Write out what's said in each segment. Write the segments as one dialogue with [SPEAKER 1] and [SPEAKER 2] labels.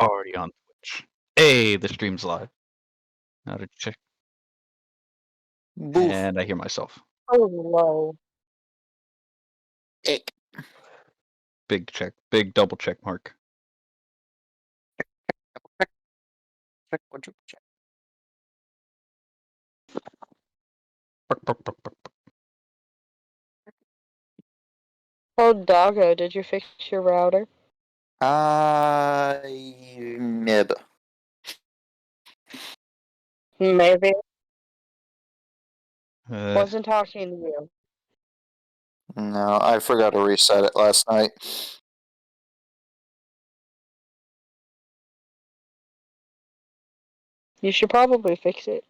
[SPEAKER 1] Already on Twitch. Hey, the stream's live. Now to check.
[SPEAKER 2] Boof.
[SPEAKER 1] And I hear myself.
[SPEAKER 3] Hello.
[SPEAKER 2] Ick.
[SPEAKER 1] Big check. Big double check mark.
[SPEAKER 2] Check, check, check.
[SPEAKER 1] Bark, bark, bark, bark, bark.
[SPEAKER 3] Oh, Doggo, did you fix your router?
[SPEAKER 2] Mib.
[SPEAKER 3] Maybe.
[SPEAKER 1] Uh,
[SPEAKER 3] Wasn't talking to you.
[SPEAKER 2] No, I forgot to reset it last night.
[SPEAKER 3] You should probably fix it.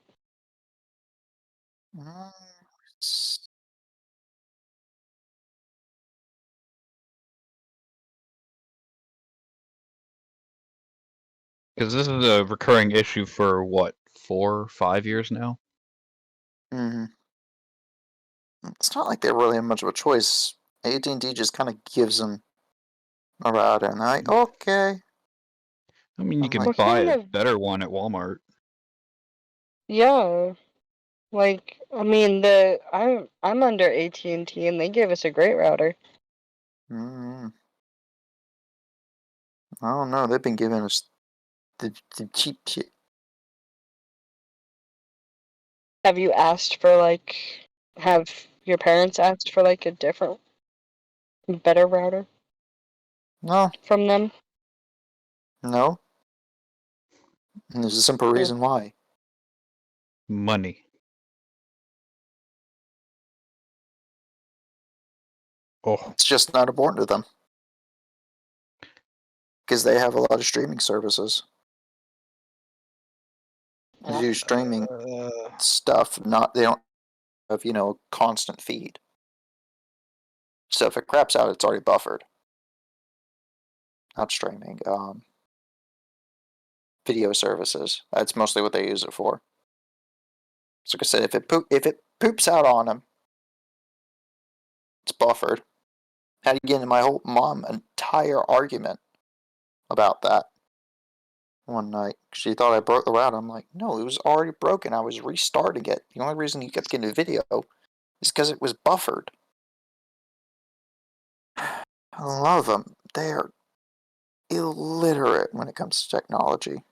[SPEAKER 1] Because this is a recurring issue for what, 4 or 5 years now?
[SPEAKER 2] Mm-hmm. It's not like they really have much of a choice. AT&T just kind of gives them a router, and they're like, okay.
[SPEAKER 1] I mean, you
[SPEAKER 2] I'm
[SPEAKER 1] can
[SPEAKER 2] like,
[SPEAKER 1] buy
[SPEAKER 3] What
[SPEAKER 1] a
[SPEAKER 3] kind of-
[SPEAKER 1] better one at Walmart.
[SPEAKER 3] Yeah. Like, I mean, I'm under AT&T and they give us a great router.
[SPEAKER 2] I don't know. They've been giving us the cheap shit.
[SPEAKER 3] Have you asked for, like, have your parents asked for, like, a different, better router
[SPEAKER 2] No,
[SPEAKER 3] from them?
[SPEAKER 2] no. And there's a simple reason why.
[SPEAKER 1] Money. Oh,
[SPEAKER 2] It's just not important to them. Because they have a lot of streaming services. They do streaming stuff, they don't have, a constant feed. So if it craps out, it's already buffered. Not streaming, video services. That's mostly what they use it for. So like I said, if it poops out on them, it's buffered. Had to get into my whole entire argument about that one night. She thought I broke the router. I'm like, no, it was already broken. I was restarting it. The only reason you kept getting the video is because it was buffered. I love them. They are illiterate when it comes to technology.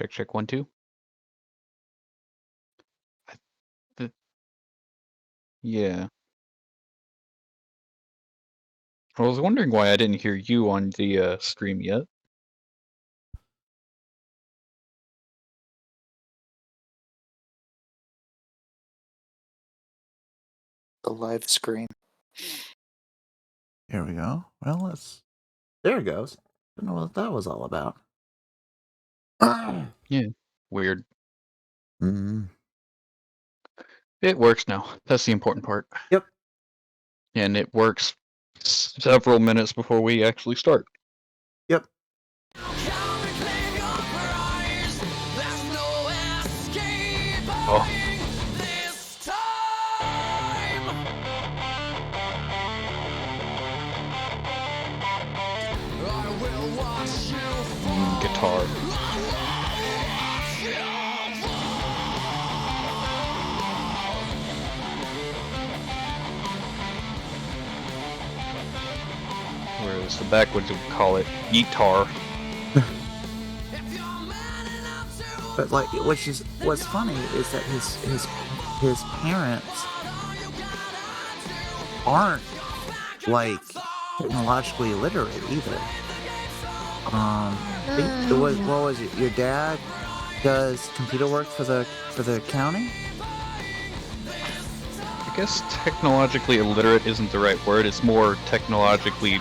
[SPEAKER 1] check 1 2. Yeah. I was wondering why I didn't hear you on the stream yet.
[SPEAKER 2] The live screen.
[SPEAKER 4] Here we go. Well, there it goes. I don't know what that was all about.
[SPEAKER 1] Yeah. Weird.
[SPEAKER 4] Mm.
[SPEAKER 1] It works now. That's the important part.
[SPEAKER 4] Yep.
[SPEAKER 1] And it works several minutes before we actually start.
[SPEAKER 4] Yep.
[SPEAKER 1] Oh. Guitar. Whereas the backwoods would call it guitar.
[SPEAKER 4] But like, what's funny is that his parents aren't like technologically literate either. What was it? Your dad does computer work for the county?
[SPEAKER 1] I guess technologically illiterate isn't the right word. It's more technologically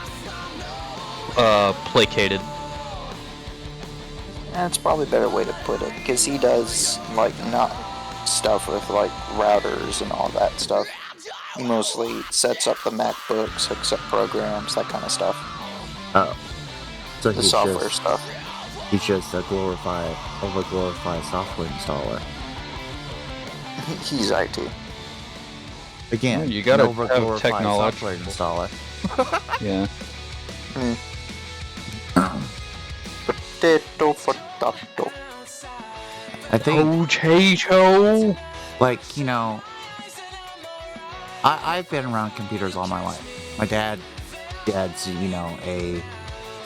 [SPEAKER 1] placated.
[SPEAKER 2] That's probably a better way to put it, because he does not stuff with routers and all that stuff. He mostly sets up the MacBooks, hooks up programs, that kind of stuff.
[SPEAKER 4] Oh, so
[SPEAKER 2] the software stuff.
[SPEAKER 4] He's just a overglorified software installer.
[SPEAKER 2] He's IT.
[SPEAKER 4] Again,
[SPEAKER 1] Well, you gotta
[SPEAKER 4] an
[SPEAKER 1] have
[SPEAKER 4] overglorified
[SPEAKER 1] technological-
[SPEAKER 4] software installer.
[SPEAKER 1] Yeah.
[SPEAKER 2] Potato.
[SPEAKER 4] I think,
[SPEAKER 1] Potato.
[SPEAKER 4] like, you know, I've been around computers all my life. My dad's, you know, a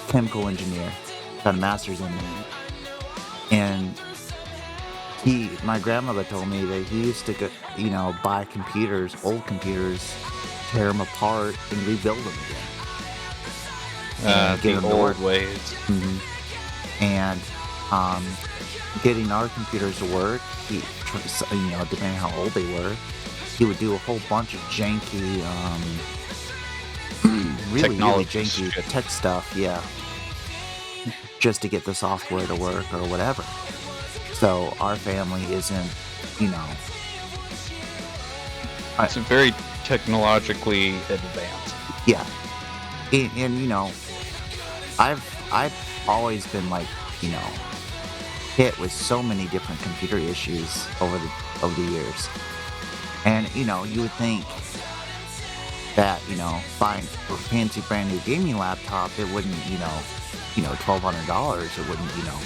[SPEAKER 4] chemical engineer, got a master's in it. And my grandmother told me that he used to go, you know, buy computers, old computers, tear them apart and rebuild them again. And get
[SPEAKER 1] The
[SPEAKER 4] them to work.
[SPEAKER 1] old ways.
[SPEAKER 4] And getting our computers to work, he, you know, depending on how old they were, he would do a whole bunch of janky, really
[SPEAKER 1] Technology
[SPEAKER 4] janky
[SPEAKER 1] shit.
[SPEAKER 4] tech stuff, yeah, just to get the software to work or whatever. So our family isn't, you know,
[SPEAKER 1] It's very technologically advanced.
[SPEAKER 4] yeah, and you know, I've always been like, you know, hit with so many different computer issues over the years, and you know, you would think that, you know, buying a fancy brand new gaming laptop, it wouldn't, you know, $1,200, it wouldn't, you know,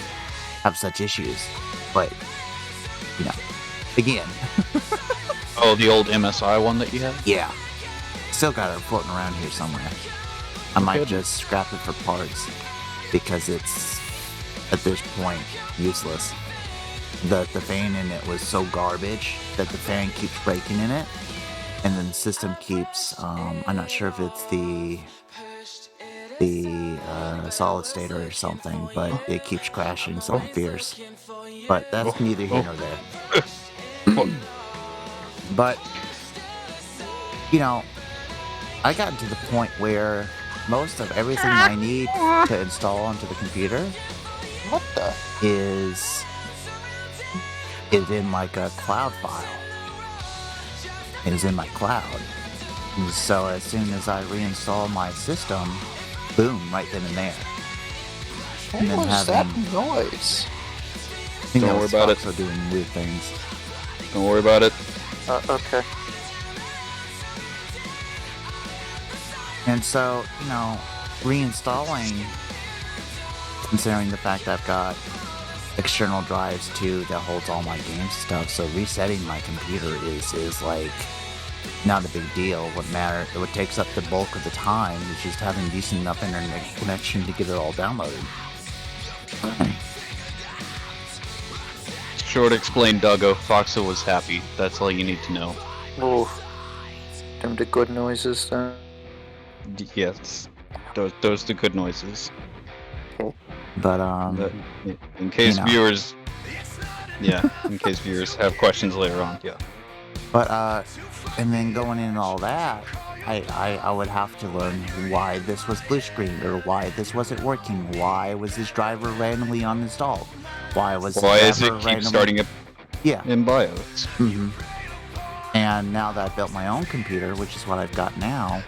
[SPEAKER 4] have such issues, but you know, again,
[SPEAKER 1] Oh, the old MSI one that you had?
[SPEAKER 4] yeah, still got it floating around here somewhere. I might
[SPEAKER 1] Good.
[SPEAKER 4] just scrap it for parts because it's at this point useless. The fan in it was so garbage that the fan keeps breaking in it, and then the system keeps I'm not sure if it's the solid state or something, but it keeps crashing something fierce. But that's neither here nor there. But you know, I got to the point where most of everything I need to install onto the computer
[SPEAKER 2] What the?
[SPEAKER 4] is in like a cloud file. It is in my cloud. And so as soon as I reinstall my system, boom, right then and there. And then
[SPEAKER 2] What was that
[SPEAKER 4] having-
[SPEAKER 2] noise?
[SPEAKER 4] I think
[SPEAKER 1] Don't
[SPEAKER 4] that
[SPEAKER 1] worry
[SPEAKER 4] was
[SPEAKER 1] about it.
[SPEAKER 4] Foxo doing weird things.
[SPEAKER 1] Don't worry about it.
[SPEAKER 2] Okay.
[SPEAKER 4] And so, you know, reinstalling, considering the fact I've got external drives too that holds all my game stuff, so resetting my computer is like not a big deal. What takes up the bulk of the time is just having decent enough internet connection to get it all downloaded.
[SPEAKER 1] Short explained, Duggo. Foxa was happy. That's all you need to know.
[SPEAKER 2] Oh, them the good noises then.
[SPEAKER 1] Yes. Those the good noises.
[SPEAKER 4] But
[SPEAKER 1] In case
[SPEAKER 4] know.
[SPEAKER 1] viewers... Yeah, in case viewers have questions later on, yeah.
[SPEAKER 4] But and then going in and all that, I would have to learn why this was blue screened, or why this wasn't working, why was this driver randomly uninstalled, why was
[SPEAKER 1] Why
[SPEAKER 4] the
[SPEAKER 1] is it
[SPEAKER 4] driver
[SPEAKER 1] keep
[SPEAKER 4] randomly...
[SPEAKER 1] starting it
[SPEAKER 4] Yeah.
[SPEAKER 1] in BIOS?
[SPEAKER 4] And now that I've built my own computer, which is what I've got now,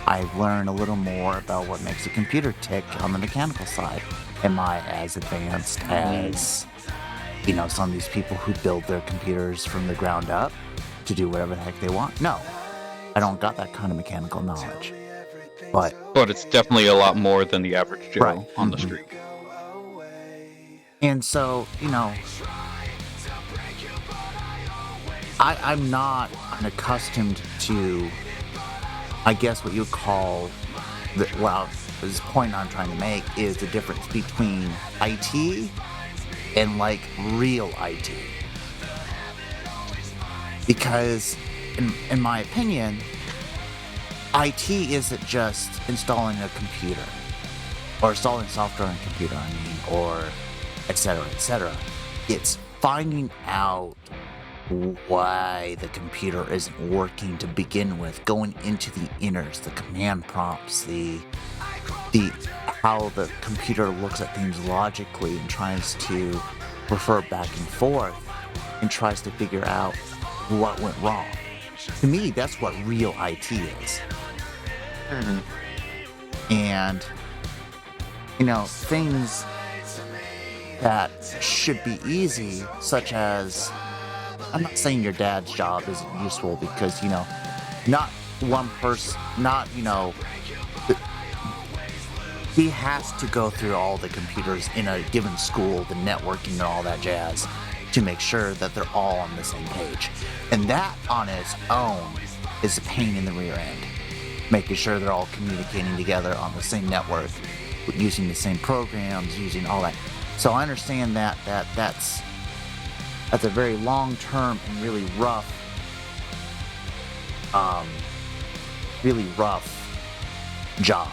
[SPEAKER 4] I've learned a little more about what makes a computer tick on the mechanical side. Am I as advanced as, you know, some of these people who build their computers from the ground up to do whatever the heck they want? No, I don't got that kind of mechanical knowledge. But
[SPEAKER 1] But it's definitely a lot more than the average Joe
[SPEAKER 4] Right.
[SPEAKER 1] on the street.
[SPEAKER 4] And so, you know, I'm not accustomed to, I guess what you would call, this point I'm trying to make is the difference between IT and like real IT. Because in my opinion, IT isn't just installing a computer or installing software on a computer, or etc., etc. It's finding out why the computer isn't working to begin with, going into the inners, the command prompts, the how the computer looks at things logically and tries to refer back and forth and tries to figure out what went wrong. To me, that's what real IT is. And, you know, things that should be easy, such as, I'm not saying your dad's job isn't useful because, not one person, not, he has to go through all the computers in a given school, the networking and all that jazz, to make sure that they're all on the same page. And that on its own is a pain in the rear end. Making sure they're all communicating together on the same network, using the same programs, using all that. So I understand that's a very long-term and really rough job.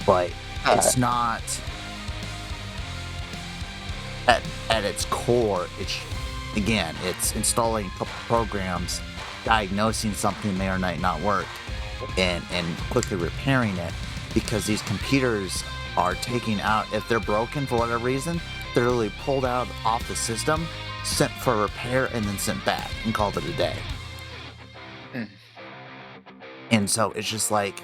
[SPEAKER 4] But it's not, at its core, it's installing programs, diagnosing something may or may not work, and quickly repairing it, because these computers are taking out, if they're broken for whatever reason, they're literally pulled out off the system, sent for repair, and then sent back and called it a day. And so it's just like,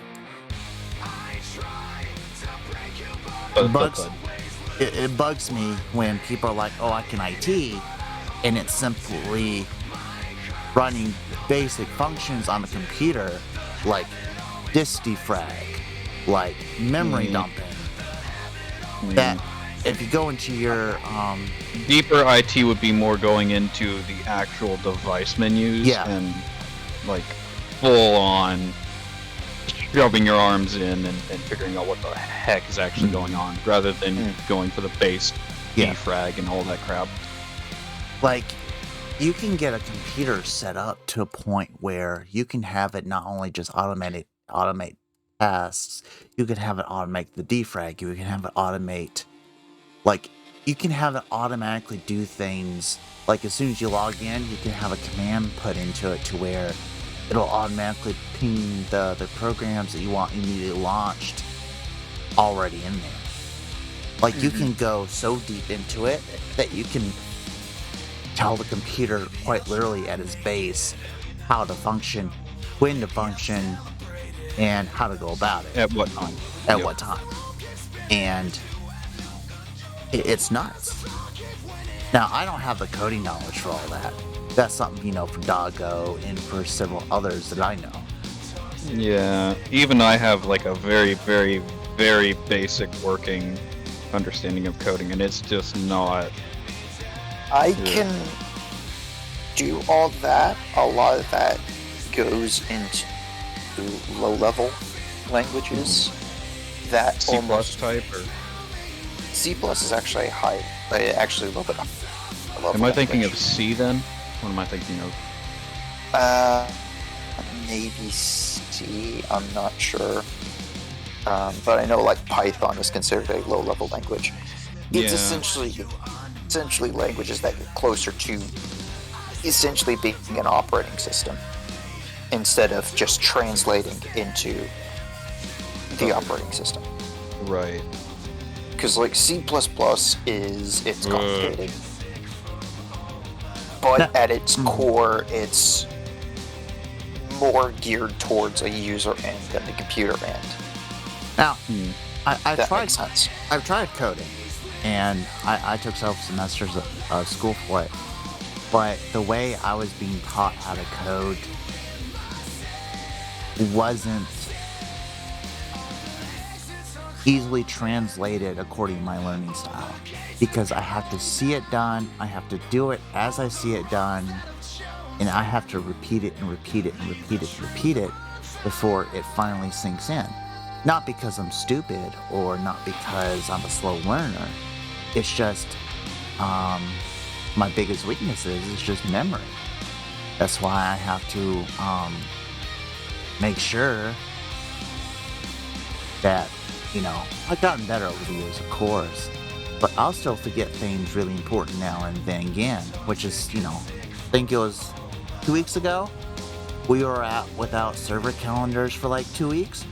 [SPEAKER 4] it bugs me when people are like, oh, I can IT, and it's simply running basic functions on the computer, like disk defrag, like memory dumping. That if you go into your
[SPEAKER 1] deeper IT would be more going into the actual device menus and like full on shoving your arms in and figuring out what the heck is actually going on, rather than going for the base defrag and all that crap.
[SPEAKER 4] Like, you can get a computer set up to a point where you can have it not only just automate tasks, you can have it automate the defrag, you can have it automate, like, you can have it automatically do things, like as soon as you log in, you can have a command put into it to where it'll automatically ping the programs that you want immediately launched already in there. Like, you can go so deep into it that you can tell the computer quite literally at its base how to function, when to function, and how to go about it.
[SPEAKER 1] At what time.
[SPEAKER 4] At what time. And it's nuts. Now, I don't have the coding knowledge for all that. That's something, for Doggo and for several others that I know.
[SPEAKER 1] Yeah, even I have like a very, very, very basic working understanding of coding, and it's just not.
[SPEAKER 2] I can do all that. A lot of that goes into low-level languages. That
[SPEAKER 1] C+
[SPEAKER 2] almost
[SPEAKER 1] type, or
[SPEAKER 2] C+ is actually actually a little bit.
[SPEAKER 1] am I thinking of C then? What am I thinking of?
[SPEAKER 2] Maybe C. I'm not sure. But I know like Python is considered a low-level language. It's essentially languages that get closer to essentially being an operating system instead of just translating into the operating system.
[SPEAKER 1] Right.
[SPEAKER 2] Because like C++ it's complicated. But at its core, it's more geared towards a user end than the computer end.
[SPEAKER 4] Now, I've
[SPEAKER 2] makes sense.
[SPEAKER 4] tried coding, and I took several semesters of school for it. But the way I was being taught how to code wasn't easily translated according to my learning style, because I have to see it done, I have to do it as I see it done, and I have to repeat it and repeat it and repeat it and repeat it before it finally sinks in. Not because I'm stupid or not because I'm a slow learner. It's just my biggest weakness is just memory. That's why I have to make sure that, I've gotten better over the years, of course, but I'll still forget things really important now and then again, which is, I think it was 2 weeks ago, we were without server calendars for like 2 weeks.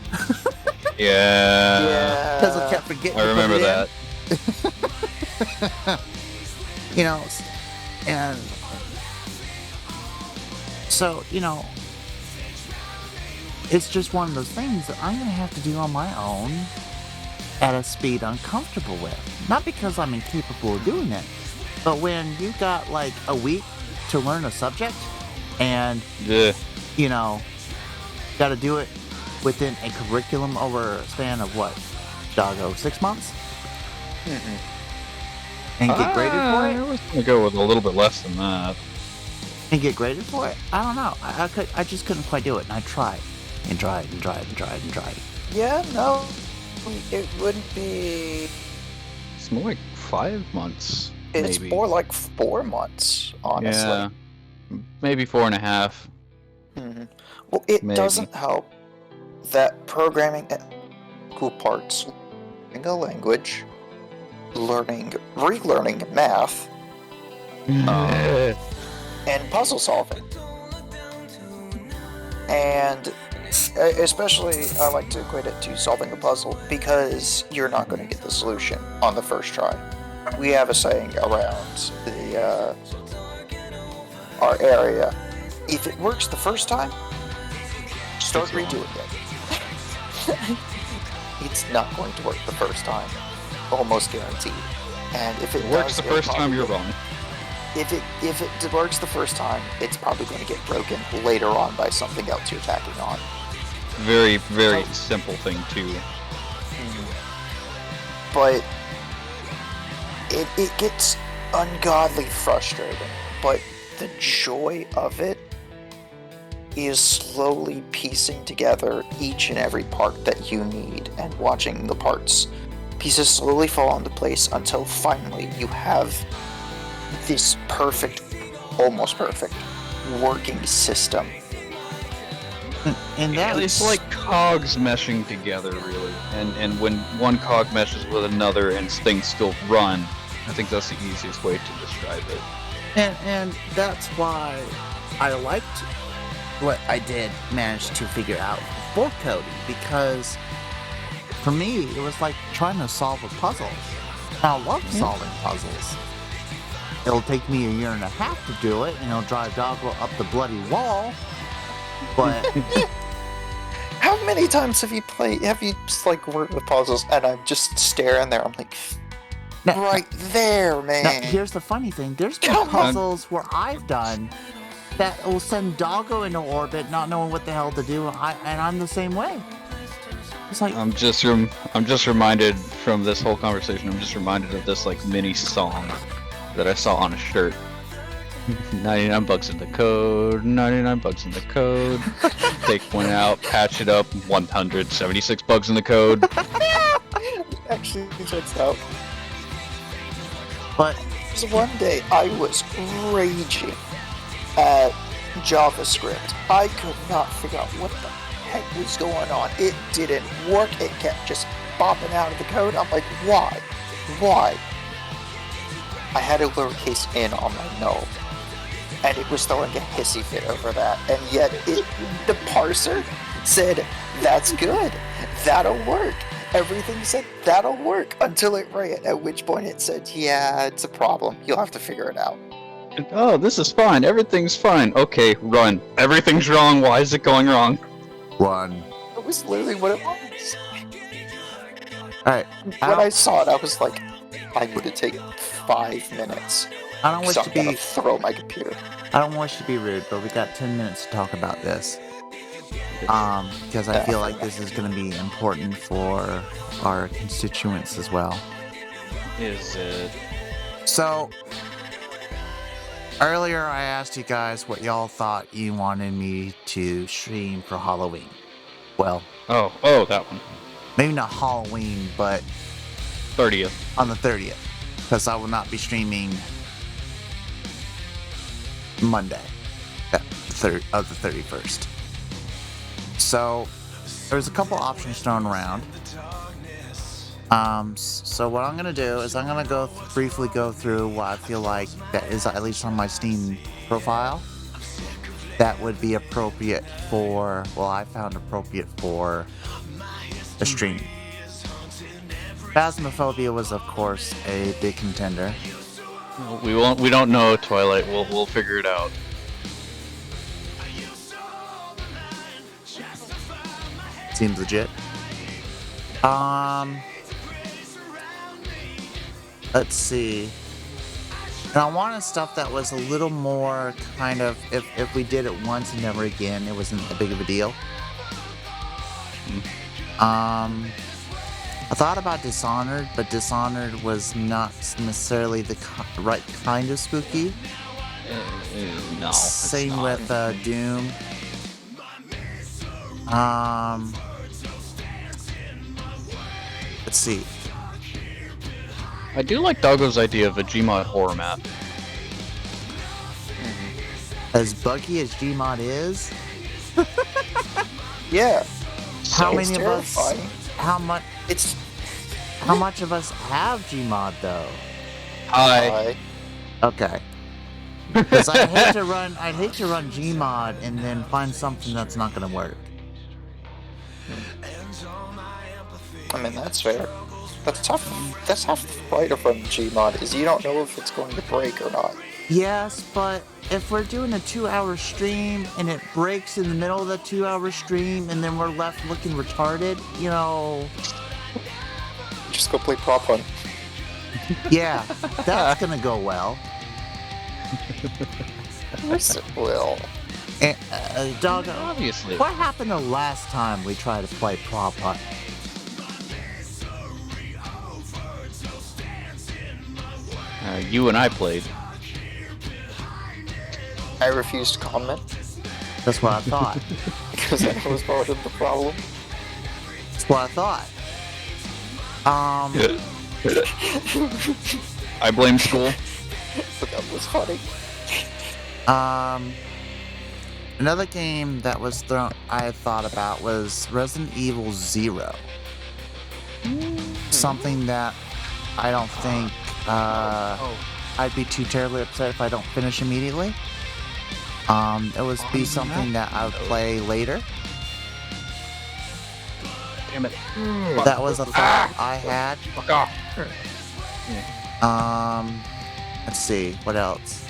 [SPEAKER 1] Yeah.
[SPEAKER 4] Because I kept forgetting.
[SPEAKER 1] I remember that.
[SPEAKER 4] And so, it's just one of those things that I'm going to have to do on my own at a speed I'm comfortable with. Not because I'm incapable of doing it, but when you got like a week to learn a subject and,
[SPEAKER 1] Yeah.
[SPEAKER 4] you know, got to do it within a curriculum over a span of what, doggo, 6 months? And get graded for
[SPEAKER 1] I
[SPEAKER 4] it?
[SPEAKER 1] was gonna go with a little bit less than that.
[SPEAKER 4] And get graded for it? I don't know. I just couldn't quite do it, and I tried. And tried and tried and tried and tried.
[SPEAKER 2] Yeah, no, it wouldn't be.
[SPEAKER 1] It's more like 5 months.
[SPEAKER 2] It's
[SPEAKER 1] maybe.
[SPEAKER 2] more like 4 months, honestly.
[SPEAKER 1] Yeah. Maybe 4.5.
[SPEAKER 2] Well, it
[SPEAKER 1] Maybe.
[SPEAKER 2] doesn't help that programming cool parts, learning a language, relearning math, and puzzle solving. And especially, I like to equate it to solving a puzzle because you're not going to get the solution on the first try. We have a saying around our area: if it works the first time, start redoing it. It's not going to work the first time, almost guaranteed. And if it
[SPEAKER 1] works
[SPEAKER 2] does,
[SPEAKER 1] the first time, you're wrong.
[SPEAKER 2] If it works the first time, it's probably going to get broken later on by something else you're tacking on.
[SPEAKER 1] Very, very simple thing too.
[SPEAKER 2] But it gets ungodly frustrating. But the joy of it is slowly piecing together each and every part that you need and watching the pieces slowly fall into place until finally you have this perfect, almost perfect, working system.
[SPEAKER 4] And that
[SPEAKER 1] It's like cogs meshing together, really. And when one cog meshes with another and things still run, I think that's the easiest way to describe it.
[SPEAKER 4] And that's why I liked what I did manage to figure out for coding, because for me it was like trying to solve a puzzle. I love solving puzzles. It'll take me 1.5 years to do it, and it'll drive Doggo up the bloody wall. But
[SPEAKER 2] How many times have you just like worked with puzzles and I'm just staring there? I'm like, right there, man.
[SPEAKER 4] now, here's the funny thing: there's been
[SPEAKER 2] Come on.
[SPEAKER 4] puzzles where I've done that will send Doggo into orbit, not knowing what the hell to do, and I'm the same way. It's like
[SPEAKER 1] I'm just reminded from this whole conversation. I'm just reminded of this like mini song that I saw on a shirt. 99 bucks in the code. 99 bucks in the code. Take one out, patch it up. 176 bugs in the code.
[SPEAKER 2] Actually, checks out.
[SPEAKER 4] But
[SPEAKER 2] So one day I was raging at JavaScript. I could not figure out what the heck was going on. It didn't work. It kept just bopping out of the code. I'm like, why? Why? I had a lowercase n on my no, and it was throwing a hissy fit over that. And yet, the parser said, "That's good. That'll work." Everything said that'll work until it ran. At which point it said, "Yeah, it's a problem. You'll have to figure it out."
[SPEAKER 1] Oh, this is fine. Everything's fine. Okay, run. Everything's wrong. Why is it going wrong?
[SPEAKER 4] run.
[SPEAKER 2] It was literally what it was.
[SPEAKER 4] All right.
[SPEAKER 2] When I saw it, I was like, I need to take 5 minutes.
[SPEAKER 4] I don't wish
[SPEAKER 2] So
[SPEAKER 4] to
[SPEAKER 2] I'm gonna
[SPEAKER 4] be.
[SPEAKER 2] throw my computer.
[SPEAKER 4] I don't wish to be rude, but we got 10 minutes to talk about this. Because I feel like this is going to be important for our constituents as well.
[SPEAKER 1] Is it?
[SPEAKER 4] So, earlier I asked you guys what y'all thought you wanted me to stream for Halloween. Well,
[SPEAKER 1] Oh, that one.
[SPEAKER 4] maybe not Halloween, but
[SPEAKER 1] 30th.
[SPEAKER 4] on the 30th. Because I will not be streaming Monday of the 31st. So, there's a couple options thrown around. So what I'm gonna do is I'm gonna briefly go through what I feel like that is at least on my Steam profile that would be appropriate for, well, I found appropriate for a stream. Phasmophobia was, of course, a big contender.
[SPEAKER 1] We don't know, Twilight. We'll figure it out.
[SPEAKER 4] Seems legit. let's see. And I wanted stuff that was a little more kind of, if we did it once and never again, it wasn't that big of a deal. I thought about Dishonored, but Dishonored was not necessarily the right kind of spooky.
[SPEAKER 1] No.
[SPEAKER 4] Same with Doom. Let's see.
[SPEAKER 1] I do like Doggo's idea of a Gmod horror map.
[SPEAKER 4] As buggy as Gmod is,
[SPEAKER 2] Yeah.
[SPEAKER 4] how
[SPEAKER 2] It's
[SPEAKER 4] many of us?
[SPEAKER 2] terrifying.
[SPEAKER 4] How much of us have Gmod though?
[SPEAKER 1] Hi.
[SPEAKER 4] Okay. Because I'd hate to run Gmod and then find something that's not going to work.
[SPEAKER 2] I mean, that's fair. That's tough. That's half the fight from Gmod is you don't know if it's going to break or not.
[SPEAKER 4] Yes, but if we're doing a 2-hour stream and it breaks in the middle of the 2-hour stream and then we're left looking retarded, you know...
[SPEAKER 2] Just go play Prop Hunt.
[SPEAKER 4] Yeah, that's gonna go well.
[SPEAKER 2] Yes, it will.
[SPEAKER 4] And, Dog,
[SPEAKER 1] Obviously.
[SPEAKER 4] what happened the last time we tried to play Prop Hunt?
[SPEAKER 1] You and I played.
[SPEAKER 2] I refuse to comment
[SPEAKER 4] That's what I thought.
[SPEAKER 2] because that was part of the problem.
[SPEAKER 4] That's what I thought.
[SPEAKER 1] I blame school.
[SPEAKER 2] But that was funny.
[SPEAKER 4] Another game that was I thought about was Resident Evil 0. Something that I don't think I'd be too terribly upset if I don't finish immediately. It would be something that I would play later.
[SPEAKER 1] Damn it.
[SPEAKER 4] That was a thought I had.
[SPEAKER 1] Fuck off.
[SPEAKER 4] Let's see, what else?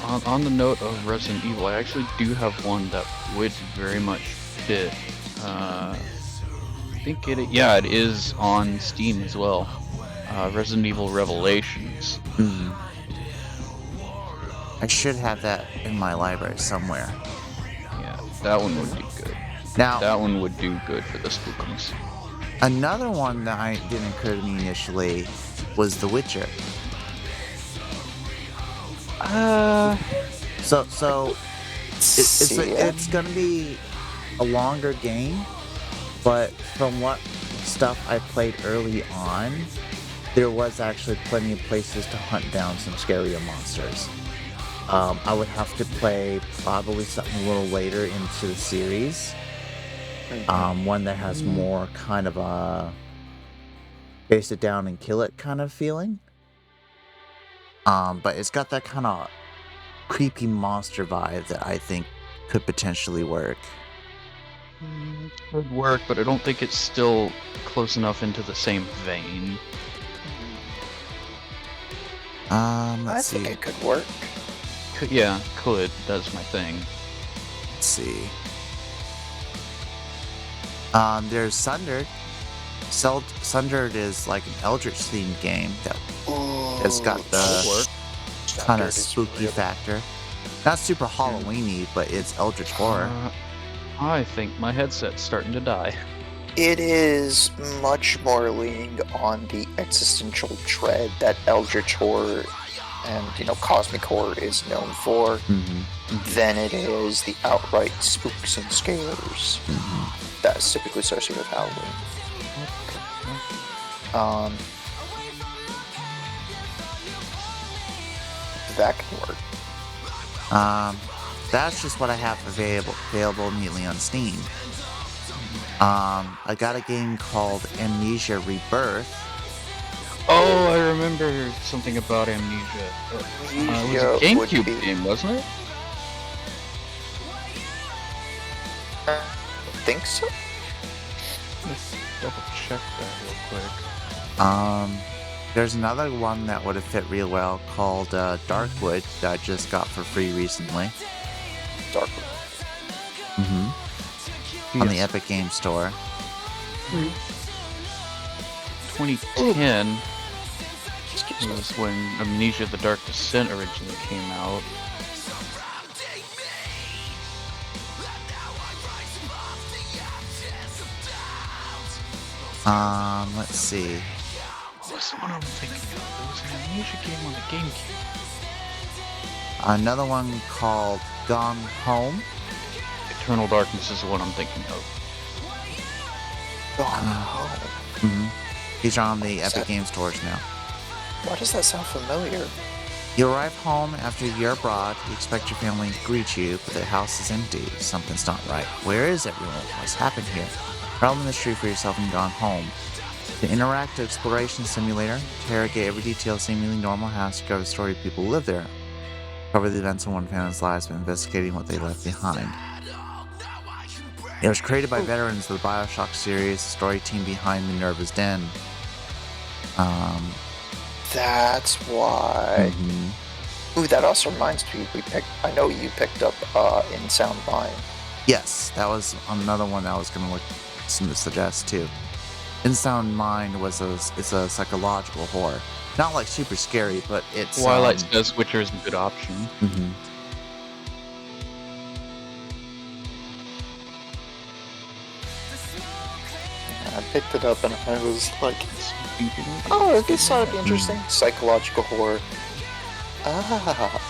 [SPEAKER 1] On the note of Resident Evil, I actually do have one that would very much fit. I think it is on Steam as well. Resident Evil Revelations.
[SPEAKER 4] I should have that in my library somewhere.
[SPEAKER 1] Yeah, that one would be good.
[SPEAKER 4] Now,
[SPEAKER 1] That one would do good for the spookies.
[SPEAKER 4] another one that didn't occur to me initially was The Witcher. So it's gonna be a longer game, but from what stuff I played early on, there was actually plenty of places to hunt down some scarier monsters. I would have to play probably something a little later into the series. One that has more kind of a chase it down and kill it kind of feeling. But it's got that kind of creepy monster vibe that I think could potentially work.
[SPEAKER 1] Would work, but I don't think it's still close enough into the same vein.
[SPEAKER 2] I
[SPEAKER 4] Let's
[SPEAKER 2] think
[SPEAKER 4] see.
[SPEAKER 2] it could work.
[SPEAKER 1] Yeah, could. That's my thing.
[SPEAKER 4] Let's see. There's Sundered. Sundered is like an Eldritch themed game that has got the kind of spooky factor. Not super Halloween-y, but it's Eldritch horror.
[SPEAKER 1] I think my headset's starting to die.
[SPEAKER 2] It is much more leaning on the existential dread that Eldritch horror and cosmic horror is known for, than it is the outright spooks and scares that's typically associated with Halloween. That can work.
[SPEAKER 4] That's just what I have available immediately on Steam. I got a game called Amnesia Rebirth.
[SPEAKER 1] Oh, I remember something about Amnesia. It was a GameCube game, wasn't it?
[SPEAKER 2] I think so.
[SPEAKER 1] Let's double check that real quick.
[SPEAKER 4] There's another one that would have fit real well called Darkwood that I just got for free recently.
[SPEAKER 2] Darkwood.
[SPEAKER 4] On the Epic Games Store.
[SPEAKER 1] 2010. It was when Amnesia: The Dark Descent originally came out.
[SPEAKER 4] Let's see.
[SPEAKER 1] What's the one I'm thinking of? There was an Amnesia game on the GameCube.
[SPEAKER 4] Another one called Gone Home.
[SPEAKER 1] Eternal Darkness is the one I'm thinking of.
[SPEAKER 2] Gone Home.
[SPEAKER 4] Mm-hmm. These are on the Epic Games stores now.
[SPEAKER 2] Why does that sound familiar?
[SPEAKER 4] You arrive home after a year abroad. You expect your family to greet you, but the house is empty. Something's not right. Where is everyone? What's happened here? Travel the mystery for yourself and Gone Home. The interactive exploration simulator. Interrogate every detail of seemingly normal house. Discover the story of people who live there. Cover the events of one family's lives by investigating what they left behind. It was created by veterans of the BioShock series, the story team behind Minerva's Den.
[SPEAKER 2] That's why.
[SPEAKER 4] Mm-hmm.
[SPEAKER 2] Ooh, that also reminds me. I know you picked up In Sound Mind.
[SPEAKER 4] Yes, that was another one I was going to suggest too. In Sound Mind it's a psychological horror. Not like super scary, but it's...
[SPEAKER 1] Twilight says Witcher is a good option.
[SPEAKER 4] Mm-hmm.
[SPEAKER 2] I picked it up and I was like, oh, this ought to be interesting. Psychological horror. Ah.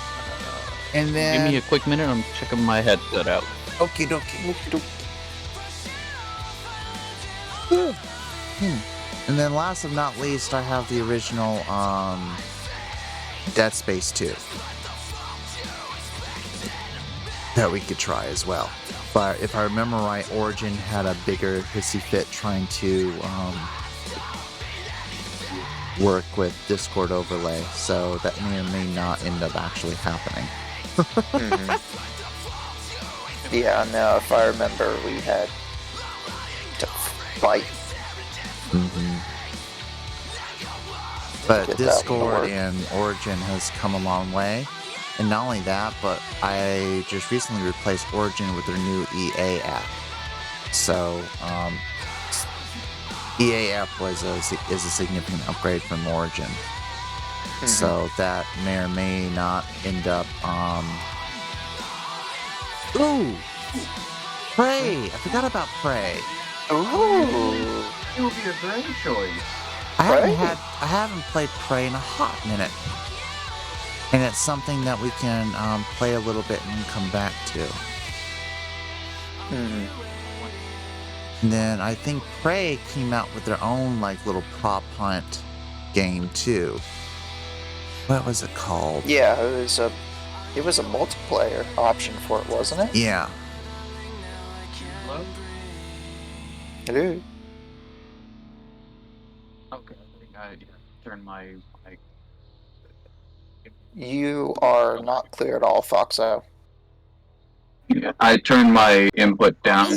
[SPEAKER 4] And then...
[SPEAKER 1] Give me a quick minute, I'm checking my headset out.
[SPEAKER 4] Okie dokie. And then last but not least, I have the original Dead Space 2 that we could try as well. But if I remember right, Origin had a bigger hissy fit trying to work with Discord overlay, so that may or may not end up actually happening.
[SPEAKER 2] Yeah, no, if I remember, we had to fight.
[SPEAKER 4] But Discord and Origin has come a long way. And not only that, but I just recently replaced Origin with their new EA app. So, EA app is a significant upgrade from Origin. So that may or may not end up... Ooh! Prey! I forgot about Prey.
[SPEAKER 2] Ooh!
[SPEAKER 1] It would be a great choice.
[SPEAKER 4] I haven't played Prey in a hot minute. And it's something that we can play a little bit and come back to. And then I think Prey came out with their own like little prop hunt game too. What was it called?
[SPEAKER 2] Yeah, it was a multiplayer option for it, wasn't it?
[SPEAKER 4] Yeah.
[SPEAKER 1] Hello?
[SPEAKER 2] Hello.
[SPEAKER 1] Okay, I think I turned my mic.
[SPEAKER 2] You are not clear at all, Foxo.
[SPEAKER 1] Yeah, I turned my input down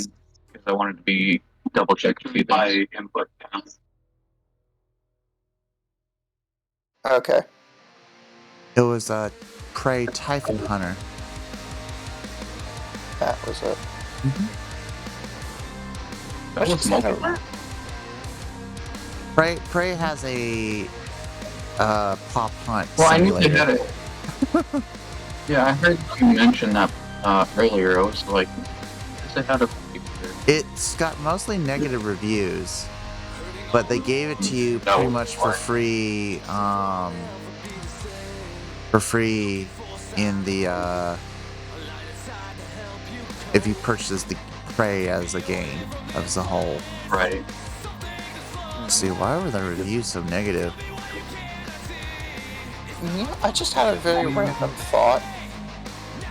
[SPEAKER 1] because I wanted to be double check to feed my input down.
[SPEAKER 2] Okay.
[SPEAKER 4] It was Prey Typhon Hunter.
[SPEAKER 2] That was it.
[SPEAKER 1] That was multiplayer?
[SPEAKER 4] Prey has a pop hunt
[SPEAKER 1] Well,
[SPEAKER 4] simulator.
[SPEAKER 1] I knew they had it. Yeah, I heard you mention that earlier. I was like, does it have a feature?
[SPEAKER 4] It's got mostly negative reviews, but they gave it to you pretty much for free. In the if you purchase the Prey as a game as a whole.
[SPEAKER 1] Right.
[SPEAKER 4] Let's see, why were the reviews so negative?
[SPEAKER 2] Yeah, I just had a very random thought.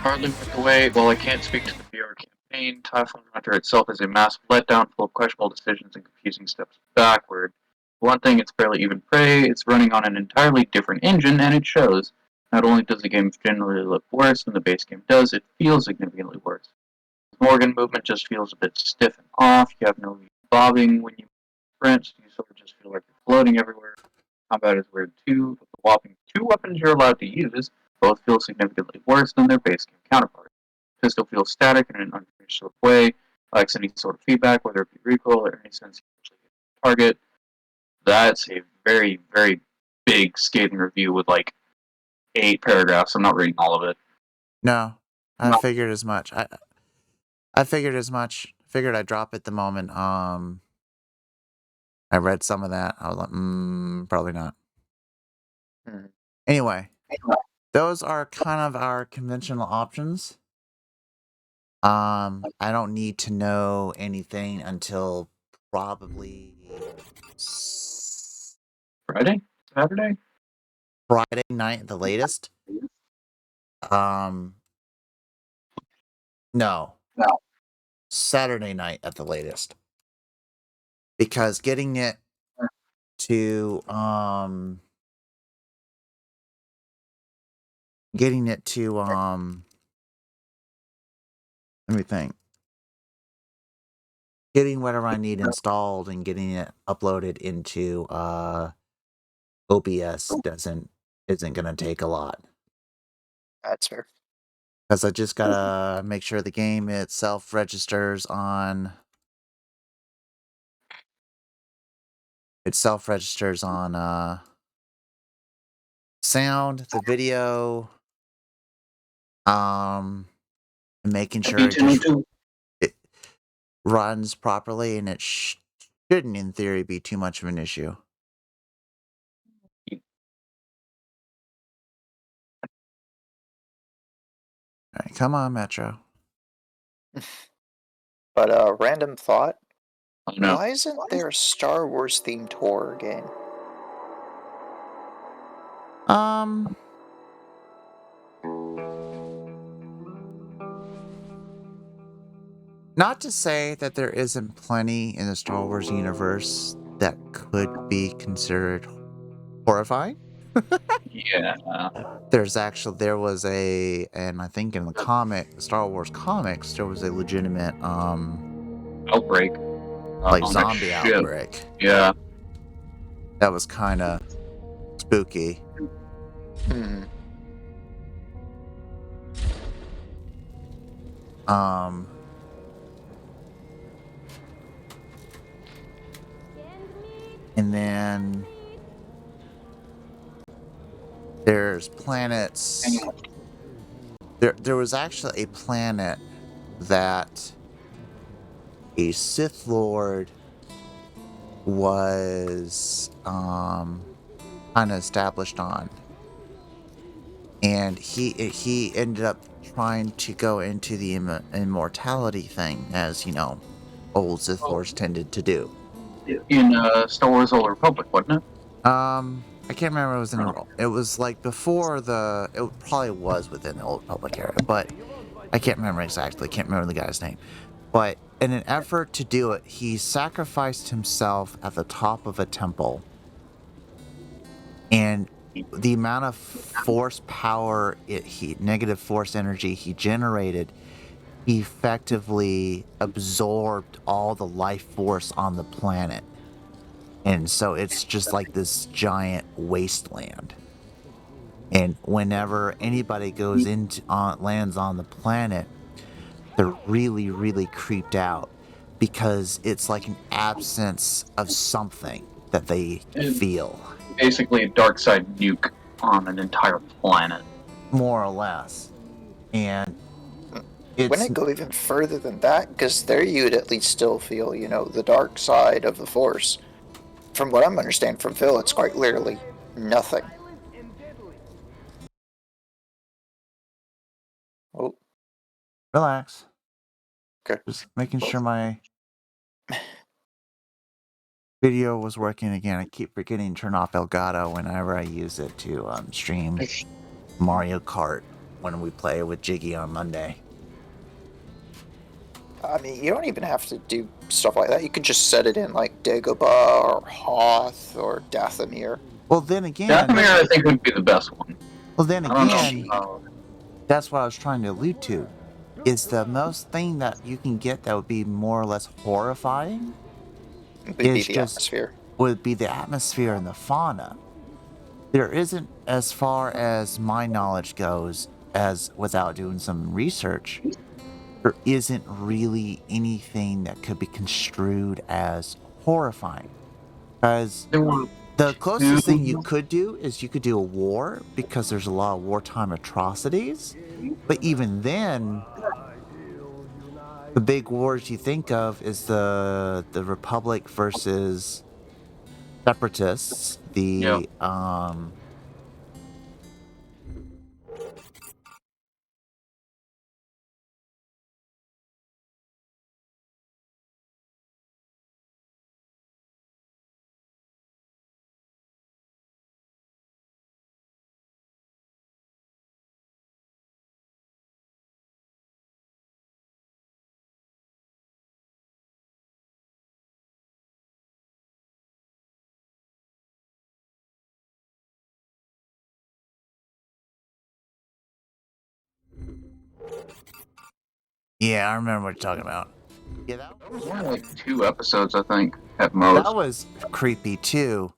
[SPEAKER 1] Hardly worth the wait. While I can't speak to the VR campaign, Typhon Hunter itself is a massive letdown full of questionable decisions and confusing steps backward. For one thing, it's barely even Prey, it's running on an entirely different engine, and it shows. Not only does the game generally look worse than the base game does, it feels significantly worse. The Morgan movement just feels a bit stiff and off, you have no bobbing when you sprint, you sort of just feel like you're floating everywhere. Combat is weird too, with the whopping 2 weapons you're allowed to use, both feel significantly worse than their base game counterparts. Pistol feels static in an unfinished sort of way, lacks any sort of feedback, whether it be recoil or any sense you actually hit the target. That's a very, very big scathing review with like 8 paragraphs. I'm not reading all of it.
[SPEAKER 4] No, I figured as much. I figured as much. Figured I'd drop it the moment. I read some of that. I was like, probably not. Anyway, those are kind of our conventional options. I don't need to know anything until probably
[SPEAKER 1] Friday? Saturday?
[SPEAKER 4] Friday night at the latest. No. Saturday night at the latest. Because getting it to let me think. Getting whatever I need installed and getting it uploaded into OBS isn't gonna take a lot.
[SPEAKER 2] That's fair.
[SPEAKER 4] Because I just gotta make sure the game itself registers on sound, the video, and making sure it runs properly, and it shouldn't, in theory, be too much of an issue. All right, come on, Metro.
[SPEAKER 2] But random thought.
[SPEAKER 1] Oh, no.
[SPEAKER 2] Why isn't there a Star Wars themed horror game?
[SPEAKER 4] Not to say that there isn't plenty in the Star Wars universe that could be considered horrifying.
[SPEAKER 1] Yeah.
[SPEAKER 4] There was and I think in the Star Wars comics, there was a legitimate
[SPEAKER 1] Outbreak.
[SPEAKER 4] like zombie outbreak.
[SPEAKER 1] Yeah.
[SPEAKER 4] That was kind of spooky. And then there's planets. There was actually a planet that a Sith Lord was kind of established on, and he ended up trying to go into the immortality thing, as you know, old Sith Lords tended to do.
[SPEAKER 1] In Star Wars Old Republic, wasn't it?
[SPEAKER 4] I can't remember. It was it was like before it probably was within the Old Republic era, but I can't remember exactly. Can't remember the guy's name. But in an effort to do it, he sacrificed himself at the top of a temple, and the amount of force power negative force energy he generated effectively absorbed all the life force on the planet. And so it's just like this giant wasteland. And whenever anybody goes lands on the planet, they're really, really creeped out because it's like an absence of something that they feel.
[SPEAKER 1] Basically a dark side nuke on an entire planet.
[SPEAKER 4] More or less. And
[SPEAKER 2] wouldn't it go even further than that? Because there you'd at least still feel, the dark side of the Force. From what I'm understanding from Phil, it's quite literally nothing. Oh.
[SPEAKER 4] Relax.
[SPEAKER 2] Okay.
[SPEAKER 4] Just making sure my video was working again. I keep forgetting to turn off Elgato whenever I use it to stream Mario Kart when we play with Jiggy on Monday.
[SPEAKER 2] I mean, you don't even have to do stuff like that. You could just set it in like Dagobah or Hoth or Dathomir.
[SPEAKER 4] Well, then again...
[SPEAKER 1] Dathomir, I think, would be the best one.
[SPEAKER 4] Well, then again, that's what I was trying to allude to. Is the most thing that you can get that would be more or less horrifying
[SPEAKER 2] would be the atmosphere.
[SPEAKER 4] Would be the atmosphere and the fauna. There isn't, as far as my knowledge goes, as without doing some research, there isn't really anything that could be construed as horrifying. Because The closest thing you could do is you could do a war, because there's a lot of wartime atrocities. But even then, the big wars you think of is the Republic versus separatists, Yeah, I remember what you're talking about. Yeah,
[SPEAKER 1] That was only like 2 episodes, I think, at most.
[SPEAKER 4] that was creepy too.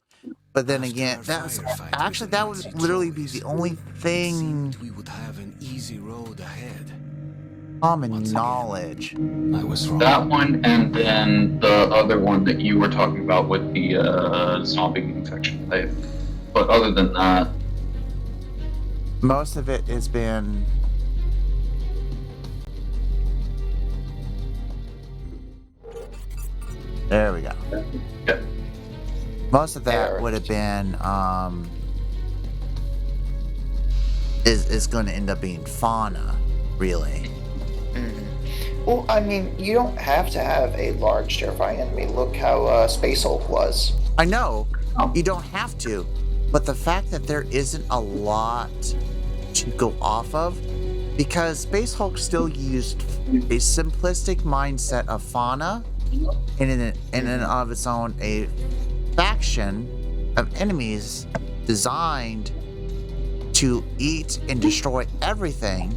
[SPEAKER 4] But then again, that would literally be the only thing.
[SPEAKER 5] We would have an easy road ahead.
[SPEAKER 4] Common knowledge.
[SPEAKER 5] I was wrong.
[SPEAKER 1] That one, and then the other one that you were talking about with the zombie infection wave. But other than that,
[SPEAKER 4] most of it has been. There we go.
[SPEAKER 1] yeah.
[SPEAKER 4] Most of that would have been is going to end up being fauna, really.
[SPEAKER 2] Well, I mean, you don't have to have a large, terrifying enemy. Look how Space Hulk was.
[SPEAKER 4] I know, you don't have to, but the fact that there isn't a lot to go off of, because Space Hulk still used a simplistic mindset of fauna, and in and of its own a faction of enemies designed to eat and destroy everything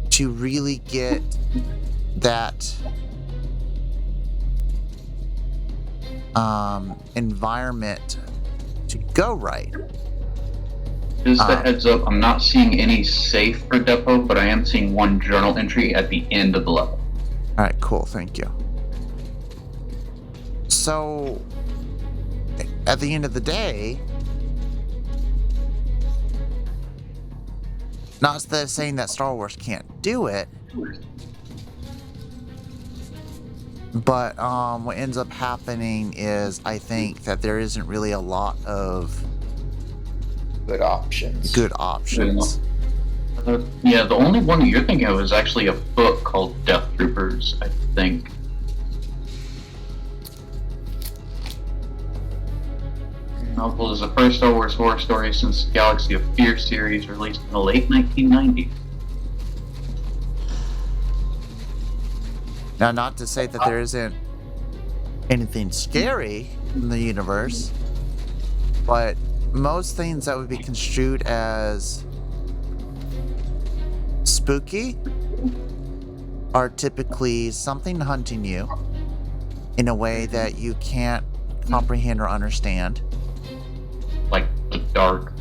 [SPEAKER 4] to really get that environment to go right.
[SPEAKER 1] Just a heads up, I'm not seeing any safe for Depot, but I am seeing one journal entry at the end of the level.
[SPEAKER 4] Alright, cool, thank you. So, at the end of the day, not saying that Star Wars can't do it, but what ends up happening is I think that there isn't really a lot of
[SPEAKER 2] Good options.
[SPEAKER 1] Yeah, the only one that you're thinking of is actually a book called Death Troopers, I think. The novel is the first Star Wars horror story since the Galaxy of Fear series released in the late 1990s.
[SPEAKER 4] Now, not to say that there isn't anything scary in the universe, but most things that would be construed as spooky are typically something hunting you in a way that you can't comprehend or understand.
[SPEAKER 1] Like the dark.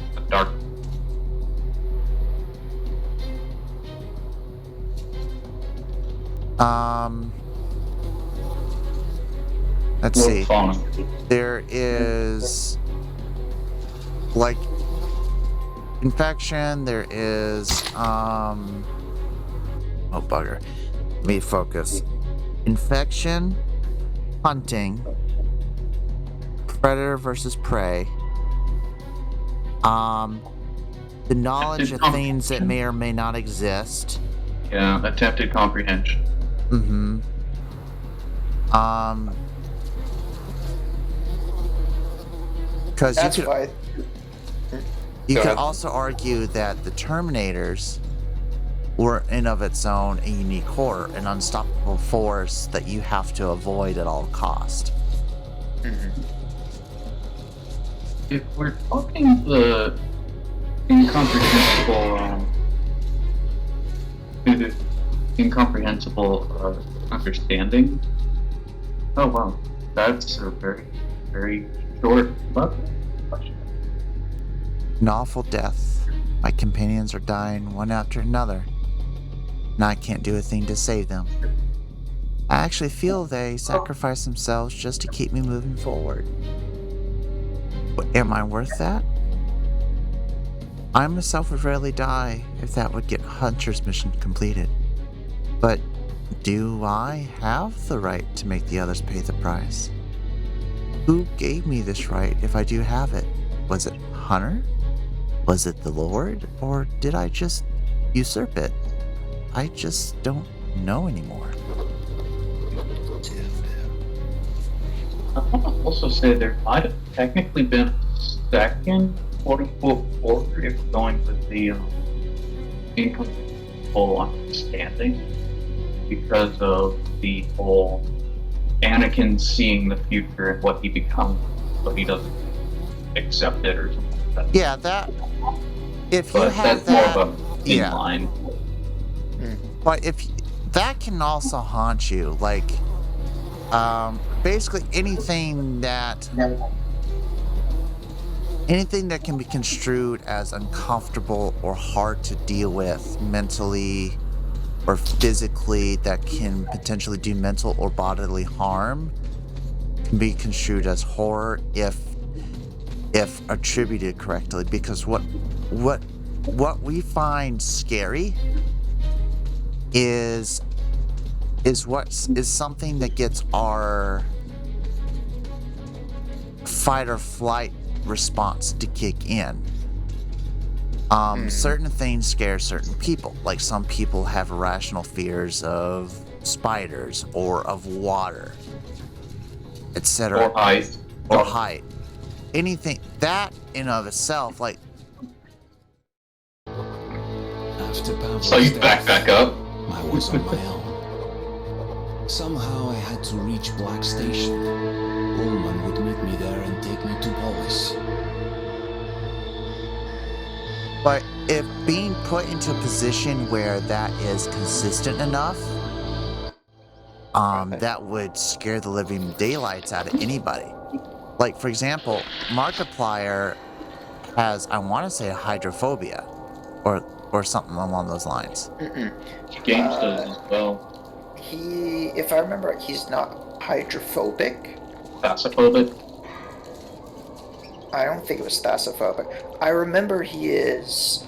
[SPEAKER 4] Let's see.
[SPEAKER 1] Fauna.
[SPEAKER 4] There is like infection, there is oh bugger. Let me focus. Infection, hunting, predator versus prey. The knowledge of things that may or may not exist.
[SPEAKER 1] Yeah, attempted comprehension.
[SPEAKER 4] Mm-hmm. Because
[SPEAKER 2] That's why.
[SPEAKER 4] you
[SPEAKER 2] Go
[SPEAKER 4] could
[SPEAKER 2] ahead.
[SPEAKER 4] also argue that the Terminators were in of its own a unique horror, an unstoppable force that you have to avoid at all cost.
[SPEAKER 1] If we're talking the incomprehensible understanding, oh wow, that's a very, very short level.
[SPEAKER 4] An awful death. My companions are dying one after another, and I can't do a thing to save them. I actually feel they sacrifice themselves just to keep me moving forward. Am I worth that? I myself would rarely die if that would get Hunter's mission completed. But do I have the right to make the others pay the price? Who gave me this right if I do have it? Was it Hunter? Was it the Lord? Or did I just usurp it? I just don't know anymore.
[SPEAKER 1] I want to also say there might have technically been a second quote-unquote order if we're going with the incomplete understanding, because of the whole Anakin seeing the future and what he becomes, but he doesn't accept it or something like that.
[SPEAKER 4] Yeah, that. If you
[SPEAKER 1] But
[SPEAKER 4] have
[SPEAKER 1] that's
[SPEAKER 4] that,
[SPEAKER 1] more of a
[SPEAKER 4] yeah.
[SPEAKER 1] line.
[SPEAKER 4] But if that can also haunt you, like, basically anything that can be construed as uncomfortable or hard to deal with mentally or physically, that can potentially do mental or bodily harm, can be construed as horror if attributed correctly. Because what we find scary is something that gets our fight or flight response to kick in. Certain things scare certain people. Like some people have irrational fears of spiders or of water, etc. Or height. Anything that in of itself, like.
[SPEAKER 5] After Pavlov's
[SPEAKER 1] So you
[SPEAKER 5] death,
[SPEAKER 1] back up.
[SPEAKER 5] I was on my own. Somehow I had to reach Black Station. Ullman would meet me there and take me to Polis.
[SPEAKER 4] But if being put into a position where that is consistent enough, that would scare the living daylights out of anybody. Like, for example, Markiplier has, I want to say, hydrophobia, or something along those lines.
[SPEAKER 1] Games does as well.
[SPEAKER 2] If I remember right, he's not hydrophobic.
[SPEAKER 1] Thasophobic.
[SPEAKER 2] I don't think it was thasophobic. I remember he has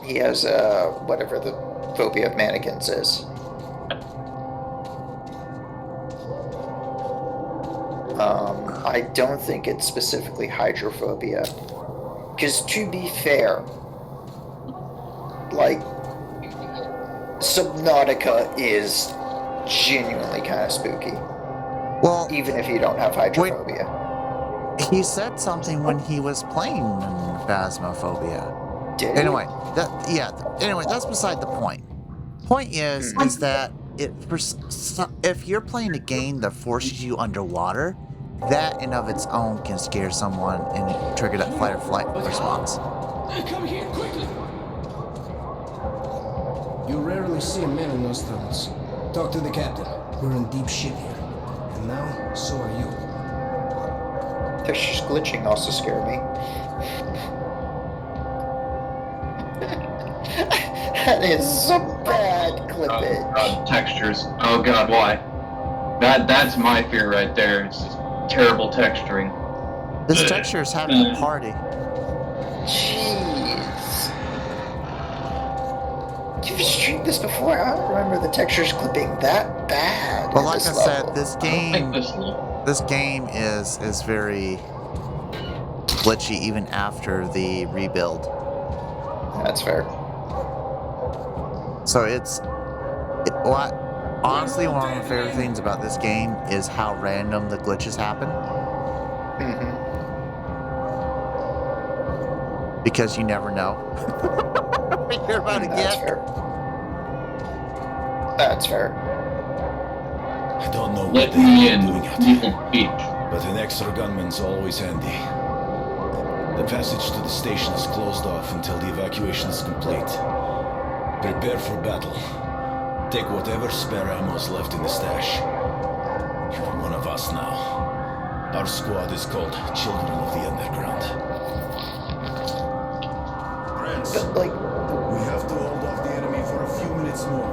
[SPEAKER 2] whatever the phobia of mannequins is. I don't think it's specifically hydrophobia. Because to be fair, like, Subnautica is genuinely kind of spooky.
[SPEAKER 4] Well,
[SPEAKER 2] even if you don't have hydrophobia.
[SPEAKER 4] He said something when he was playing Phasmophobia.
[SPEAKER 2] Did he?
[SPEAKER 4] Anyway, that's beside the point. Point is that if you're playing a game that forces you underwater, that in of its own can scare someone and trigger that fight or flight response.
[SPEAKER 6] Come here, quickly!
[SPEAKER 7] You rarely see men in those tunnels. Talk to the captain. We're in deep shit here. And now, so are you.
[SPEAKER 2] Textures glitching also scare me. That is some bad clippage.
[SPEAKER 1] Oh god, textures. Oh god, why? That's my fear right there. It's just terrible texturing.
[SPEAKER 4] This texture is having a party.
[SPEAKER 2] Jeez. You've streamed this before. I don't remember the textures clipping that bad.
[SPEAKER 4] Well, like I said,
[SPEAKER 2] level.
[SPEAKER 4] this game is very glitchy even after the rebuild.
[SPEAKER 2] That's fair.
[SPEAKER 4] So honestly, one of my favorite things about this game is how random the glitches happen. Because you never know what you're about to
[SPEAKER 2] That's
[SPEAKER 4] get.
[SPEAKER 2] fair. That's fair.
[SPEAKER 5] I don't know
[SPEAKER 1] Let
[SPEAKER 5] what the
[SPEAKER 1] me
[SPEAKER 5] hell
[SPEAKER 1] in.
[SPEAKER 5] you're doing it,
[SPEAKER 1] People speak.
[SPEAKER 5] but an extra gunman's always handy. The passage to the station is closed off until the evacuation is complete. Prepare for battle. Take whatever spare ammo is left in the stash. You're one of us now. Our squad is called Children of the Underground.
[SPEAKER 2] But, like,
[SPEAKER 8] We have to hold off the enemy for a few minutes more.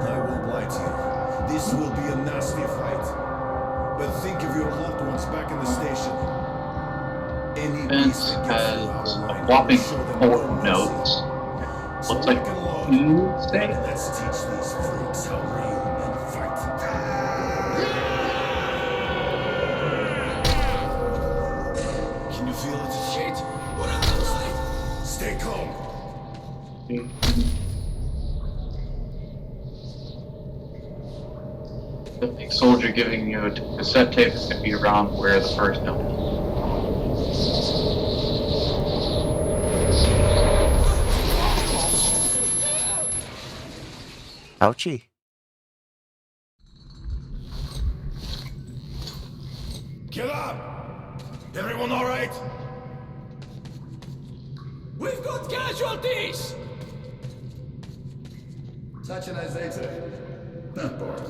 [SPEAKER 8] I won't lie to you. This will be a nasty fight. But think of your loved ones back in the station.
[SPEAKER 1] Vince has a whopping 4 notes. Looks like 2 stay.
[SPEAKER 8] Let's teach these freaks how real men fight. Can you feel it? Shit! What else? Stay calm.
[SPEAKER 1] The big soldier giving you a cassette tape is going to be around where the first note is.
[SPEAKER 4] Ouchie.
[SPEAKER 8] Get up! Everyone all right?
[SPEAKER 6] We've got casualties!
[SPEAKER 8] Such a nice day today. Not bored.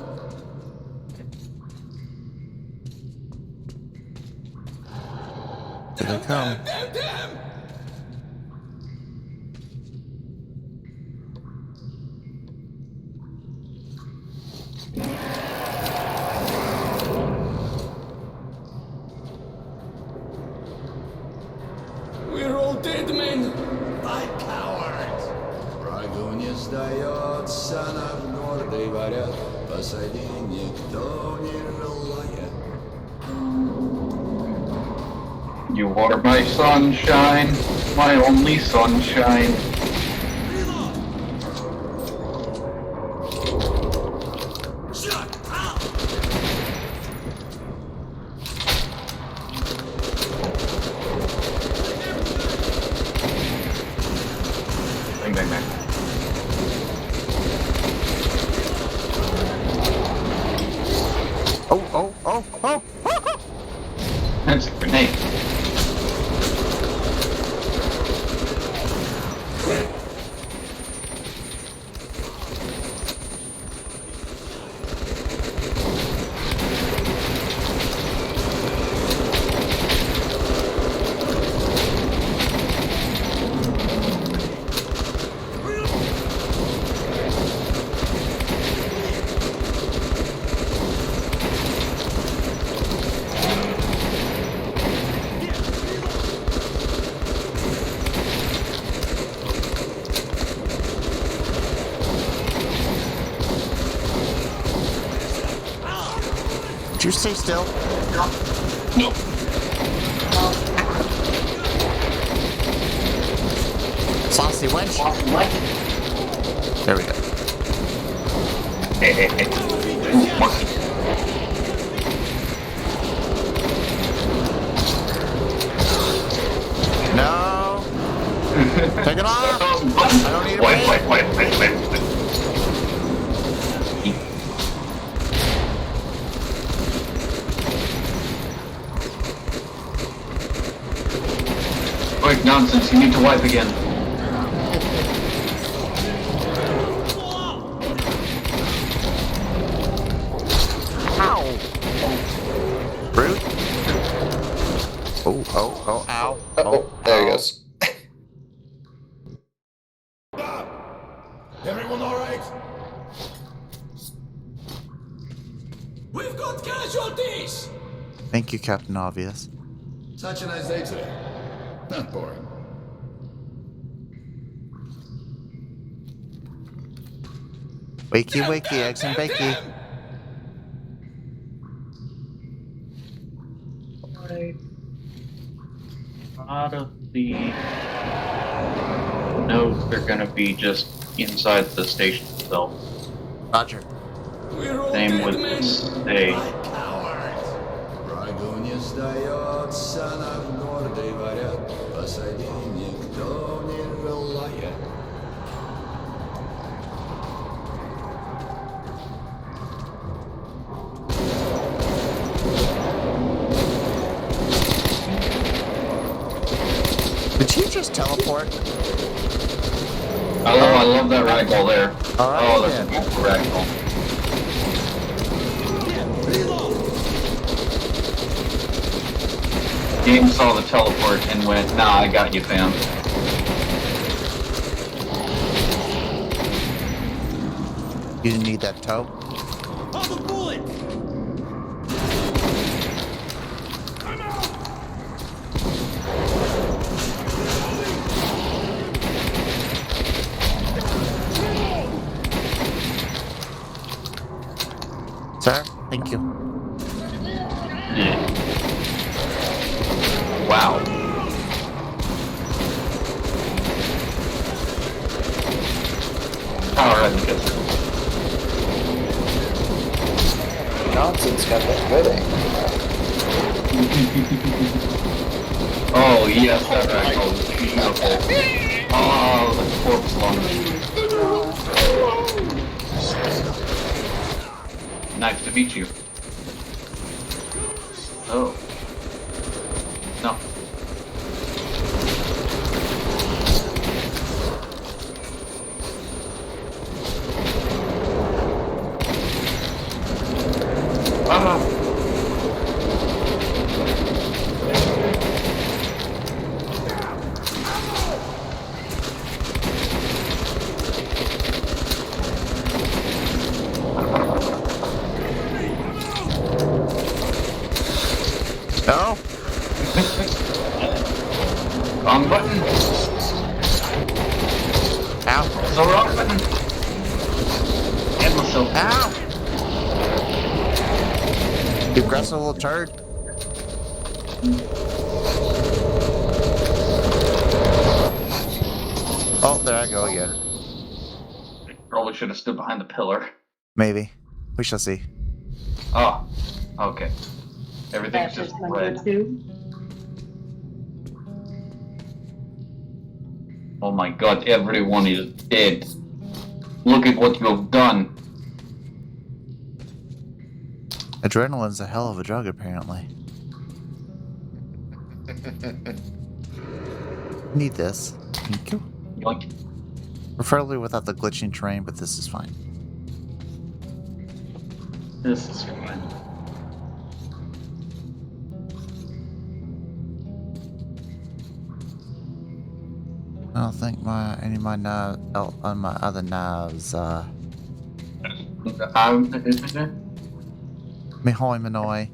[SPEAKER 4] Here they come.
[SPEAKER 6] Damn! We're all dead, men!
[SPEAKER 8] By cowards!
[SPEAKER 5] Врагу не сдается, наш гордый варяг, посади никто не желает.
[SPEAKER 1] You are my sunshine, my only sunshine. Bang, bang, bang.
[SPEAKER 4] Oh.
[SPEAKER 1] That's a grenade.
[SPEAKER 4] Did you stay still?
[SPEAKER 1] Nope.
[SPEAKER 4] Saucy wench. There we go.
[SPEAKER 1] Hey. Ooh, monkey.
[SPEAKER 4] No. Take it off. I don't need it.
[SPEAKER 1] Wait. Quick, nonsense, you need to wipe again.
[SPEAKER 4] Ow. Rude. Oh, ow.
[SPEAKER 2] Oh, there he
[SPEAKER 4] ow.
[SPEAKER 2] goes.
[SPEAKER 8] Everyone all right?
[SPEAKER 6] We've got casualties!
[SPEAKER 4] Thank you, Captain Obvious.
[SPEAKER 8] Such a nice day today. Not boring.
[SPEAKER 4] Wakey, eggs and bakey.
[SPEAKER 1] A lot of the nodes are going to be just inside the station itself.
[SPEAKER 4] Roger.
[SPEAKER 6] We're all
[SPEAKER 1] Same
[SPEAKER 6] dead,
[SPEAKER 1] with
[SPEAKER 6] men!
[SPEAKER 1] stay.
[SPEAKER 5] Врагу не сдается, наш гордый варяг, посади никто не желает.
[SPEAKER 4] Did he just teleport?
[SPEAKER 1] I love that ragdoll there.
[SPEAKER 4] All right,
[SPEAKER 1] Oh, that's
[SPEAKER 4] then.
[SPEAKER 1] a beautiful ragdoll. Game saw the teleport and went, nah, I got you, fam.
[SPEAKER 4] You didn't need that toe.
[SPEAKER 6] Have a bullet!
[SPEAKER 4] Sir, thank you.
[SPEAKER 1] Yeah. Wow. Alright, I guess.
[SPEAKER 2] Johnson's got that good angle.
[SPEAKER 1] Oh, yes, that angle is beautiful. Oh, the corpse launch. Nice to meet you. Oh. No. Ah.
[SPEAKER 4] Oh!
[SPEAKER 1] Wrong button.
[SPEAKER 4] Ow!
[SPEAKER 1] The wrong button. Get myself.
[SPEAKER 4] Ow! You aggressive little turd. Oh, there I go again.
[SPEAKER 1] Probably should have stood behind the pillar.
[SPEAKER 4] Maybe. We shall see.
[SPEAKER 1] Oh. Okay. Everything's just red.
[SPEAKER 9] 2.
[SPEAKER 1] Oh my god, everyone is dead. Look at what you've done.
[SPEAKER 4] Adrenaline's a hell of a drug, apparently. Need this. Thank you.
[SPEAKER 1] Yoink.
[SPEAKER 4] Preferably without the glitching terrain, but this is fine.
[SPEAKER 1] This is fine.
[SPEAKER 4] I don't think any of my knives on my other knives, Mihoy Minoy.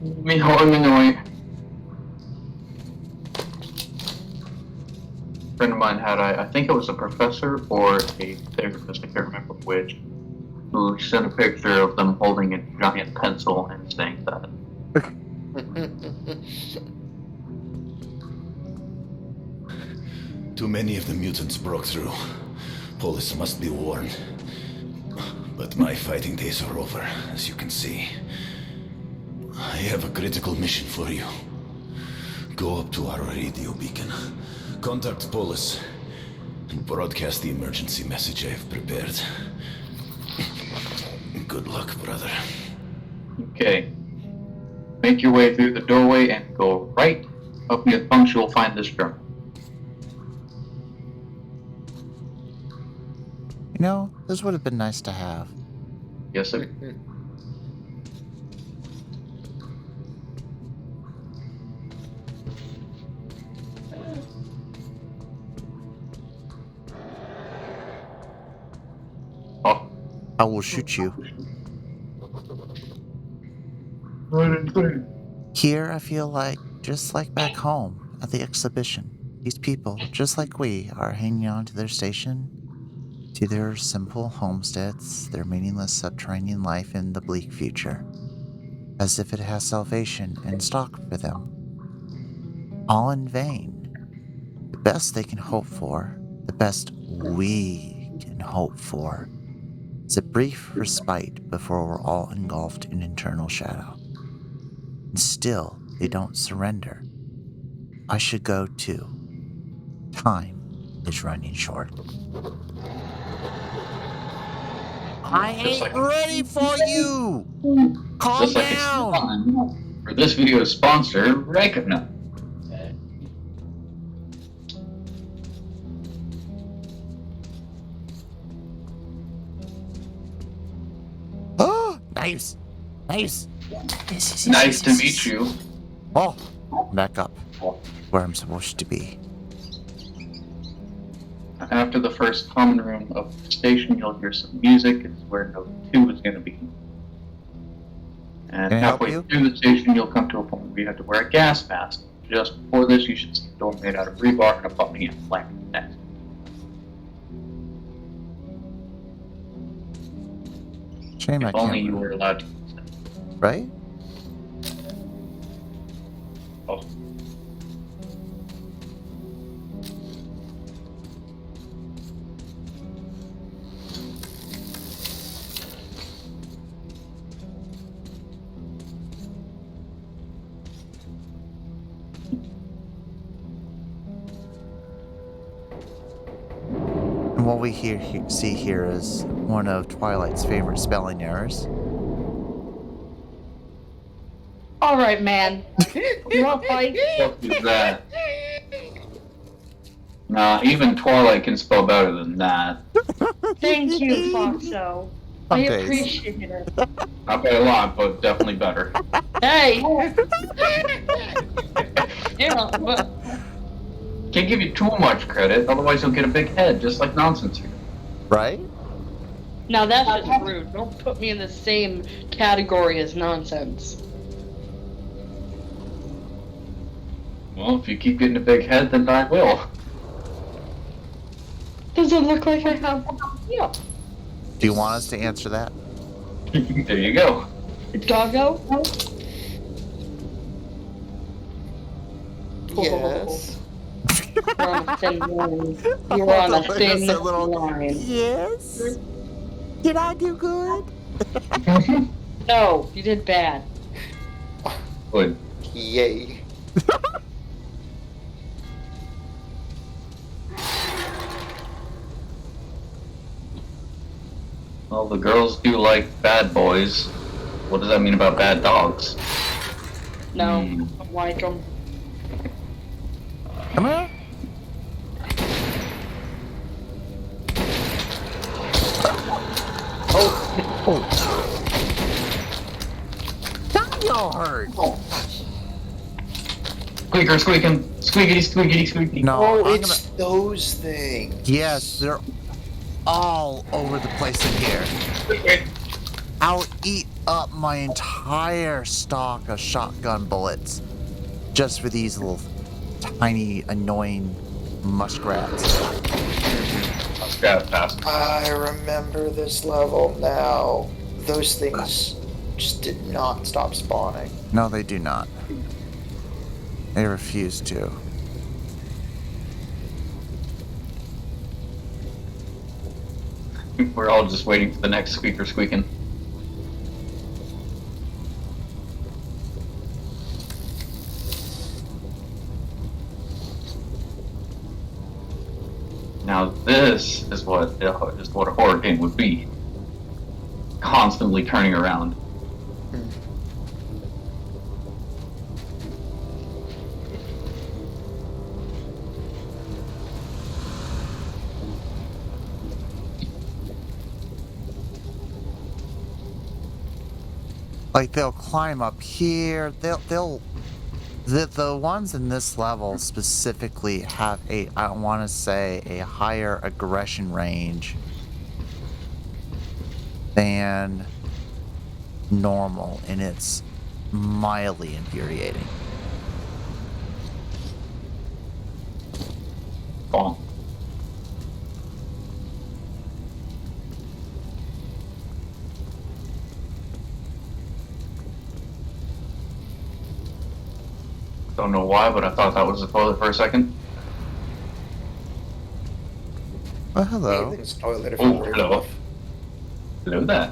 [SPEAKER 1] Minoi. A friend of mine had, I think it was a professor or a therapist, I can't remember which, who sent a picture of them holding a giant pencil and saying that.
[SPEAKER 5] Too many of the mutants broke through. Polis must be warned. But my fighting days are over, as you can see. I have a critical mission for you. Go up to our radio beacon. Contact Polis. And broadcast the emergency message I have prepared. Good luck, brother.
[SPEAKER 1] Okay. Make your way through the doorway and go right. Up near the bunks, you'll find this drum.
[SPEAKER 4] You know, this would have been nice to have.
[SPEAKER 1] Yes, sir. Oh.
[SPEAKER 4] I will shoot you. Here, I feel like, just like back home, at the exhibition, these people, just like we, are hanging on to their station, to their simple homesteads, their meaningless subterranean life in the bleak future, as if it has salvation in stock for them. All in vain. The best they can hope for, the best we can hope for, is a brief respite before we're all engulfed in eternal shadow. And still, they don't surrender. I should go too. Time is running short. I ain't ready for you! Calm
[SPEAKER 1] Just like
[SPEAKER 4] down!
[SPEAKER 1] it's time for this video's sponsor, Recognize.
[SPEAKER 4] Oh, nice! Nice!
[SPEAKER 1] Nice to meet you.
[SPEAKER 4] Oh, back up. Where I'm supposed to be.
[SPEAKER 1] After the first common room of the station, you'll hear some music. It's where note 2 is going to be. And
[SPEAKER 4] Can I help
[SPEAKER 1] halfway
[SPEAKER 4] you?
[SPEAKER 1] through the station, you'll come to a point where you have to wear a gas mask. Just before this, you should see a door made out of rebar and a bumping and flank next.
[SPEAKER 4] Shame I
[SPEAKER 9] If only
[SPEAKER 4] can't.
[SPEAKER 9] you were allowed to.
[SPEAKER 4] Right?
[SPEAKER 9] Oh.
[SPEAKER 4] And what we see here is one of Twilight's favorite spelling errors.
[SPEAKER 10] All right, man. You want to fight?
[SPEAKER 9] What is that? Nah, even Twilight can spell better than that.
[SPEAKER 10] Thank you, Foxo. I
[SPEAKER 4] Some days.
[SPEAKER 10] appreciate it.
[SPEAKER 9] Not by a lot, but definitely better.
[SPEAKER 10] Hey! Yeah, but
[SPEAKER 9] Can't give you too much credit, otherwise you'll get a big head, just like Nonsense here.
[SPEAKER 4] Right?
[SPEAKER 10] now that's just rude. Don't put me in the same category as nonsense.
[SPEAKER 9] Well, if you keep getting a big head, then I will.
[SPEAKER 10] Does it look like I have? Yeah.
[SPEAKER 4] Do you want us to answer that?
[SPEAKER 9] There you go.
[SPEAKER 10] Doggo?
[SPEAKER 2] Yes.
[SPEAKER 10] You're on a thin line. You're on a thin
[SPEAKER 4] Innocent little-
[SPEAKER 10] line.
[SPEAKER 4] Yes. Did I do good?
[SPEAKER 10] No, you did bad.
[SPEAKER 9] Good.
[SPEAKER 2] Yay.
[SPEAKER 9] Well, the girls do like bad boys. What does that mean about bad dogs?
[SPEAKER 10] No,
[SPEAKER 9] Hmm.
[SPEAKER 10] I don't like them.
[SPEAKER 4] Come here. Oh. That y'all hurt.
[SPEAKER 9] Squeaker, squeaking, squeakity, squeakity, squeaky.
[SPEAKER 4] No,
[SPEAKER 2] Oh,
[SPEAKER 4] I'm
[SPEAKER 2] it's those things.
[SPEAKER 4] Yes, they're all over the place in here. I'll eat up my entire stock of shotgun bullets just for these little tiny annoying muskrats.
[SPEAKER 9] Muskrat pass.
[SPEAKER 2] I remember this level now. Those things just did not stop spawning.
[SPEAKER 4] No, they do not. They refuse to.
[SPEAKER 9] We're all just waiting for the next squeaker squeaking. Now this is what a horror game would be. Constantly turning around.
[SPEAKER 4] Like they'll climb up here. The ones in this level specifically have I want to say a higher aggression range than normal, and it's mildly infuriating.
[SPEAKER 9] Bonk. Don't know why, but I thought that was the toilet for a second.
[SPEAKER 4] Well, hello.
[SPEAKER 2] Anything's toilet if
[SPEAKER 9] Oh,
[SPEAKER 2] you're brave
[SPEAKER 9] hello.
[SPEAKER 2] enough.
[SPEAKER 9] Hello there.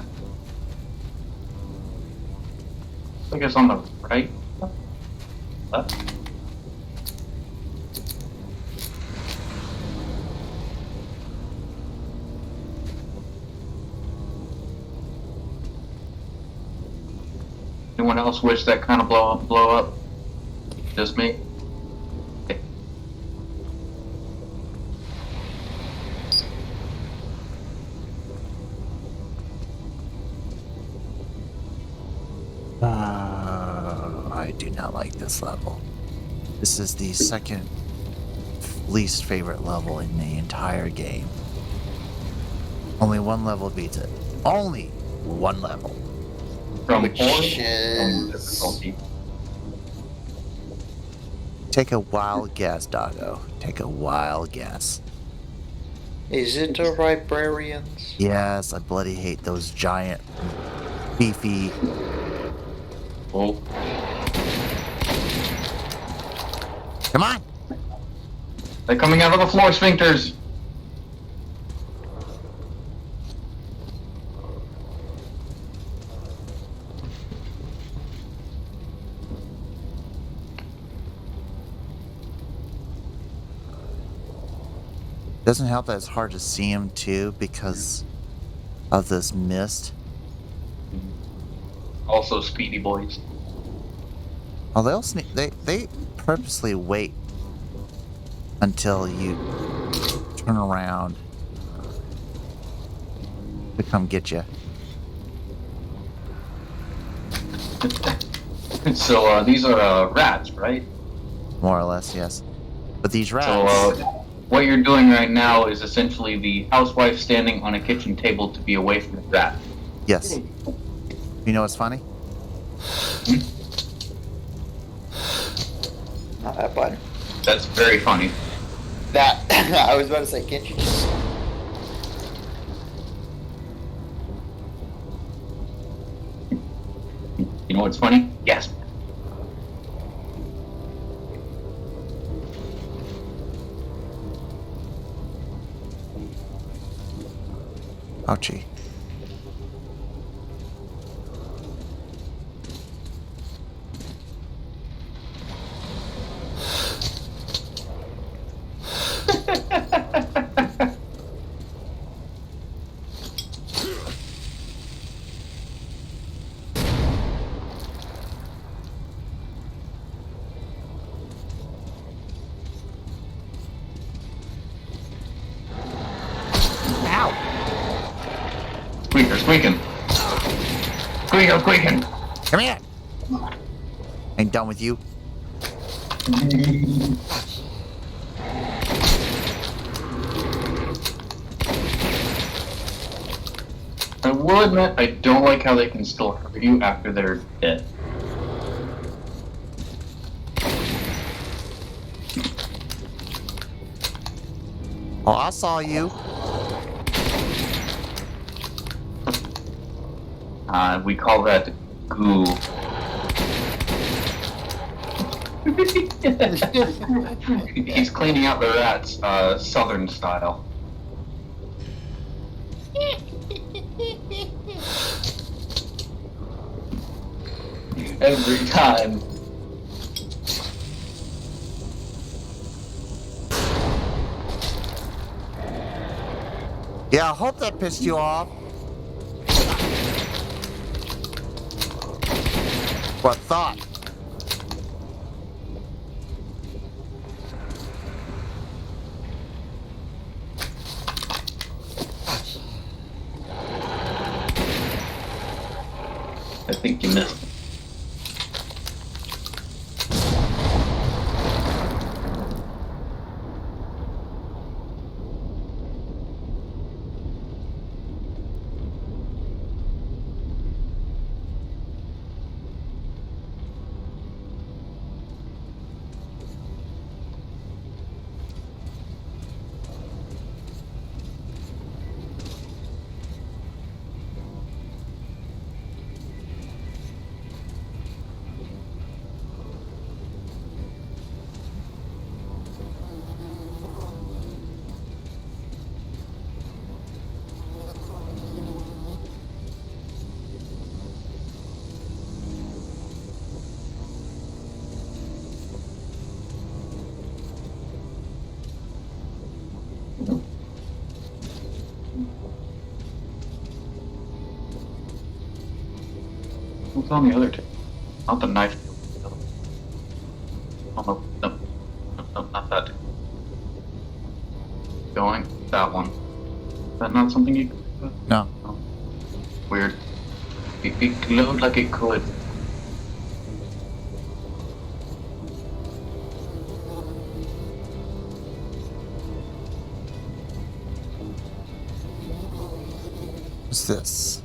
[SPEAKER 9] I think it's on the right. Left. Anyone else wish that kind of blow up? Just me? Okay.
[SPEAKER 4] I do not like this level. This is the second least favorite level in the entire game. Only one level beats it. Only one level.
[SPEAKER 9] From
[SPEAKER 2] Which
[SPEAKER 9] horror,
[SPEAKER 2] is-
[SPEAKER 9] from difficulty.
[SPEAKER 4] Take a wild guess, Doggo. Take a wild guess.
[SPEAKER 2] Is it the librarians?
[SPEAKER 4] Yes, I bloody hate those giant, beefy.
[SPEAKER 9] Oh,
[SPEAKER 4] Come on!
[SPEAKER 9] they're coming out of the floor sphincters.
[SPEAKER 4] Doesn't help that it's hard to see them too because of this mist.
[SPEAKER 9] Also, speedy boys.
[SPEAKER 4] Oh, they purposely wait until you turn around to come get you.
[SPEAKER 9] So these are rats, right?
[SPEAKER 4] More or less, yes. But these rats.
[SPEAKER 9] So what you're doing right now is essentially the housewife standing on a kitchen table to be away from the rat.
[SPEAKER 4] Yes. You know what's funny?
[SPEAKER 2] Not that button.
[SPEAKER 9] That's very funny.
[SPEAKER 2] That I was about to say, can't you just?
[SPEAKER 9] You know what's funny? Yes.
[SPEAKER 4] Ouchie.
[SPEAKER 9] Squeaker, squeaking. Squeaker, squeaking.
[SPEAKER 4] Come here! Ain't done with you.
[SPEAKER 9] I will admit, I don't like how they can still hurt you after they're dead.
[SPEAKER 4] Oh, I saw you.
[SPEAKER 9] We call that goo. He's cleaning out the rats, southern style. Every time.
[SPEAKER 4] Yeah, I hope that pissed you off. What thought?
[SPEAKER 9] I think you missed. What's on the other two? Not the knife. Oh, no, no, no, not that. Going, that one. Is that not something you could?
[SPEAKER 4] No.
[SPEAKER 9] Oh. Weird. It glowed like it could.
[SPEAKER 4] What's this?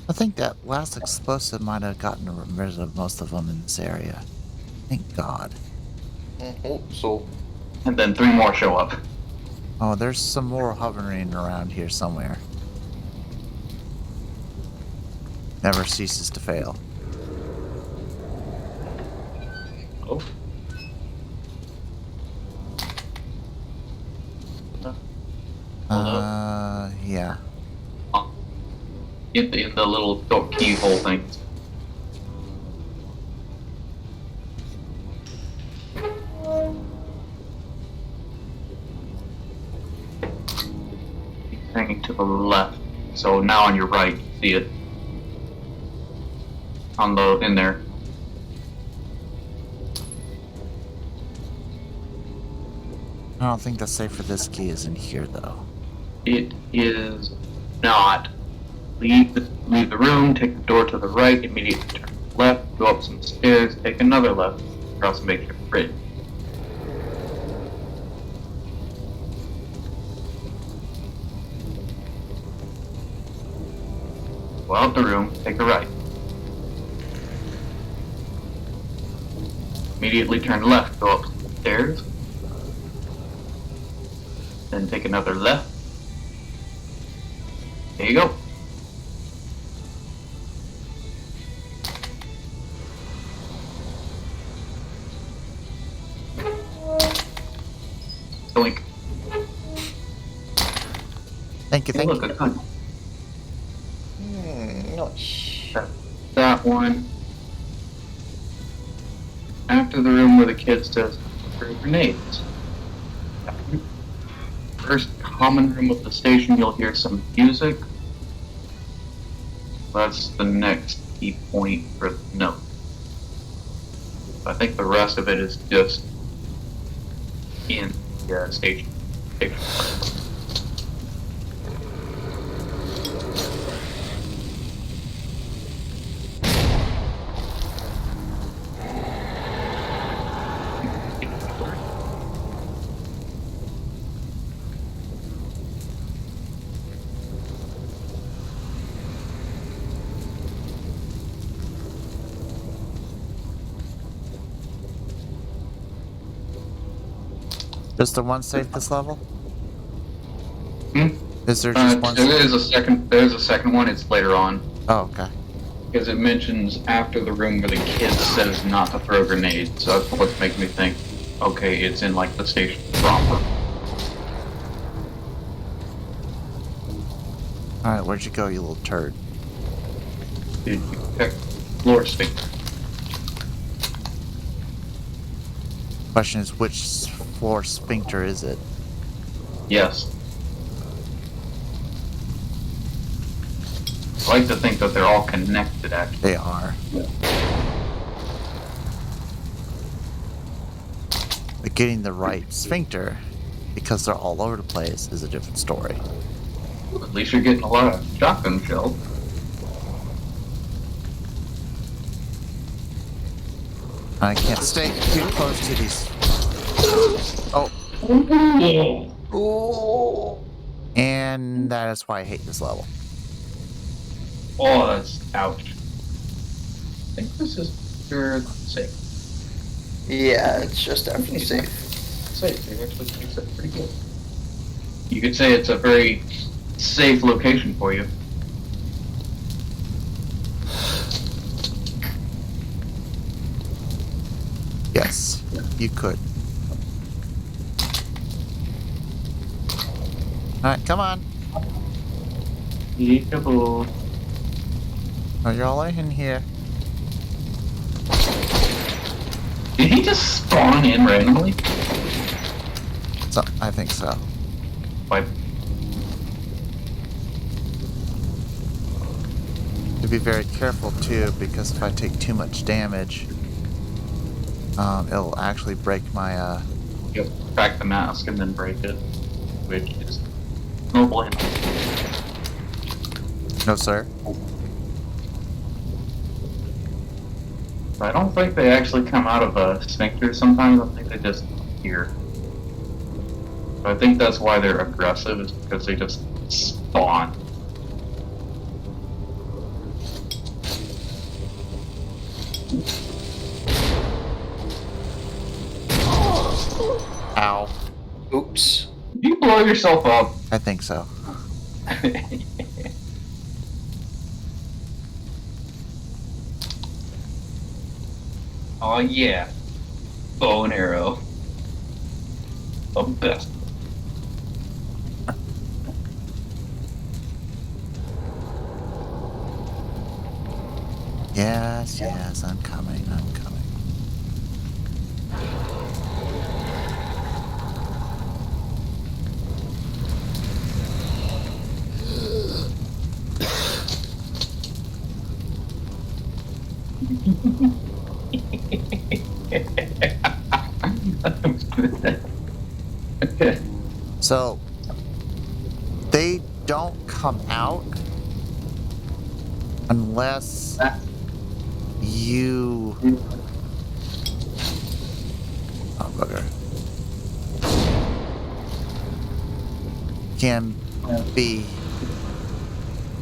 [SPEAKER 4] I think that last explosive might have gotten rid of most of them in this area. Thank God.
[SPEAKER 2] I hope so.
[SPEAKER 9] And then 3 more show up.
[SPEAKER 4] Oh, there's some more hovering around here somewhere. Never ceases to fail.
[SPEAKER 9] Oh.
[SPEAKER 4] Yeah.
[SPEAKER 9] In the little keyhole thing. Hanging to the left. So now on your right, you see it. In there.
[SPEAKER 4] I don't think the safe for this key is in here, though.
[SPEAKER 9] It is not. Leave the room, take the door to the right, immediately turn left, go up some stairs, take another left, across and make your bridge. Go out the room, take a right. Immediately turn left, go up some stairs. Then take another left. There you go. Doink.
[SPEAKER 4] Thank you, thank
[SPEAKER 9] Look,
[SPEAKER 4] you.
[SPEAKER 9] a gun.
[SPEAKER 2] Nice.
[SPEAKER 9] That one. After the room where the kids does grenades. First common room of the station, you'll hear some music. That's the next key point for the note. I think the rest of it is just in the station.
[SPEAKER 4] Is there one safe this level?
[SPEAKER 9] Hmm?
[SPEAKER 4] Is there just one safe?
[SPEAKER 9] There's a second one, it's later on.
[SPEAKER 4] Oh, okay.
[SPEAKER 9] Because it mentions after the room where the kid says not to throw grenades, so that's what's making me think, okay, it's in like the station proper.
[SPEAKER 4] Alright, where'd you go, you little turd?
[SPEAKER 9] Did you check floor sphincter?
[SPEAKER 4] Question is, which floor sphincter is it?
[SPEAKER 9] Yes. I like to think that they're all connected, actually.
[SPEAKER 4] They are. But getting the right sphincter, because they're all over the place, is a different story.
[SPEAKER 9] At least you're getting a lot of shotgun shells.
[SPEAKER 4] I can't stay too close to these. Oh.
[SPEAKER 2] Oh.
[SPEAKER 4] And that is why I hate this level.
[SPEAKER 9] Oh, that's ouch. I think this is your safe.
[SPEAKER 2] Yeah, it's just definitely safe.
[SPEAKER 9] Safe. It actually makes it pretty good. You could say it's a very safe location for you.
[SPEAKER 4] Yes, you could. Alright, come on.
[SPEAKER 9] Peekaboo.
[SPEAKER 4] Oh, you're all in here.
[SPEAKER 9] Did he just spawn in randomly?
[SPEAKER 4] So, I think so.
[SPEAKER 9] Like,
[SPEAKER 4] To be very careful too, because if I take too much damage, it'll actually break my
[SPEAKER 9] you'll crack the mask and then break it, which is noble.
[SPEAKER 4] No, sir.
[SPEAKER 9] I don't think they actually come out of a sphincter sometimes. I think they just appear. I think that's why they're aggressive, is because they just spawn.
[SPEAKER 4] Ow.
[SPEAKER 2] Oops.
[SPEAKER 9] You blow yourself up.
[SPEAKER 4] I think so.
[SPEAKER 9] Oh yeah. Bow and arrow. The best.
[SPEAKER 4] Yes, I'm coming. So, they don't come out unless you... Oh, bugger. Can be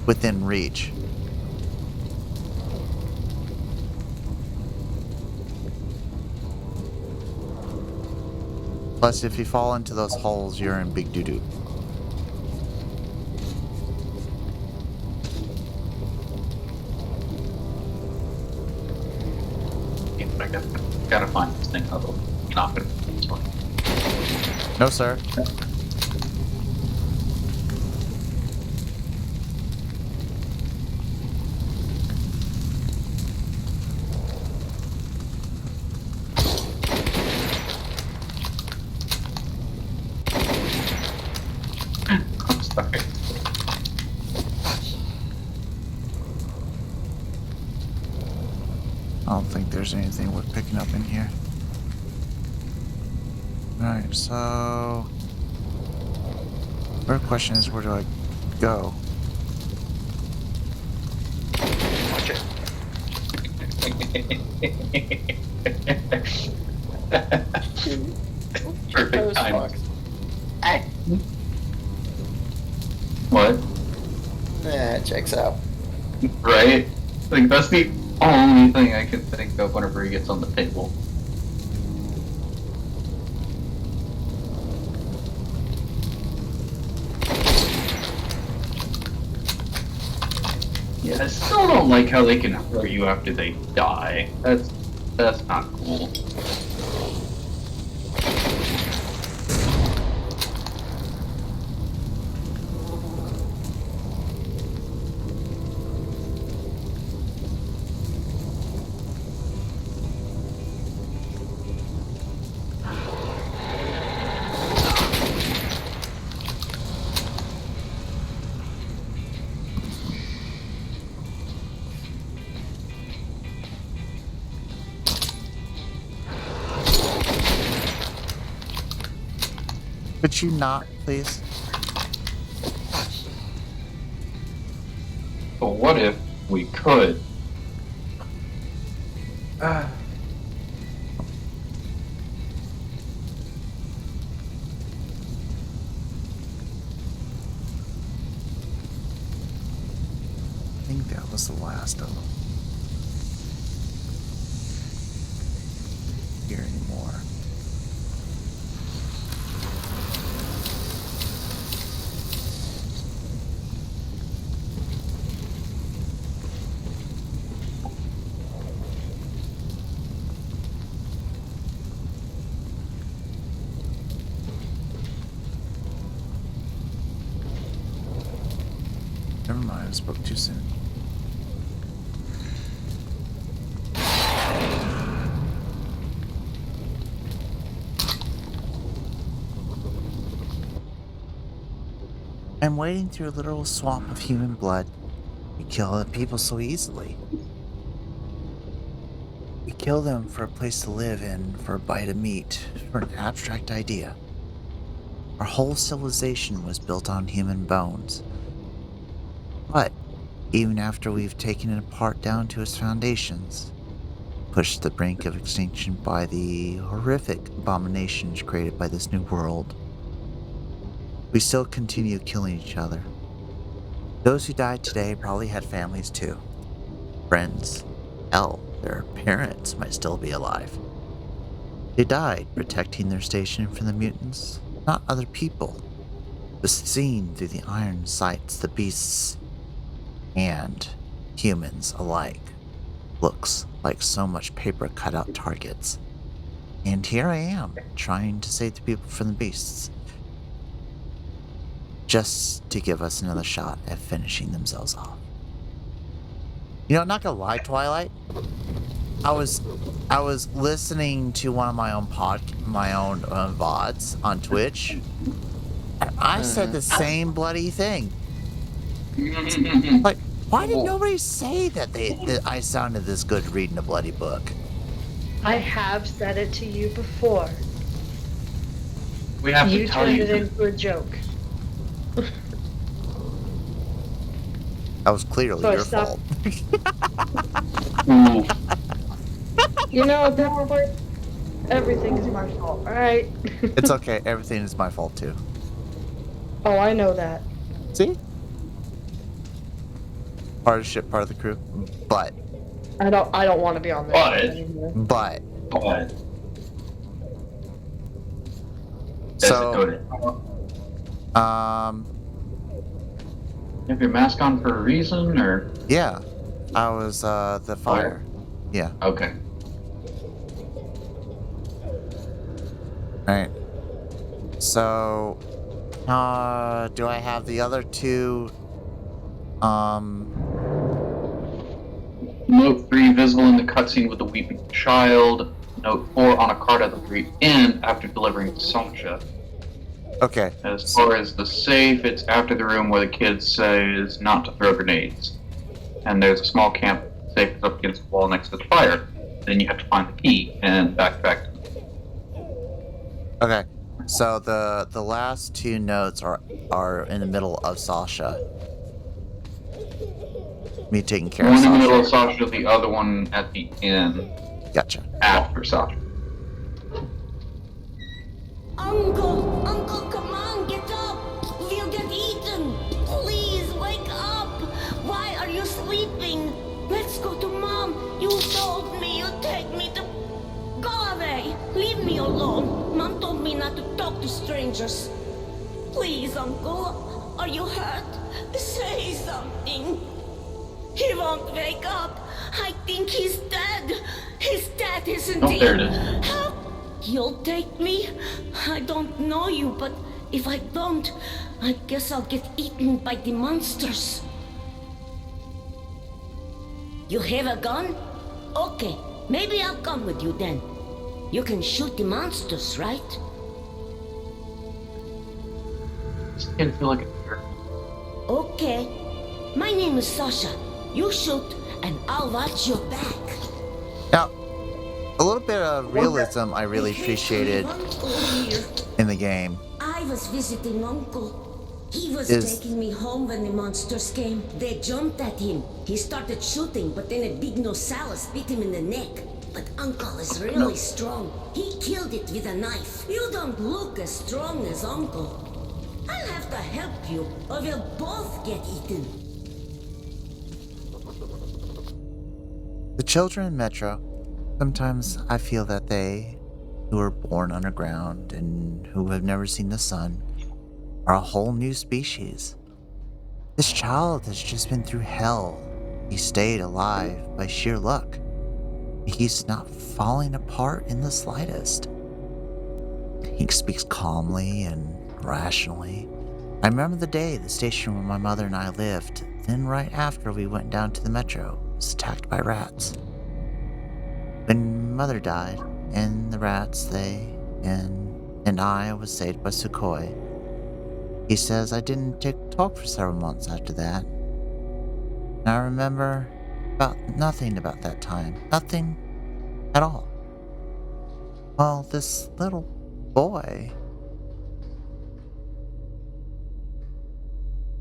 [SPEAKER 4] within reach. Plus, if you fall into those holes, you're in big doo-doo.
[SPEAKER 9] I gotta find this thing, although I'm not gonna this one.
[SPEAKER 4] No, sir.
[SPEAKER 9] I'm sorry.
[SPEAKER 4] I don't think there's anything worth picking up in here. Alright, so... Our question is, where do I go?
[SPEAKER 2] Watch it.
[SPEAKER 9] Perfect time.
[SPEAKER 2] Hey.
[SPEAKER 9] What?
[SPEAKER 2] Yeah, it checks out.
[SPEAKER 9] Right? Like, that's the only thing I can think of whenever he gets on the table. Yeah, I still don't like how they can hurt you after they die. That's not cool.
[SPEAKER 4] Could you not, please?
[SPEAKER 9] But what if we could?
[SPEAKER 4] I think that was the last of them. Here anymore. Never mind, I spoke too soon. I'm wading through a literal swamp of human blood. We kill other people so easily. We kill them for a place to live in, for a bite of meat, for an abstract idea. Our whole civilization was built on human bones. But, even after we've taken it apart down to its foundations, pushed to the brink of extinction by the horrific abominations created by this new world, we still continue killing each other. Those who died today probably had families too. Friends. Hell, their parents might still be alive. They died protecting their station from the mutants, not other people. But seen through the iron sights, the beasts and humans alike looks like so much paper cutout targets. And here I am, trying to save the people from the beasts. Just to give us another shot at finishing themselves off. You know, not gonna lie, Twilight. I was listening to one of my own VODs on Twitch. And I said the same bloody thing. Like, why did nobody say that I sounded this good reading a bloody book?
[SPEAKER 10] I have said it to you before.
[SPEAKER 9] We have
[SPEAKER 10] You
[SPEAKER 9] to tell
[SPEAKER 10] turned
[SPEAKER 9] you.
[SPEAKER 10] it into a joke.
[SPEAKER 4] That was clearly
[SPEAKER 10] So I
[SPEAKER 4] your
[SPEAKER 10] stopped.
[SPEAKER 4] fault.
[SPEAKER 9] Ooh.
[SPEAKER 10] You know, at that point, everything is my fault, alright?
[SPEAKER 4] It's okay, everything is my fault too.
[SPEAKER 10] Oh, I know that.
[SPEAKER 4] See? Part of the ship, part of the crew. But
[SPEAKER 10] I don't want to be on
[SPEAKER 9] But-
[SPEAKER 10] this anymore.
[SPEAKER 4] But
[SPEAKER 9] But
[SPEAKER 4] so
[SPEAKER 9] you have your mask on for a reason, or
[SPEAKER 4] yeah. I was the fire. Yeah.
[SPEAKER 9] okay?
[SPEAKER 4] Alright. So do I have the other two
[SPEAKER 9] Note 3 visible in the cutscene with the weeping child. Note 4 on a card at the very end after delivering to Sasha.
[SPEAKER 4] okay.
[SPEAKER 9] As far as the safe, it's after the room where the kid says not to throw grenades. And there's a small camp safe that's up against the wall next to the fire. Then you have to find the key and back.
[SPEAKER 4] Okay. So the last two notes are in the middle of Sasha. Me taking care of
[SPEAKER 9] One in
[SPEAKER 4] Sasha.
[SPEAKER 9] the middle of Sasha, the other one at the end
[SPEAKER 4] Gotcha.
[SPEAKER 9] after Sasha.
[SPEAKER 11] Uncle, come on, get up! We'll get eaten! Please, wake up! Why are you sleeping? Let's go to Mom! You told me you'd take me to... Go away! Leave me alone! Mom told me not to talk to strangers. Please, Uncle, are you hurt? Say something. He won't wake up. I think he's dead. He's dead, isn't
[SPEAKER 9] Oh,
[SPEAKER 11] he?
[SPEAKER 9] there it is.
[SPEAKER 11] Help! You'll take me? I don't know you, but if I don't, I guess I'll get eaten by the monsters. You have a gun? Okay, maybe I'll come with you then. You can shoot the monsters, right?
[SPEAKER 9] This kid feel like a jerk.
[SPEAKER 11] Okay. My name is Sasha. You shoot, and I'll watch your back.
[SPEAKER 4] Now, a little bit of realism I really appreciated
[SPEAKER 11] Uncle here.
[SPEAKER 4] in the game.
[SPEAKER 11] I was visiting Uncle. He was
[SPEAKER 4] Is-
[SPEAKER 11] taking me home when the monsters came. They jumped at him. He started shooting, but then a big Nosaurus bit him in the neck. But Uncle is really strong. He killed it with a knife. You don't look as strong as Uncle. I'll have to help you, or we'll both get eaten.
[SPEAKER 4] The children in Metro, sometimes I feel that they, who were born underground and who have never seen the sun, are a whole new species. This child has just been through hell. He stayed alive by sheer luck. He's not falling apart in the slightest. He speaks calmly and rationally. I remember the day the station where my mother and I lived, then right after we went down to the Metro, was attacked by rats. When Mother died, and the rats, and I was saved by Sukhoi. He says I didn't talk for several months after that. And I remember nothing about that time. Nothing at all. Well, this little boy...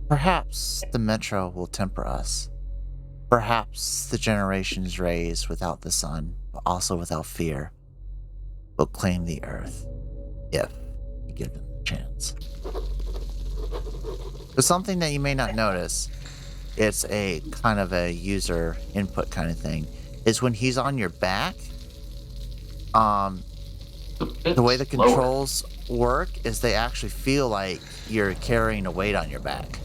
[SPEAKER 4] Perhaps the Metro will temper us. Perhaps the generations raised without the sun, but also without fear, will claim the earth, if we give them a chance. So something that you may not notice, it's a kind of a user input kind of thing, is when he's on your back, the way the controls work is they actually feel like you're carrying a weight on your back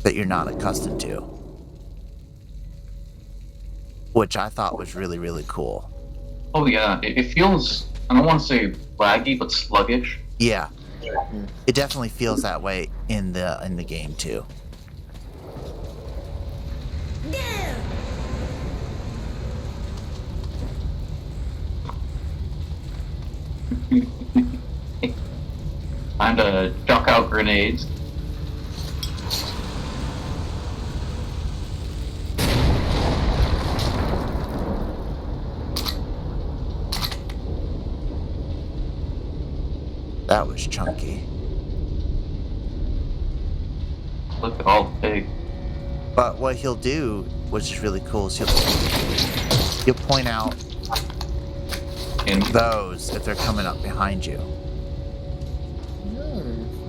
[SPEAKER 4] that you're not accustomed to, which I thought was really, really cool.
[SPEAKER 9] Oh yeah, it feels, I don't want to say laggy, but sluggish.
[SPEAKER 4] Yeah, it definitely feels that way in the game too.
[SPEAKER 9] Time to chuck out grenades.
[SPEAKER 4] That was chunky.
[SPEAKER 9] Look at all the pig.
[SPEAKER 4] But what he'll do, which is really cool, is he'll point out those if they're coming up behind you.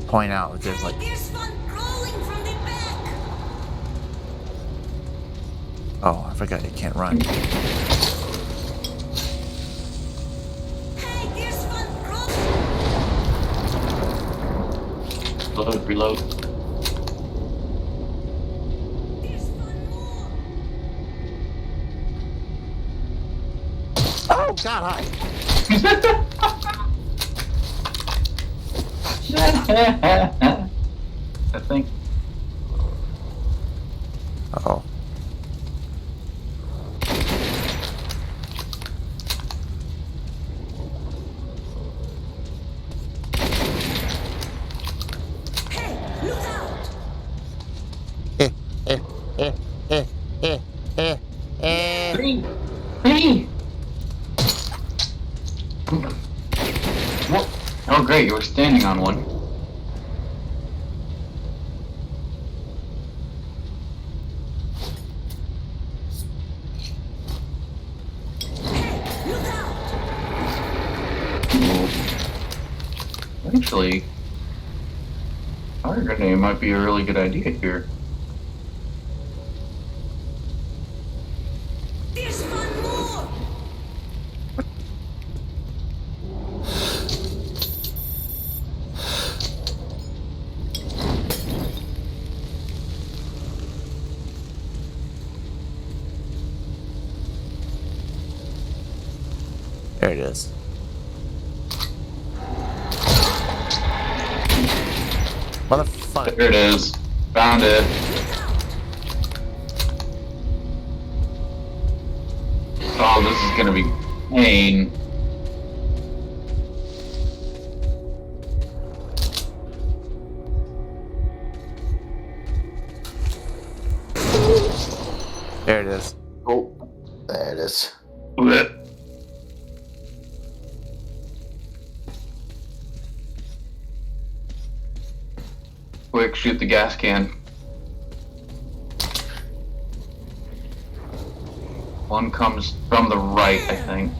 [SPEAKER 4] Point out if there's like.
[SPEAKER 11] There's one crawling from the back.
[SPEAKER 4] Oh, I forgot you can't run.
[SPEAKER 11] Hey, there's one crawling.
[SPEAKER 9] Reload.
[SPEAKER 11] There's one more.
[SPEAKER 4] Oh God, hi.
[SPEAKER 9] I think.
[SPEAKER 4] Uh-oh.
[SPEAKER 11] Hey, look out!
[SPEAKER 9] Hey! What? Oh great, you were standing on one.
[SPEAKER 11] Look out!
[SPEAKER 9] Actually, fire grenade might be a really good idea here.
[SPEAKER 11] There's one more.
[SPEAKER 4] There it is. Motherfucker.
[SPEAKER 9] There it is. Found it. Oh, this is gonna be pain.
[SPEAKER 4] There it is.
[SPEAKER 2] Oh, there it is.
[SPEAKER 9] Blech. Quick, shoot the gas can. One comes from the right, I think.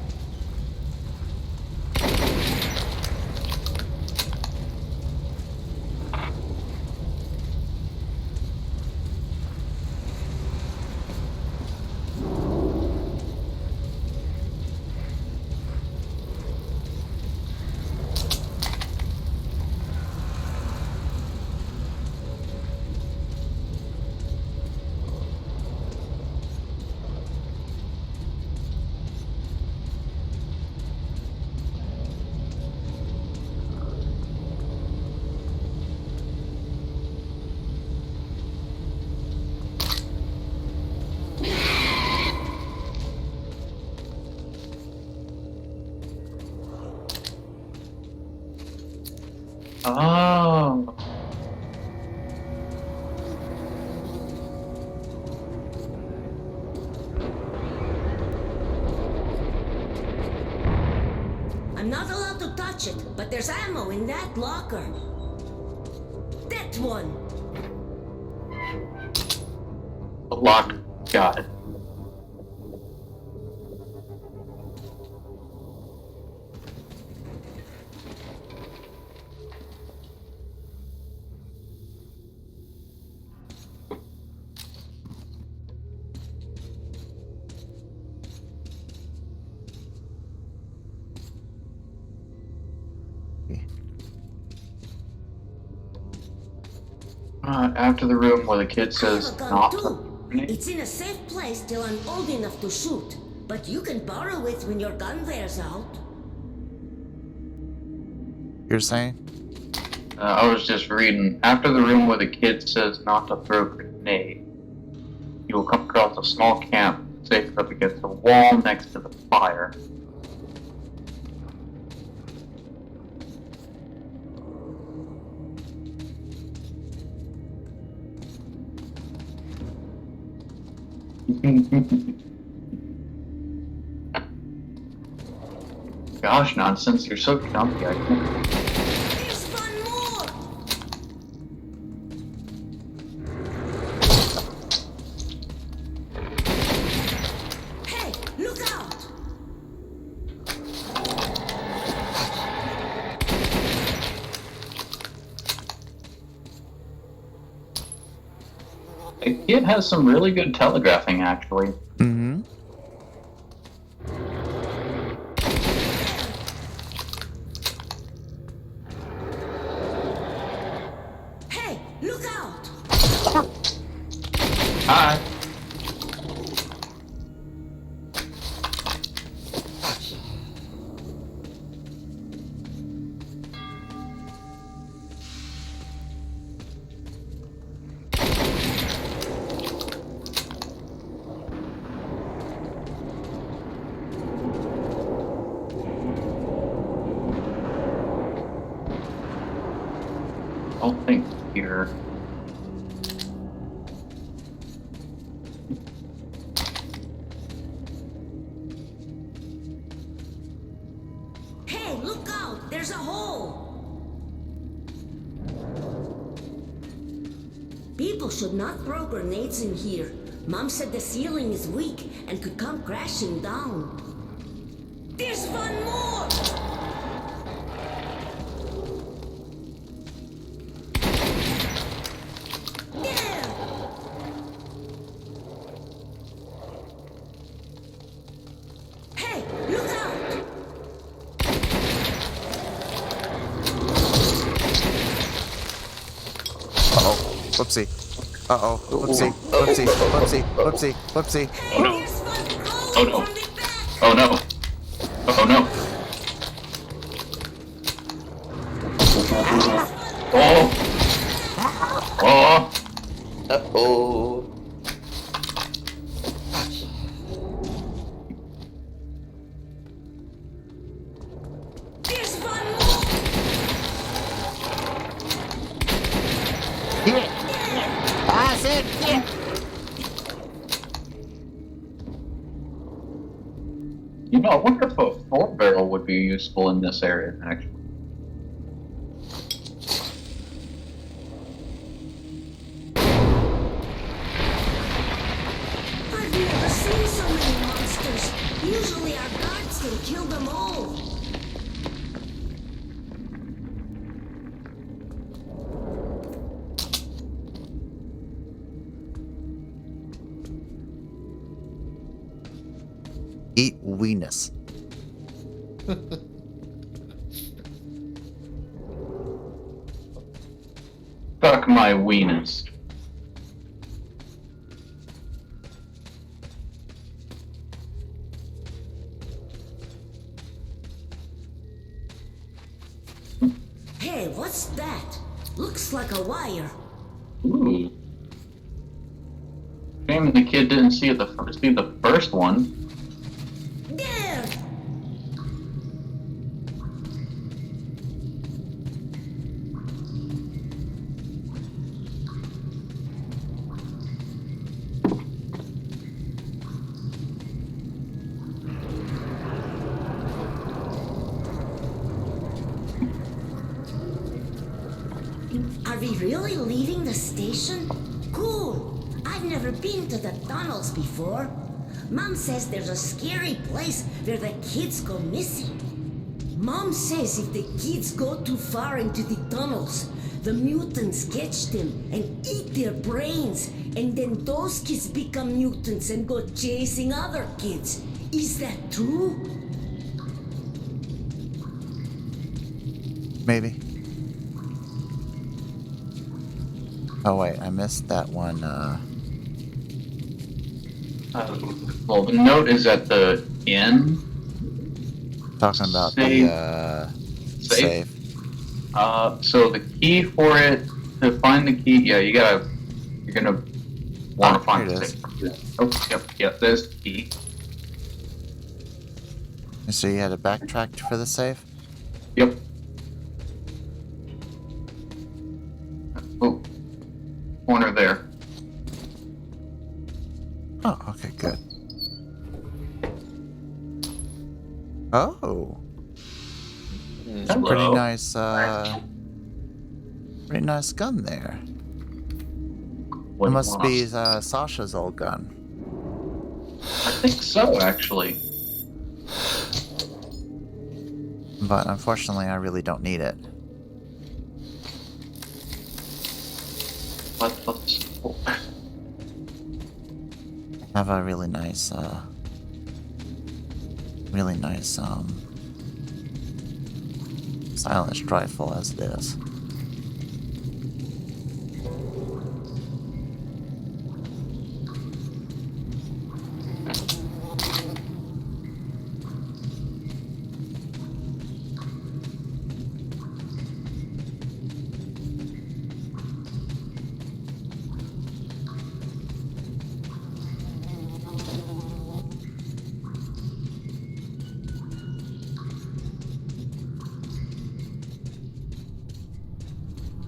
[SPEAKER 9] Oh.
[SPEAKER 11] I'm not allowed to touch it, but there's ammo in that locker. That one.
[SPEAKER 9] Lock. Got it. After the room where the kid says
[SPEAKER 11] I have a gun
[SPEAKER 9] not
[SPEAKER 11] too.
[SPEAKER 9] to grenade.
[SPEAKER 11] It's in a safe place till I'm old enough to shoot. But you can borrow it when your gun wears out.
[SPEAKER 4] You're saying?
[SPEAKER 9] I was just reading. After the room where the kid says not to throw a grenade, you will come across a small camp safe up against the wall next to the fire. Gosh, nonsense, you're so jumpy, I can't.
[SPEAKER 11] There's one more! Hey, look out!
[SPEAKER 9] The kid has some really good telegraphing, actually.
[SPEAKER 4] Mm-hmm.
[SPEAKER 11] Hey, look out!
[SPEAKER 9] Hi. Don't think here.
[SPEAKER 11] Hey, look out! There's a hole! People should not throw grenades in here. Mom said the ceiling is weak and could come crashing down. There's one more! There! Hey, look out!
[SPEAKER 4] Uh-oh. Whoopsie. Uh-oh. Whoopsie. Whoopsie. Whoopsie. Whoopsie. Whoopsie.
[SPEAKER 9] Oh no. Oh no. Oh no. Oh no. Oh. Oh.
[SPEAKER 2] Uh-oh.
[SPEAKER 11] There's one more!
[SPEAKER 4] Pass it!
[SPEAKER 9] You know, I wonder if a 4-barrel would be useful in this area, actually.
[SPEAKER 11] I've never seen so many monsters. Usually our guards can kill them all.
[SPEAKER 4] Eat weenus.
[SPEAKER 9] Fuck my weenus.
[SPEAKER 11] Hey, what's that? Looks like a wire.
[SPEAKER 9] Ooh. Shame the kid didn't see the first one.
[SPEAKER 11] There! Are we really leaving the station? Cool! I've never been to the tunnels before. Mom says there's a scary place where the kids go missing. Mom says if the kids go too far into the tunnels, the mutants catch them and eat their brains, and then those kids become mutants and go chasing other kids. Is that true?
[SPEAKER 4] Maybe. Oh wait, I missed that one.
[SPEAKER 9] Well, the note is at the end.
[SPEAKER 4] Talking about
[SPEAKER 9] Save.
[SPEAKER 4] the
[SPEAKER 9] Safe.
[SPEAKER 4] safe.
[SPEAKER 9] So the key for it, to find the key, yeah, you're gonna want to find
[SPEAKER 4] here
[SPEAKER 9] the
[SPEAKER 4] it
[SPEAKER 9] safe. Oh, yep, there's the key.
[SPEAKER 4] So you had to backtrack for the safe?
[SPEAKER 9] Yep. Oh, corner there.
[SPEAKER 4] Oh, okay, good. Oh,
[SPEAKER 9] Hello.
[SPEAKER 4] pretty nice gun there.
[SPEAKER 9] What
[SPEAKER 4] It
[SPEAKER 9] do you
[SPEAKER 4] must
[SPEAKER 9] want
[SPEAKER 4] be
[SPEAKER 9] us-
[SPEAKER 4] Sasha's old gun.
[SPEAKER 9] I think so, actually.
[SPEAKER 4] But unfortunately, I really don't need it. I have a really nice silenced rifle as it is.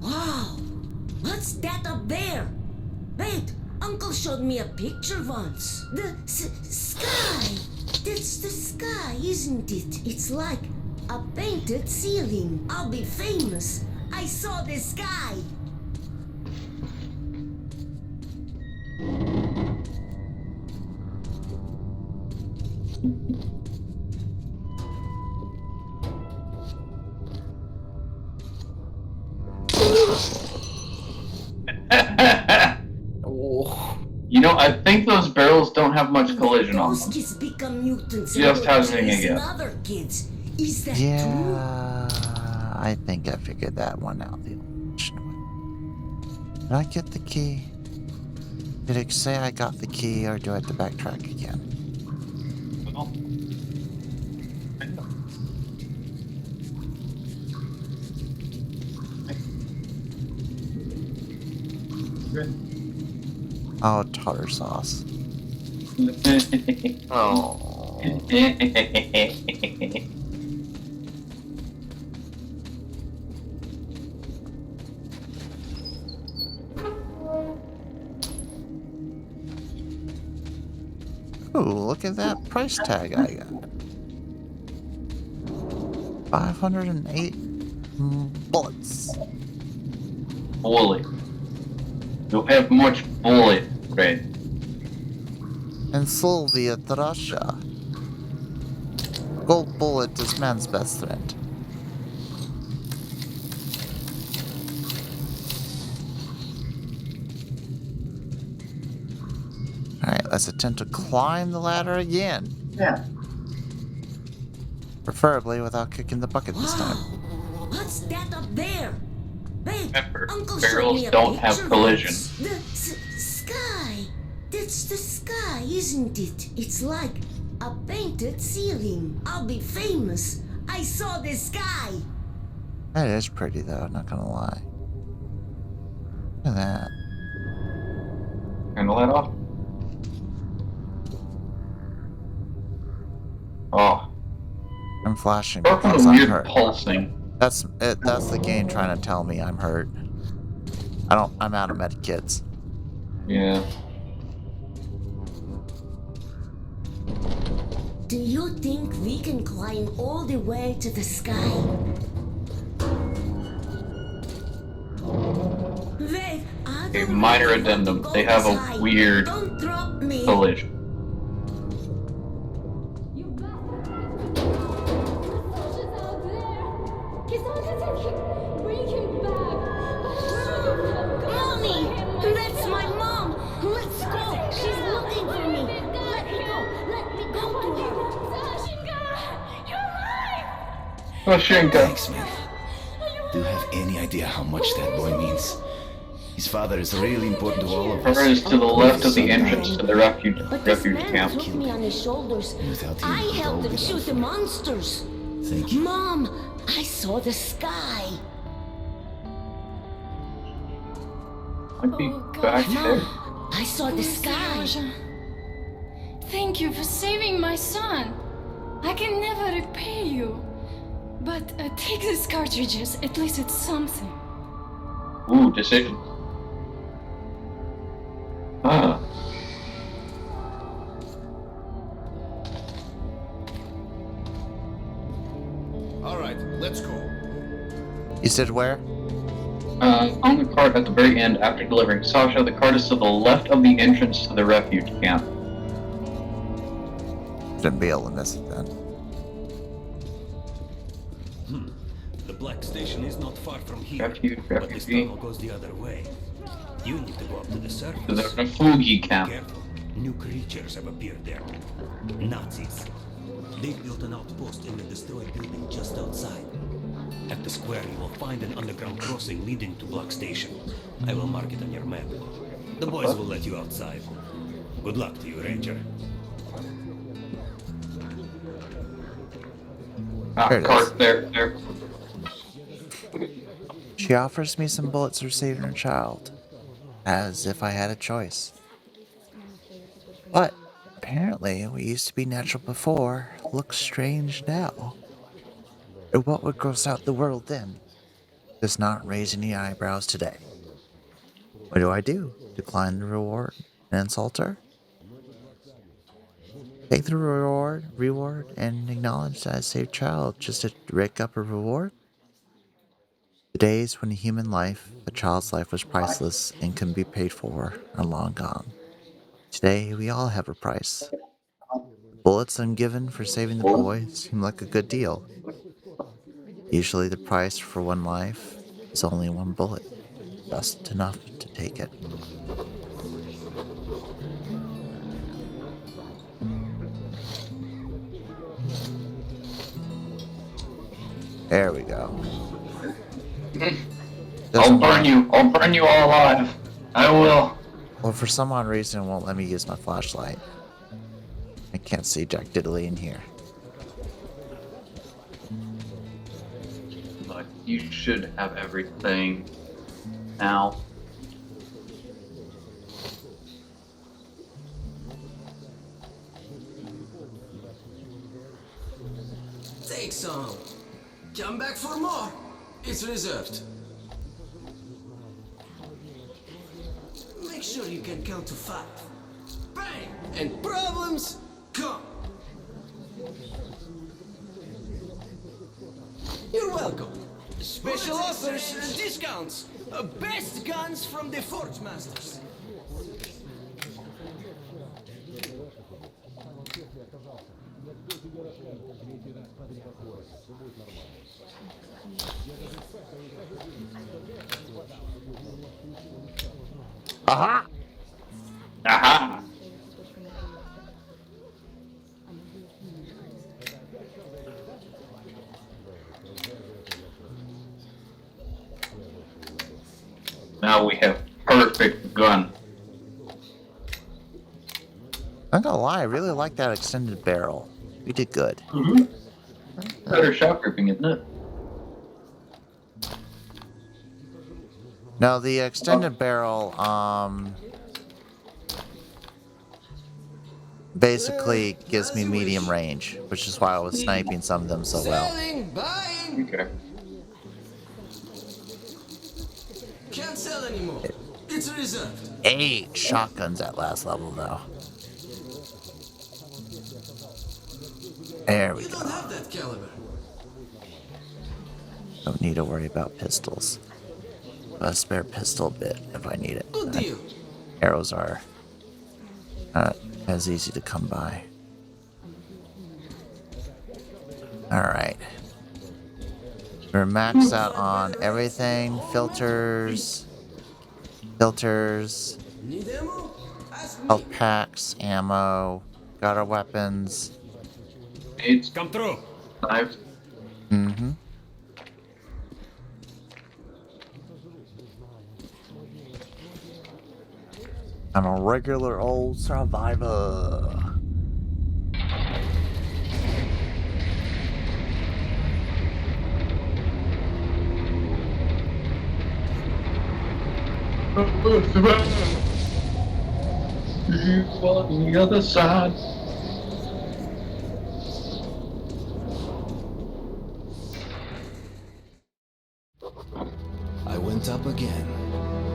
[SPEAKER 11] Wow! What's that up there? Wait, Uncle showed me a picture once. The sky! That's the sky, isn't it? It's like a painted ceiling. I'll be famous. I saw the sky.
[SPEAKER 9] You know, I think those barrels don't have much collision on
[SPEAKER 11] Those
[SPEAKER 9] them.
[SPEAKER 11] kids become mutants
[SPEAKER 9] Just
[SPEAKER 11] and they're
[SPEAKER 9] hasn't
[SPEAKER 11] chasing
[SPEAKER 9] again.
[SPEAKER 11] other kids. Is that
[SPEAKER 4] Yeah,
[SPEAKER 11] true?
[SPEAKER 4] I think I figured that one out the old-fashioned way. Did I get the key? Did it say I got the key, or do I have to backtrack again? Oh, tartar sauce.
[SPEAKER 2] Oh.
[SPEAKER 4] Ooh, look at that price tag I got. 508 bullets.
[SPEAKER 9] Bullet. You have much bullet, Red.
[SPEAKER 4] And Sylvia Thrasha. Gold bullet is man's best friend. Alright, let's attempt to climb the ladder again.
[SPEAKER 9] Yeah.
[SPEAKER 4] Preferably without kicking the bucket this time.
[SPEAKER 11] Wow! What's that up there? Wait,
[SPEAKER 9] Remember,
[SPEAKER 11] Uncle showed
[SPEAKER 9] barrels
[SPEAKER 11] me a
[SPEAKER 9] don't have
[SPEAKER 11] picture
[SPEAKER 9] collision.
[SPEAKER 11] once. The sky. That's the sky, isn't it? It's like a painted ceiling. I'll be famous. I saw the sky.
[SPEAKER 4] That is pretty though, not gonna lie. Look at that.
[SPEAKER 9] Turn the light off. Oh.
[SPEAKER 4] I'm flashing
[SPEAKER 9] Apart from
[SPEAKER 4] because
[SPEAKER 9] the
[SPEAKER 4] I'm
[SPEAKER 9] weird
[SPEAKER 4] hurt.
[SPEAKER 9] pulsing.
[SPEAKER 4] That's it. That's the game trying to tell me I'm hurt. I'm out of medikits.
[SPEAKER 9] Yeah.
[SPEAKER 11] Do you think we can climb all the way to the sky? Wait, I
[SPEAKER 9] A
[SPEAKER 11] don't
[SPEAKER 9] minor
[SPEAKER 11] really want to
[SPEAKER 9] addendum.
[SPEAKER 11] go
[SPEAKER 9] They have
[SPEAKER 11] this
[SPEAKER 9] a
[SPEAKER 11] high.
[SPEAKER 9] weird
[SPEAKER 11] Don't drop me.
[SPEAKER 9] collision.
[SPEAKER 11] Mommy, that's my mom. Let's go. She's looking for me. Let me go. Let me go to her.
[SPEAKER 9] Oh, Shinka.
[SPEAKER 5] Thanks, man. Do you have any idea how much that boy means? His father is really important to all of us.
[SPEAKER 9] Her is to the left of the entrance to the refuge
[SPEAKER 11] But this
[SPEAKER 9] refuge
[SPEAKER 11] man
[SPEAKER 9] camp.
[SPEAKER 11] took me on his shoulders.
[SPEAKER 5] Without him,
[SPEAKER 11] I
[SPEAKER 5] we'd all
[SPEAKER 11] helped him
[SPEAKER 5] be
[SPEAKER 11] shoot the
[SPEAKER 5] nothing.
[SPEAKER 11] monsters.
[SPEAKER 5] Thank you.
[SPEAKER 11] Mom, I saw the sky.
[SPEAKER 9] Might be
[SPEAKER 12] Oh, God.
[SPEAKER 9] back there.
[SPEAKER 11] Mom, I saw the sky.
[SPEAKER 12] Thank you for saving my son. I can never repay you. But take these cartridges. At least it's something.
[SPEAKER 9] Ooh, decision. Ah.
[SPEAKER 8] All right, let's go.
[SPEAKER 4] You said where?
[SPEAKER 9] On the cart at the very end, after delivering Sasha, the cart is to the left of the entrance to the refuge camp.
[SPEAKER 4] Shouldn't be able to miss it then.
[SPEAKER 6] The black station is not far from here,
[SPEAKER 9] Refuge,
[SPEAKER 6] but this
[SPEAKER 9] refugee.
[SPEAKER 6] tunnel goes the other way. You need to go up to the surface.
[SPEAKER 9] To the refuge camp.
[SPEAKER 6] Careful. New creatures have appeared there. Nazis. They built an outpost in the destroyed building just outside. At the square, you will find an underground crossing leading to Black Station. I will mark it on your map. The boys will let you outside. Good luck to you, Ranger.
[SPEAKER 9] Ah,
[SPEAKER 4] There it
[SPEAKER 9] cart there.
[SPEAKER 4] She offers me some bullets for saving her child, as if I had a choice. But apparently, what used to be natural before looks strange now. Or what would gross out the world then does not raise any eyebrows today. What do? Decline the reward and insult her? Take the reward, and acknowledge that I saved child just to rake up a reward? The days when a child's life was priceless and couldn't be paid for, are long gone. Today, we all have a price. The bullets I'm given for saving the boy seem like a good deal. Usually the price for one life is only one bullet, just enough to take it. There we go.
[SPEAKER 9] I'll burn you. I'll burn you all alive. I will.
[SPEAKER 4] Well, for some odd reason, it won't let me use my flashlight. I can't see Jack Diddley in here.
[SPEAKER 9] But you should have everything now.
[SPEAKER 6] Take some. Come back for more. It's reserved. Make sure you can count to 5. Bang! And problems come. You're welcome. Special offers and discounts. Best guns from the Forge Masters.
[SPEAKER 4] Aha!
[SPEAKER 9] Aha! Now we have perfect gun.
[SPEAKER 4] I'm not gonna lie, I really like that extended barrel. We did good.
[SPEAKER 9] Better shot grouping, isn't it?
[SPEAKER 4] No, the extended barrel, basically gives me medium range, which is why I was sniping some of them so well.
[SPEAKER 6] Selling, buying.
[SPEAKER 9] Okay.
[SPEAKER 6] Can't sell anymore. It's reserved.
[SPEAKER 4] 8 shotguns at last level, though. There we
[SPEAKER 6] You
[SPEAKER 4] go.
[SPEAKER 6] don't have that caliber.
[SPEAKER 4] Don't need to worry about pistols. A spare pistol bit if I need it.
[SPEAKER 6] Good deal.
[SPEAKER 4] Arrows are not as easy to come by. Alright. We're maxed out on everything. Filters.
[SPEAKER 6] Need ammo? Ask me.
[SPEAKER 4] Health packs. Ammo. Got our weapons.
[SPEAKER 9] It's
[SPEAKER 6] Come through.
[SPEAKER 9] knives.
[SPEAKER 4] I'm a regular old survivor.
[SPEAKER 9] You on the other side.
[SPEAKER 5] I went up again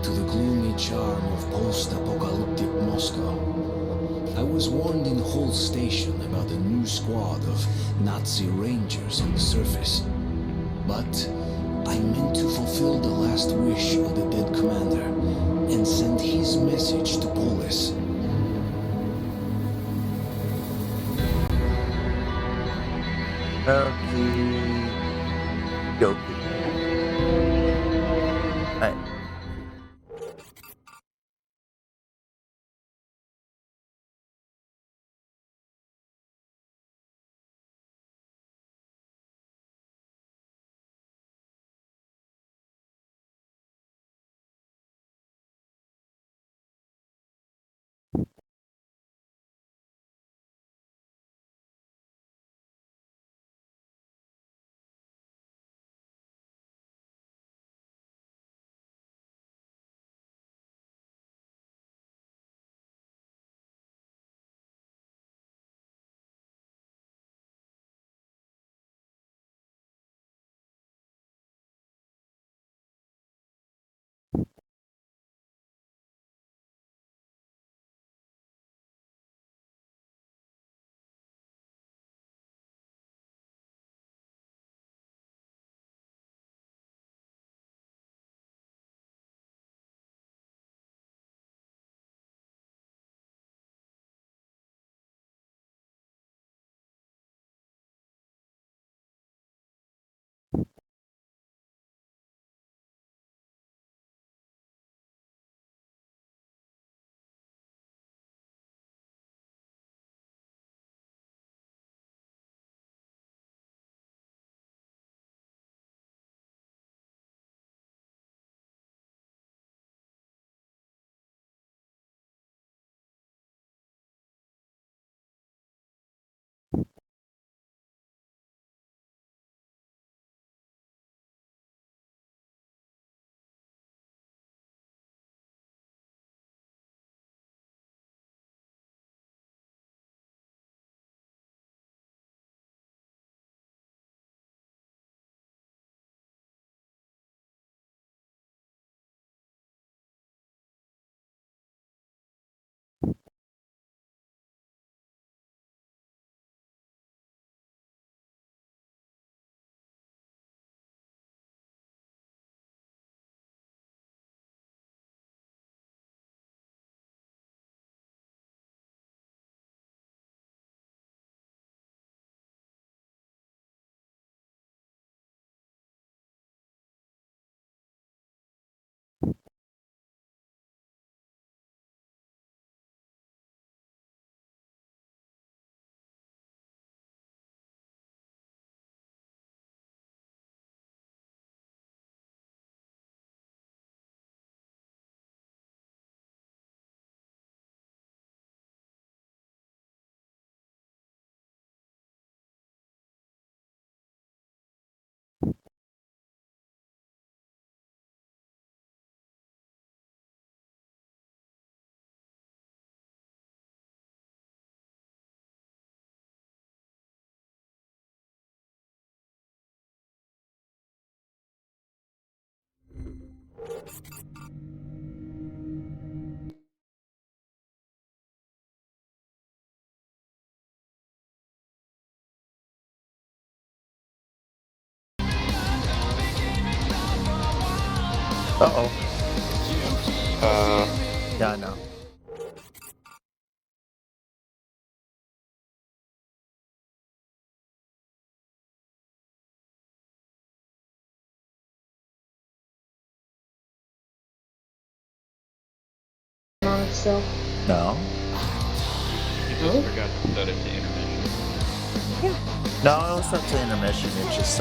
[SPEAKER 5] to the gloomy charm of post-apocalyptic Moscow. I was warned in Hull Station about a new squad of Nazi rangers on the surface. But I meant to fulfill the last wish of the dead commander and send his message to Polis.
[SPEAKER 4] Okie dokie. Hey. Uh-oh. Yeah, I know.
[SPEAKER 3] On it still.
[SPEAKER 4] No.
[SPEAKER 1] You just forgot to set it to intermission.
[SPEAKER 4] No, it was up to intermission. It's just,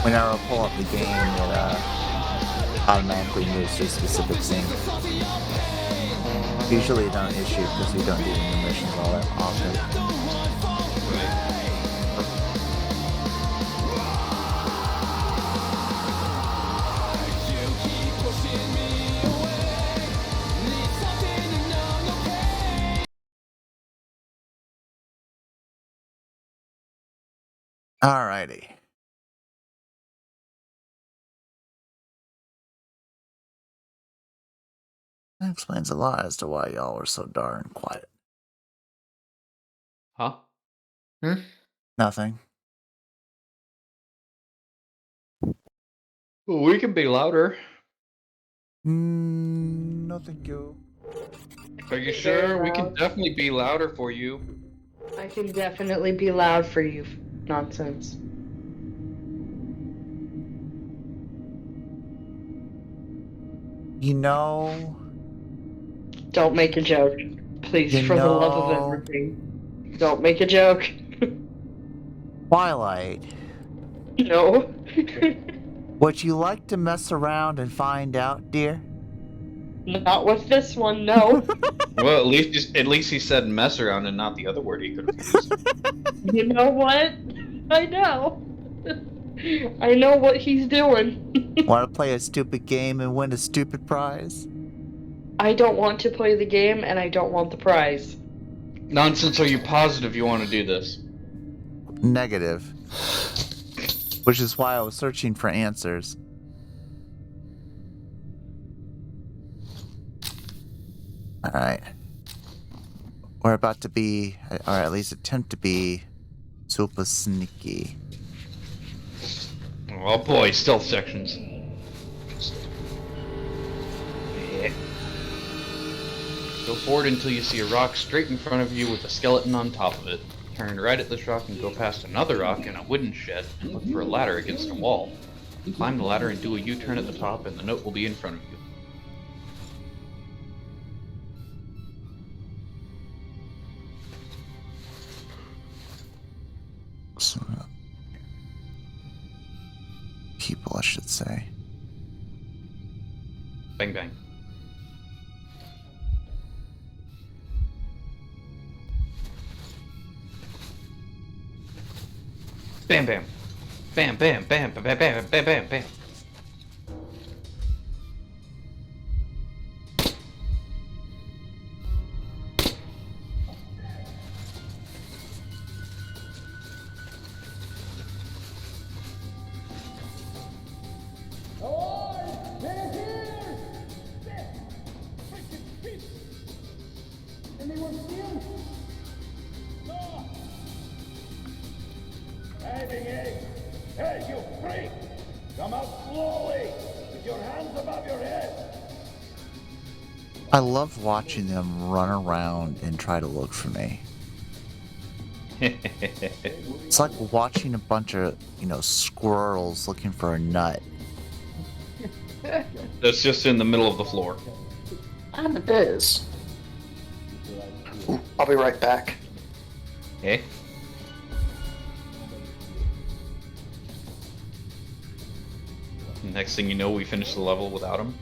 [SPEAKER 4] whenever I pull up the game, automatically moves to a specific scene. Usually not an issue because we don't do intermissions all that often. Alrighty. That explains a lot as to why y'all were so darn quiet.
[SPEAKER 1] Huh?
[SPEAKER 4] Nothing.
[SPEAKER 1] Well, we can be louder.
[SPEAKER 4] No, thank you.
[SPEAKER 1] Are you sure? We can definitely be louder for you.
[SPEAKER 10] I can definitely be loud for you. Nonsense.
[SPEAKER 4] You know...
[SPEAKER 10] Don't make a joke. Please, for the love of everything. Don't make a joke.
[SPEAKER 4] Twilight.
[SPEAKER 10] No.
[SPEAKER 4] Would you like to mess around and find out, dear?
[SPEAKER 10] Not with this one, no.
[SPEAKER 1] Well, at least he said mess around and not the other word he could have used.
[SPEAKER 10] You know what? I know. I know what he's doing.
[SPEAKER 4] Want to play a stupid game and win a stupid prize?
[SPEAKER 10] I don't want to play the game, and I don't want the prize.
[SPEAKER 1] Nonsense, are you positive you want to do this?
[SPEAKER 4] Negative. Which is why I was searching for answers. Alright. We're about to be, or at least attempt to be, super sneaky.
[SPEAKER 1] Oh boy, stealth sections. Yeah. Go forward until you see a rock straight in front of you with a skeleton on top of it. Turn right at this rock and go past another rock and a wooden shed and look for a ladder against a wall. Climb the ladder and do a U-turn at the top and the note will be in front of you.
[SPEAKER 4] People, I should say.
[SPEAKER 1] Bang bang. Bam bam. Bam bam bam bam bam bam bam bam bam.
[SPEAKER 8] Hey, you freak! Come out slowly, with your hands above your head.
[SPEAKER 4] I love watching them run around and try to look for me. It's like watching a bunch of, squirrels looking for a nut.
[SPEAKER 1] That's just in the middle of the floor.
[SPEAKER 2] And it is. Ooh, I'll be right back.
[SPEAKER 1] Okay. Next thing you know, we finish the level without him.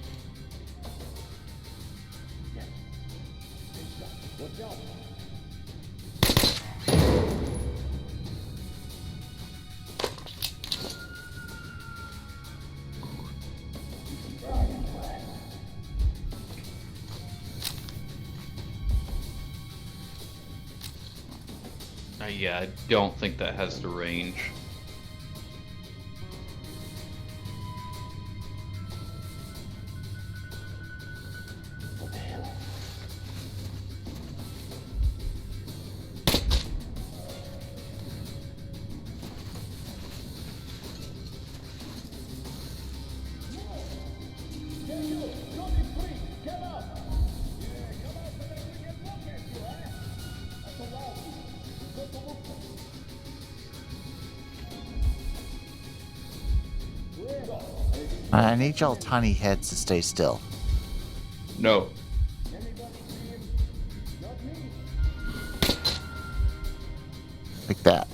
[SPEAKER 1] Yeah, I don't think that has the range.
[SPEAKER 4] I need y'all tiny heads to stay still.
[SPEAKER 1] No.
[SPEAKER 4] Like that.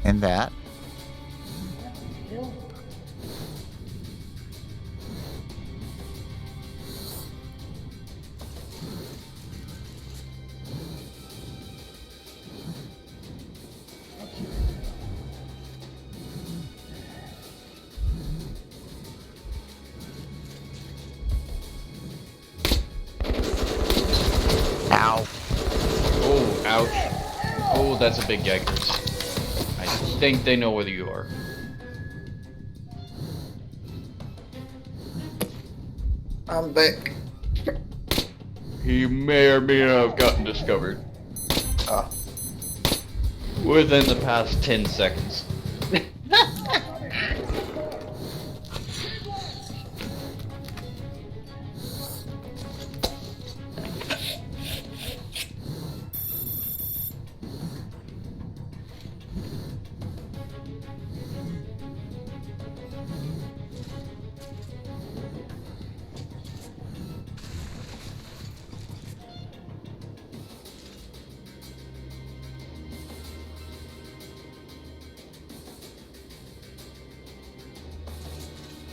[SPEAKER 4] And that. Ow.
[SPEAKER 1] Oh, ouch. Oh, that's a big yikers. I think they know whether you are.
[SPEAKER 2] I'm back.
[SPEAKER 1] He may or may not have gotten discovered.
[SPEAKER 2] Ah.
[SPEAKER 1] Within the past 10 seconds.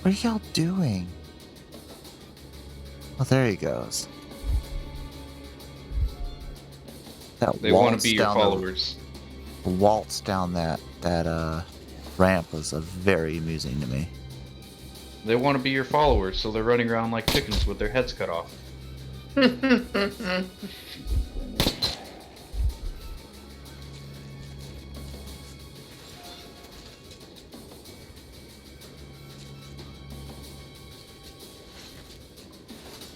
[SPEAKER 4] What are y'all doing? Oh, there he goes. That
[SPEAKER 1] They want to
[SPEAKER 4] waltz
[SPEAKER 1] be your
[SPEAKER 4] down
[SPEAKER 1] followers.
[SPEAKER 4] The waltz down that ramp was very amusing to me.
[SPEAKER 1] They want to be your followers, so they're running around like chickens with their heads cut off.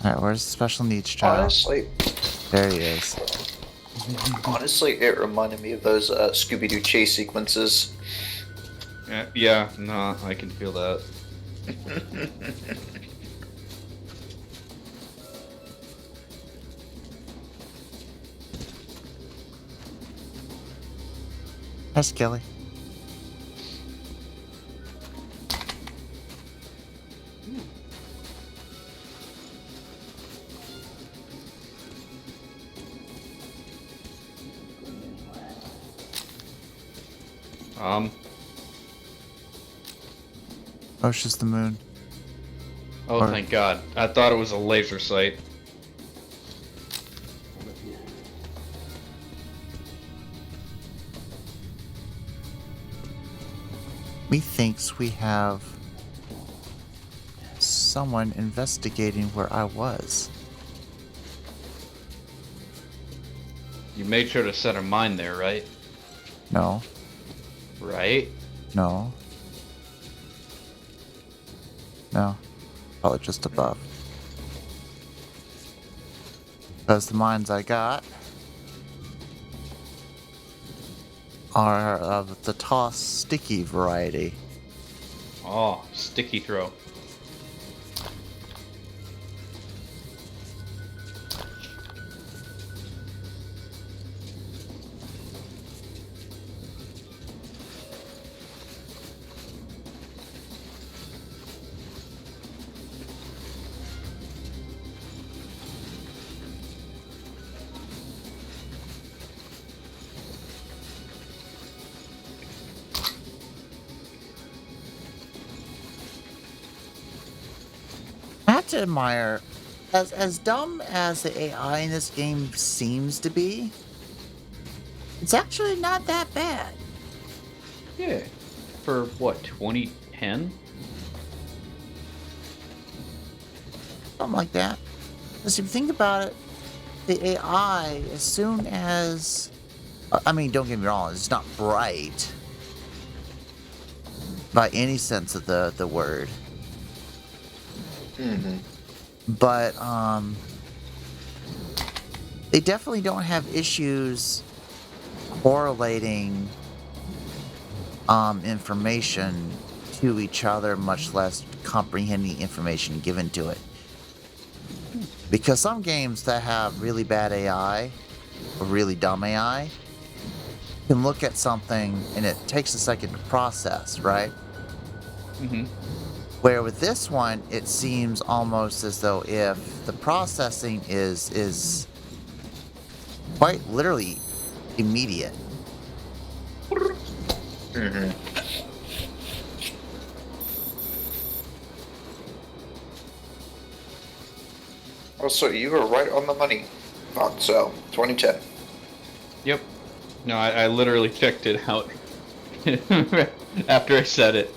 [SPEAKER 4] Alright, where's the special needs child?
[SPEAKER 2] Honestly,
[SPEAKER 4] There he is.
[SPEAKER 2] honestly, it reminded me of those Scooby-Doo chase sequences.
[SPEAKER 1] Yeah, nah, I can feel that.
[SPEAKER 4] Hi, Skilly. Oh, it's just the moon.
[SPEAKER 1] Oh,
[SPEAKER 4] Or-
[SPEAKER 1] thank God. I thought it was a laser sight.
[SPEAKER 4] Methinks we have someone investigating where I was.
[SPEAKER 1] You made sure to set a mine there, right?
[SPEAKER 4] No,
[SPEAKER 1] Right?
[SPEAKER 4] no. No. Probably just above. Because the mines I got are of the toss sticky variety.
[SPEAKER 1] Oh, sticky throw.
[SPEAKER 4] I have to admire, as dumb as the AI in this game seems to be, it's actually not that bad.
[SPEAKER 1] Yeah. For what, 2010?
[SPEAKER 4] Something like that. Because if you think about it, the AI, as soon as... I mean, don't get me wrong, it's not bright. By any sense of the word.
[SPEAKER 2] Mm-hmm.
[SPEAKER 4] But, they definitely don't have issues correlating, information to each other, much less comprehending information given to it. Because some games that have really bad AI, or really dumb AI, can look at something and it takes a second to process, right?
[SPEAKER 1] Mm-hmm.
[SPEAKER 4] Where with this one, it seems almost as though if the processing is quite literally immediate.
[SPEAKER 2] Mm-hmm. Also, you were right on the money. Thought so. 2010.
[SPEAKER 1] Yep. No, I literally checked it out after I said it.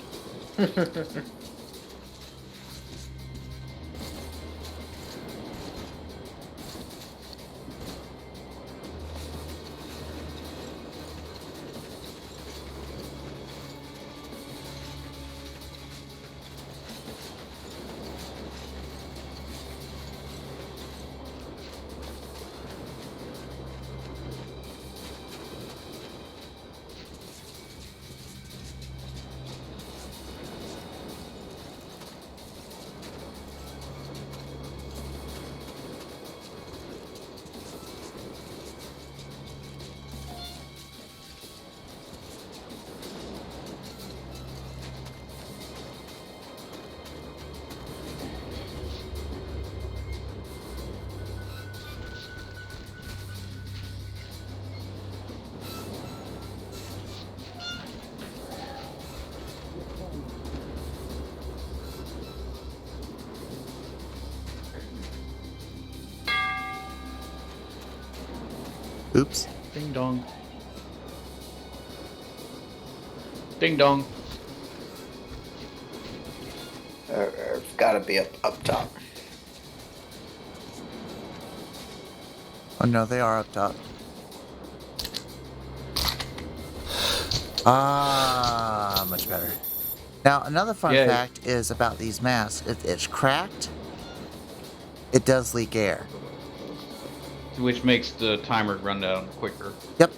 [SPEAKER 4] Oops.
[SPEAKER 1] Ding dong. Ding dong.
[SPEAKER 2] It's gotta be up top.
[SPEAKER 4] Oh no, they are up top. Ah, much better. Now, another fun fact is about these masks. If it's cracked, it does leak air.
[SPEAKER 1] Which makes the timer run down quicker.
[SPEAKER 4] Yep.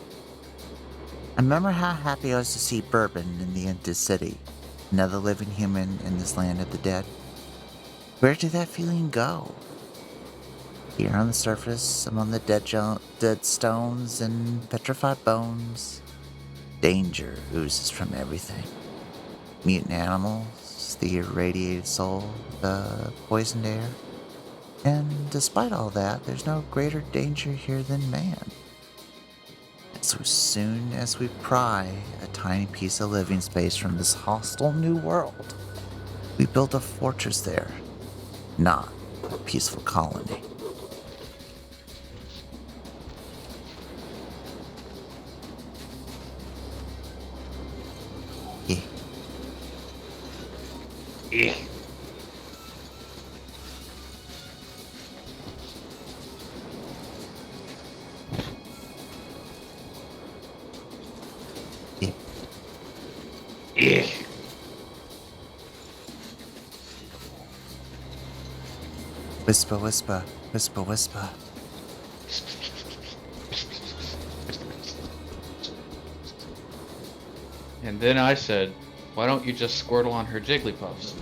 [SPEAKER 4] I remember how happy I was to see Bourbon in the empty city. Another living human in this land of the dead. Where did that feeling go? Here on the surface, among the dead stones and petrified bones, danger oozes from everything. Mutant animals, the irradiated soul, the poisoned air. And despite all that, there's no greater danger here than man. And so soon as we pry a tiny piece of living space from this hostile new world, we build a fortress there, not a peaceful colony.
[SPEAKER 1] Yeah. Yeah.
[SPEAKER 4] Whisper, whisper, whisper, whisper.
[SPEAKER 1] And then I said, why don't you just squirtle on her Jigglypuffs?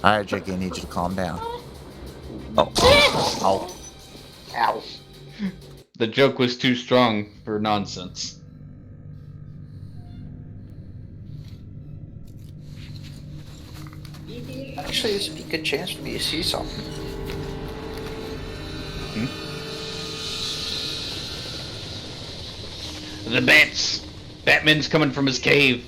[SPEAKER 4] Alright, Jiggy, I need you to calm down. Oh.
[SPEAKER 2] Ow. Ow.
[SPEAKER 1] The joke was too strong for nonsense.
[SPEAKER 2] Actually, this would be a good chance for me to see something.
[SPEAKER 1] The bats! Batman's coming from his cave.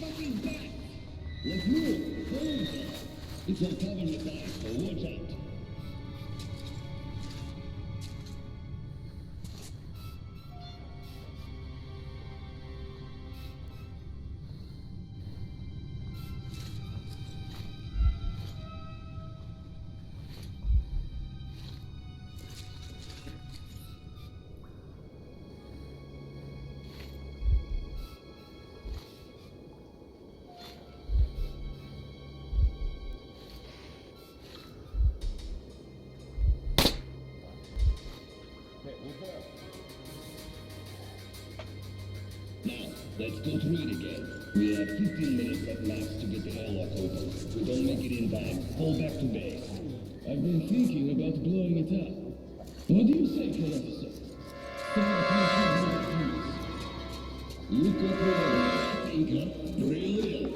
[SPEAKER 13] Let's go through it again. We have 15 minutes at max to get the airlock open. If we don't make it in time, fall back to base. I've been thinking about blowing it up. What do you say, Professor? Look what we have, thinker. Brilliant.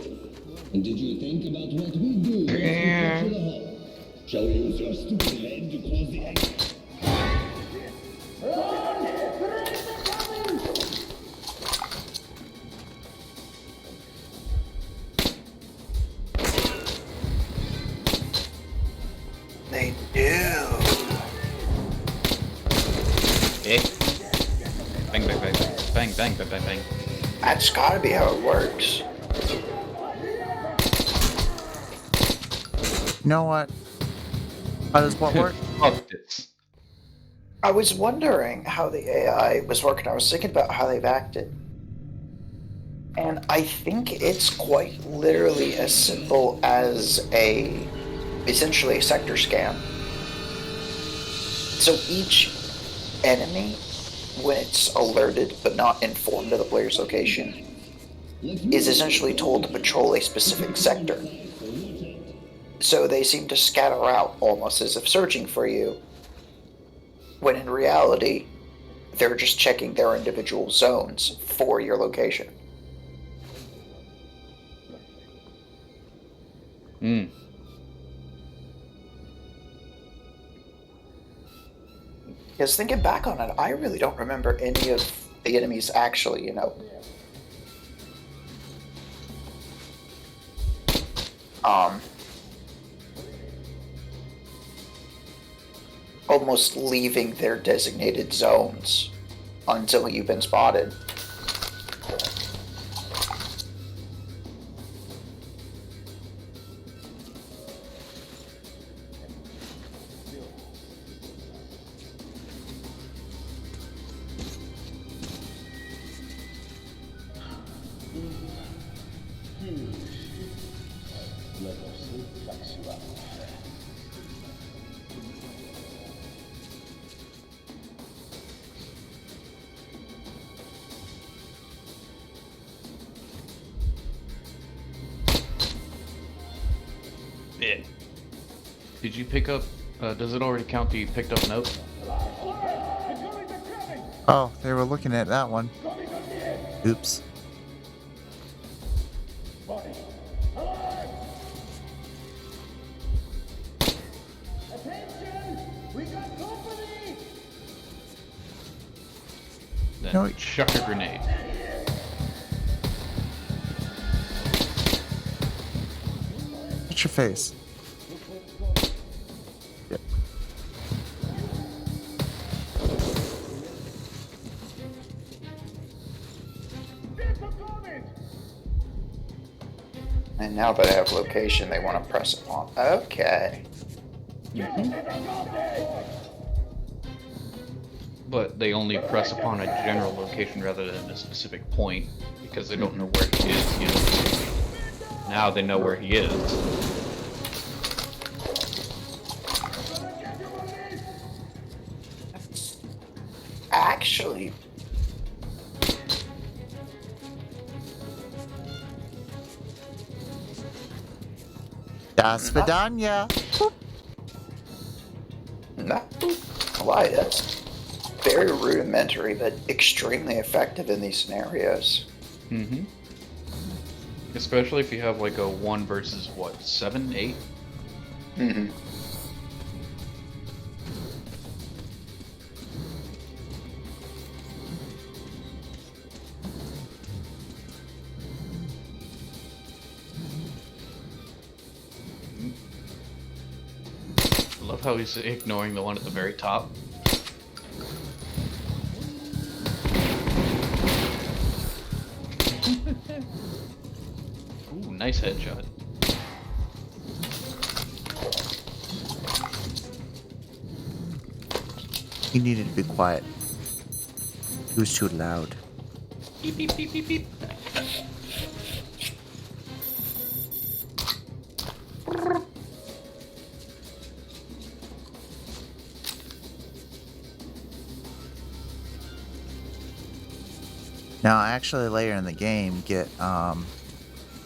[SPEAKER 13] And did you think about what we do once we capture the hull? Shall we use your stupid head to close the exit?
[SPEAKER 1] Eh? Bang, bang, bang, bang, bang, bang, bang, bang, bang.
[SPEAKER 2] That's gotta be how it works.
[SPEAKER 4] You know what? How does what work?
[SPEAKER 2] I was wondering how the AI was working. I was thinking about how they've acted. And I think it's quite literally as simple as essentially a sector scan. So each enemy, when it's alerted but not informed of the player's location, is essentially told to patrol a specific sector. So they seem to scatter out almost as if searching for you, when in reality, they're just checking their individual zones for your location.
[SPEAKER 1] Hmm.
[SPEAKER 2] Because thinking back on it, I really don't remember any of the enemies actually, almost leaving their designated zones until you've been spotted.
[SPEAKER 1] Yeah. Did you pick up, does it already count the picked up note?
[SPEAKER 4] Oh, they were looking at that one. Oops.
[SPEAKER 1] Then
[SPEAKER 4] No,
[SPEAKER 1] chuck a grenade.
[SPEAKER 4] What's your face? Yep.
[SPEAKER 2] And now that I have location, they want to press upon. Okay.
[SPEAKER 1] But they only press upon a general location rather than a specific point because they don't know where he is, Now they know where he is.
[SPEAKER 2] Actually,
[SPEAKER 4] Das Vidanya.
[SPEAKER 2] no. Why? That's very rudimentary, but extremely effective in these scenarios.
[SPEAKER 1] Mm-hmm. Especially if you have like a 1 versus what, 7, 8?
[SPEAKER 2] Mm-hmm.
[SPEAKER 1] I love how he's ignoring the one at the very top. Ooh, nice headshot.
[SPEAKER 4] He needed to be quiet. He was too loud.
[SPEAKER 1] Beep, beep, beep, beep, beep.
[SPEAKER 4] Now, actually, later in the game, I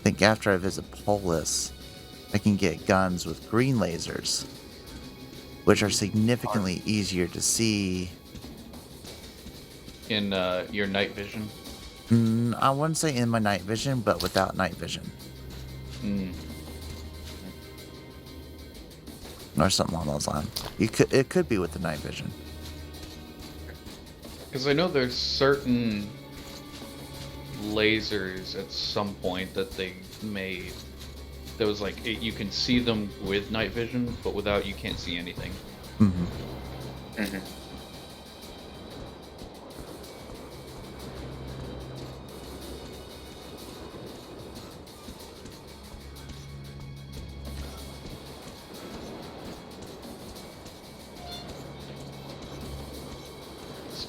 [SPEAKER 4] think after I visit Polis, I can get guns with green lasers, which are significantly easier to see.
[SPEAKER 1] In your night vision?
[SPEAKER 4] I wouldn't say in my night vision, but without night vision. Or something along those lines. It could be with the night vision.
[SPEAKER 1] Because I know there's certain lasers at some point that they made that was like you can see them with night vision, but without you can't see anything.
[SPEAKER 4] Mm-hmm.
[SPEAKER 2] Mm-hmm.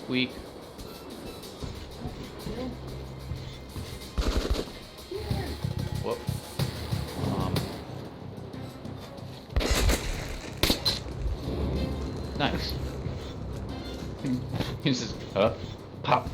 [SPEAKER 1] Weak. Whoop. Nice. He's just, pop.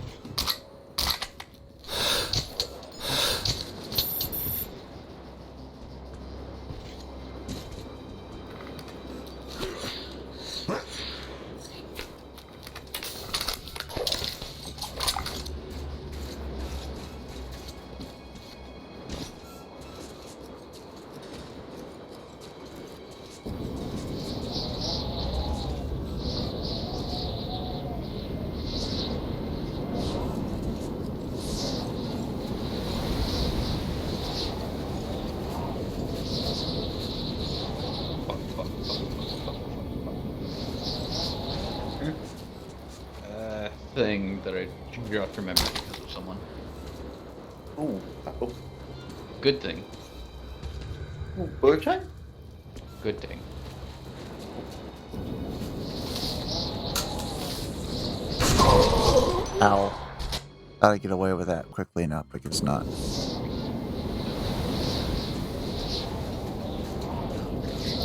[SPEAKER 1] Thing that I just remembered because of someone.
[SPEAKER 2] Oh.
[SPEAKER 1] Good thing.
[SPEAKER 2] Bird time?
[SPEAKER 1] Good thing.
[SPEAKER 4] Ow. Thought I'd get away with that quickly enough, but it's not.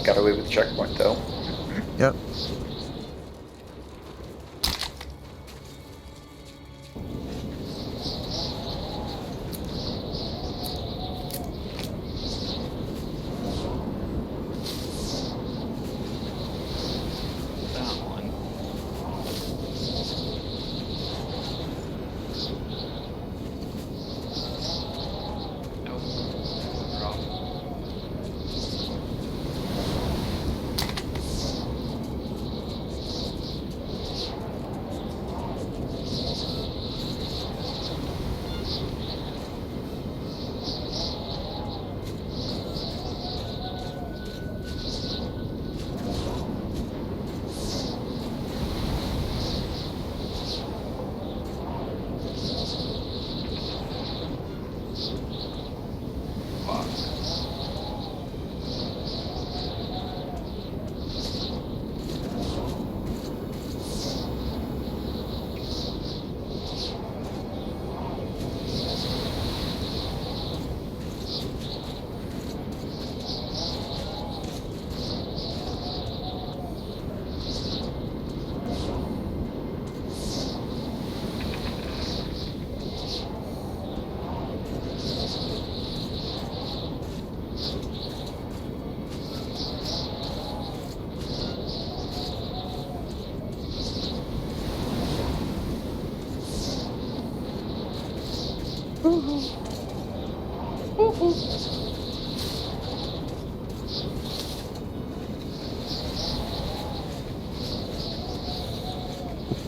[SPEAKER 2] Got away with the checkpoint though.
[SPEAKER 4] Yep.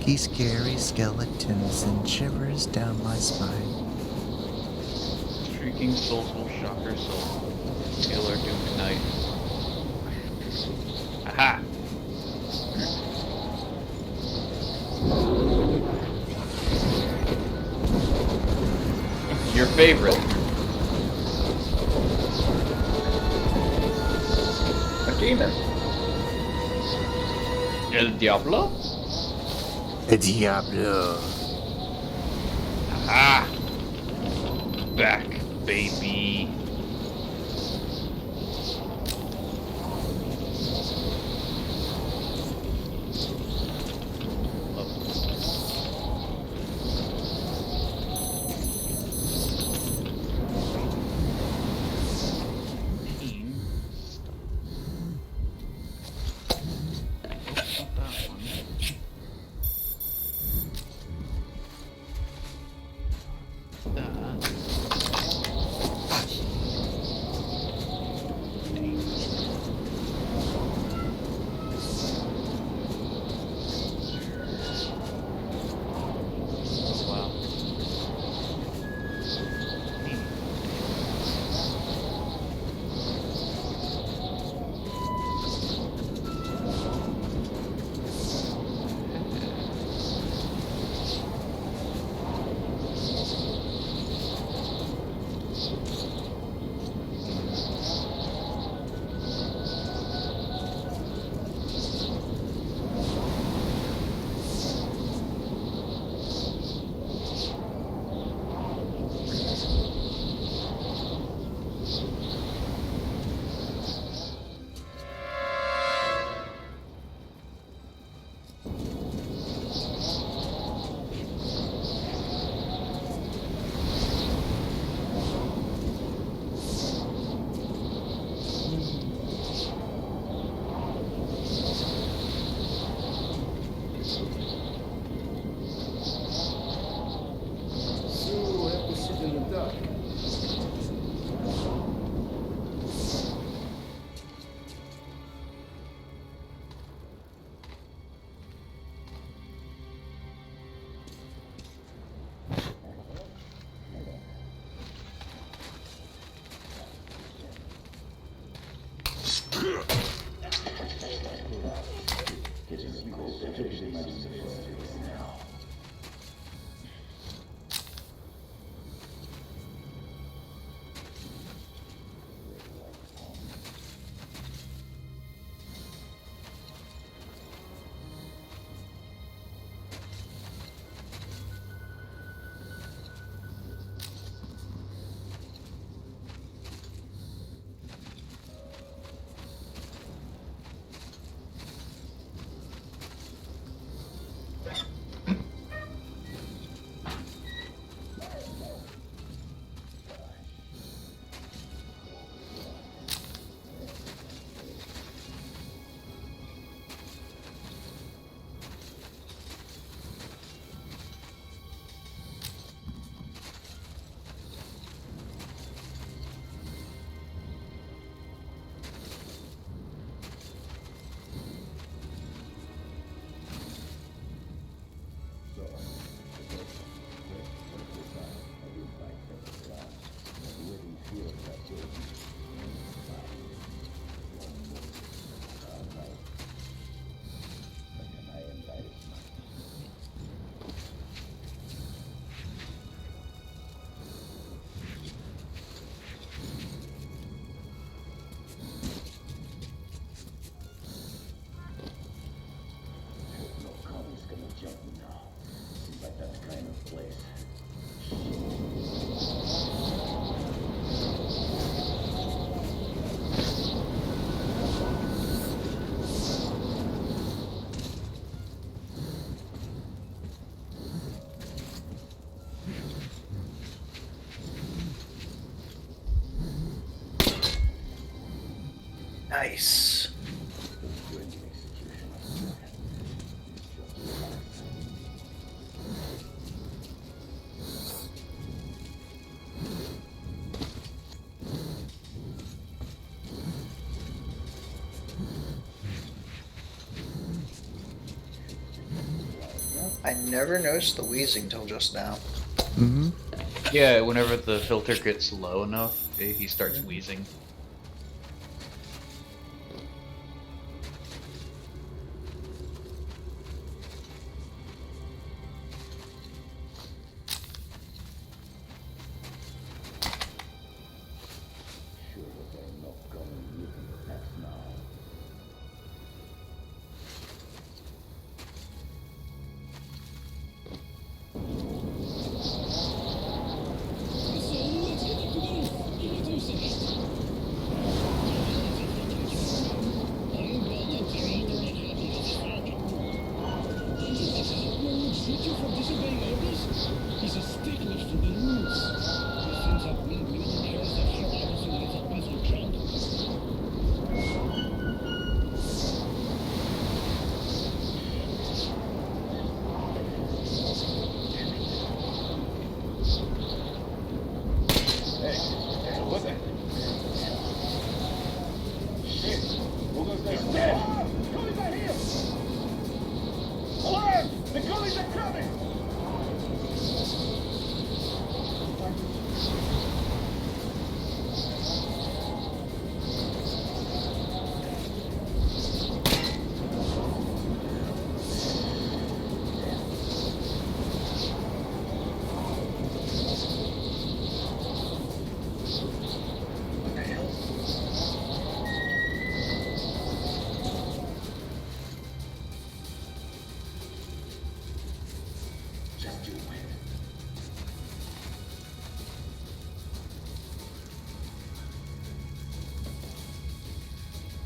[SPEAKER 4] Spooky, scary skeletons and shivers down my spine.
[SPEAKER 1] Shrieking souls will shock her soul. Seal our doom tonight. Aha! Your favorite.
[SPEAKER 2] A demon.
[SPEAKER 1] El Diablo?
[SPEAKER 4] El Diablo.
[SPEAKER 1] Aha! Back, baby.
[SPEAKER 2] Nice. I never noticed the wheezing till just now.
[SPEAKER 4] Mm-hmm.
[SPEAKER 1] Yeah, whenever the filter gets low enough, he starts wheezing.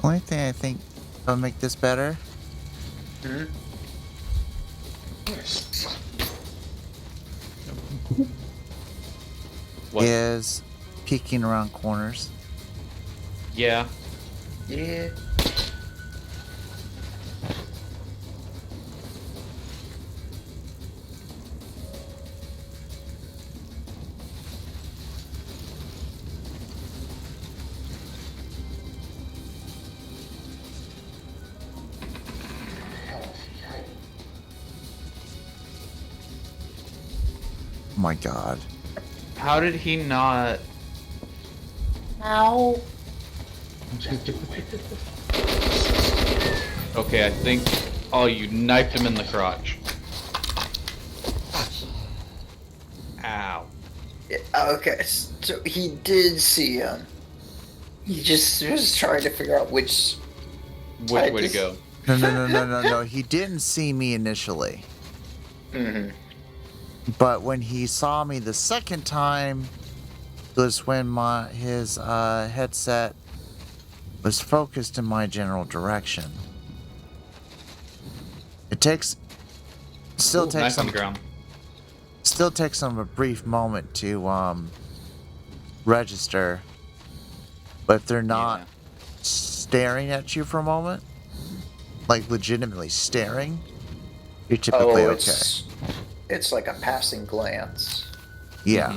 [SPEAKER 4] Only thing I think will make this better is peeking around corners.
[SPEAKER 1] Yeah.
[SPEAKER 2] Yeah.
[SPEAKER 4] Oh my god.
[SPEAKER 1] How did he not?
[SPEAKER 2] Ow.
[SPEAKER 1] Okay, I think. Oh, you knifed him in the crotch. Ow.
[SPEAKER 2] Yeah, okay, so he did see him. He just was trying to figure out which
[SPEAKER 1] way to go.
[SPEAKER 4] No. He didn't see me initially.
[SPEAKER 2] Mm-hmm.
[SPEAKER 4] But when he saw me the second time was when his headset was focused in my general direction. It takes still takes
[SPEAKER 1] on the ground.
[SPEAKER 4] Still takes them a brief moment to register. But if they're not staring at you for a moment, like legitimately staring, you're typically okay.
[SPEAKER 2] It's like a passing glance.
[SPEAKER 4] Yeah.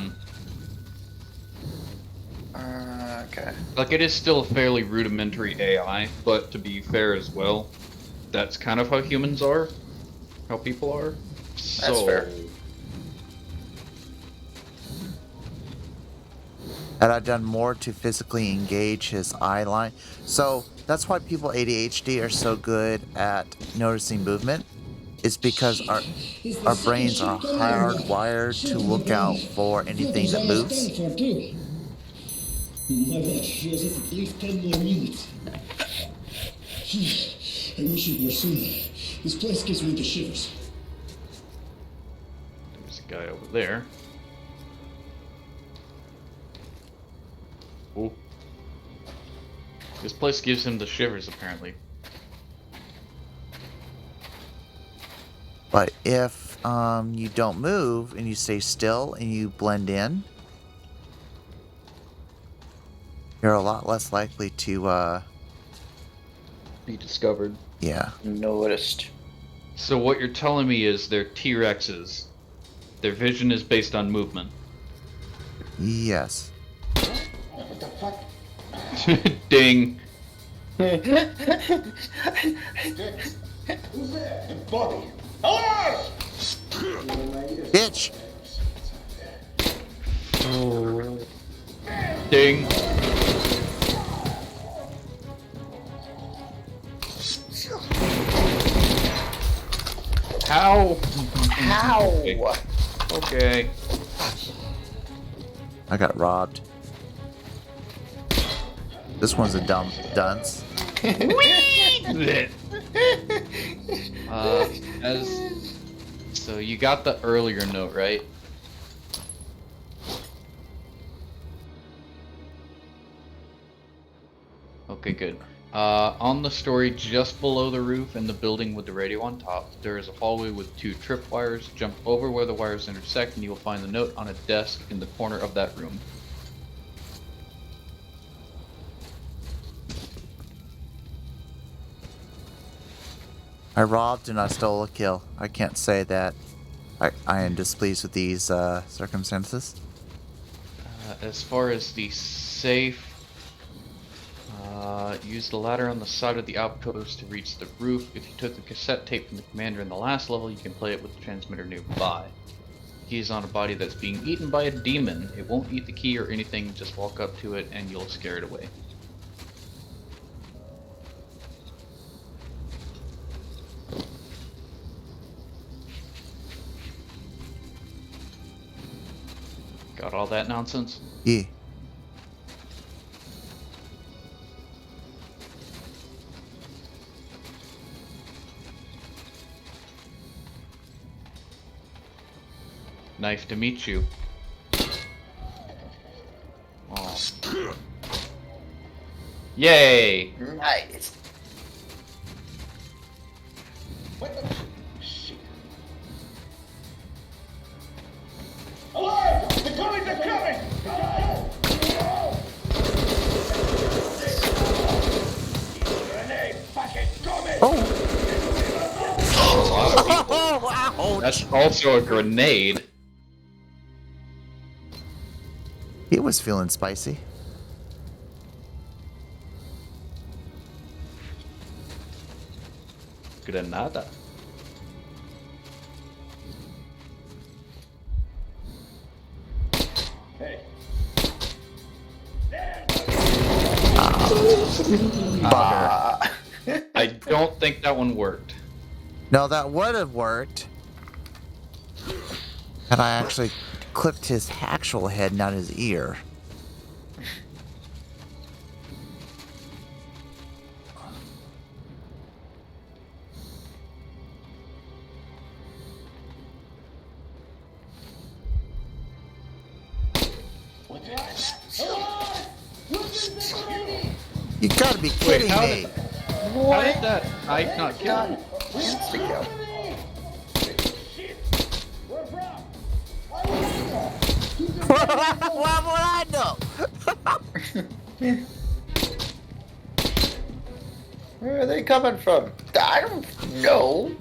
[SPEAKER 2] Okay.
[SPEAKER 1] Like, it is still a fairly rudimentary AI, but to be fair as well, that's kind of how humans are, how people are.
[SPEAKER 2] That's fair.
[SPEAKER 4] Had I done more to physically engage his eye line? So that's why people ADHD are so good at noticing movement. It's because our brains are hardwired to look out for anything that moves.
[SPEAKER 13] My watch shows us at least 10 more minutes. I wish it were sooner. This place gives me the shivers.
[SPEAKER 1] There's a guy over there. Oh. This place gives him the shivers, apparently.
[SPEAKER 4] But if you don't move and you stay still and you blend in, you're a lot less likely to
[SPEAKER 1] be discovered.
[SPEAKER 4] Yeah.
[SPEAKER 2] Noticed.
[SPEAKER 1] So what you're telling me is they're T-Rexes. Their vision is based on movement.
[SPEAKER 4] Yes.
[SPEAKER 8] What the fuck?
[SPEAKER 1] Ding.
[SPEAKER 8] Who's there? Bobby. Hello!
[SPEAKER 4] Bitch!
[SPEAKER 1] Ding. How?
[SPEAKER 2] How?
[SPEAKER 1] Okay.
[SPEAKER 4] I got robbed. This one's a dumb dunce.
[SPEAKER 1] So you got the earlier note, right? Okay, good. On the story just below the roof and the building with the radio on top, there is a hallway with 2 tripwires. Jump over where the wires intersect and you will find the note on a desk in the corner of that room.
[SPEAKER 4] I robbed and I stole a kill. I can't say that I am displeased with these circumstances.
[SPEAKER 1] As far as the safe, use the ladder on the side of the outpost to reach the roof. If you took the cassette tape from the commander in the last level, you can play it with the transmitter nearby. The key is on a body that's being eaten by a demon. It won't eat the key or anything, just walk up to it and you'll scare it away. Got all that nonsense?
[SPEAKER 4] Yeah.
[SPEAKER 1] Nice to meet you. Oh. Yay!
[SPEAKER 2] Nice.
[SPEAKER 8] What the shit? Alive! The coming! They're coming! Grenade fucking coming!
[SPEAKER 4] Oh!
[SPEAKER 1] That's also a grenade.
[SPEAKER 4] He was feeling spicy.
[SPEAKER 1] Granada.
[SPEAKER 8] Hey.
[SPEAKER 4] Bugger.
[SPEAKER 1] I don't think that one worked.
[SPEAKER 4] No, that would have worked. Had I actually clipped his actual head, not his ear. You gotta be kidding me!
[SPEAKER 1] How did that knife not kill him?
[SPEAKER 4] Why would I know?
[SPEAKER 2] Where are they coming from? I don't know.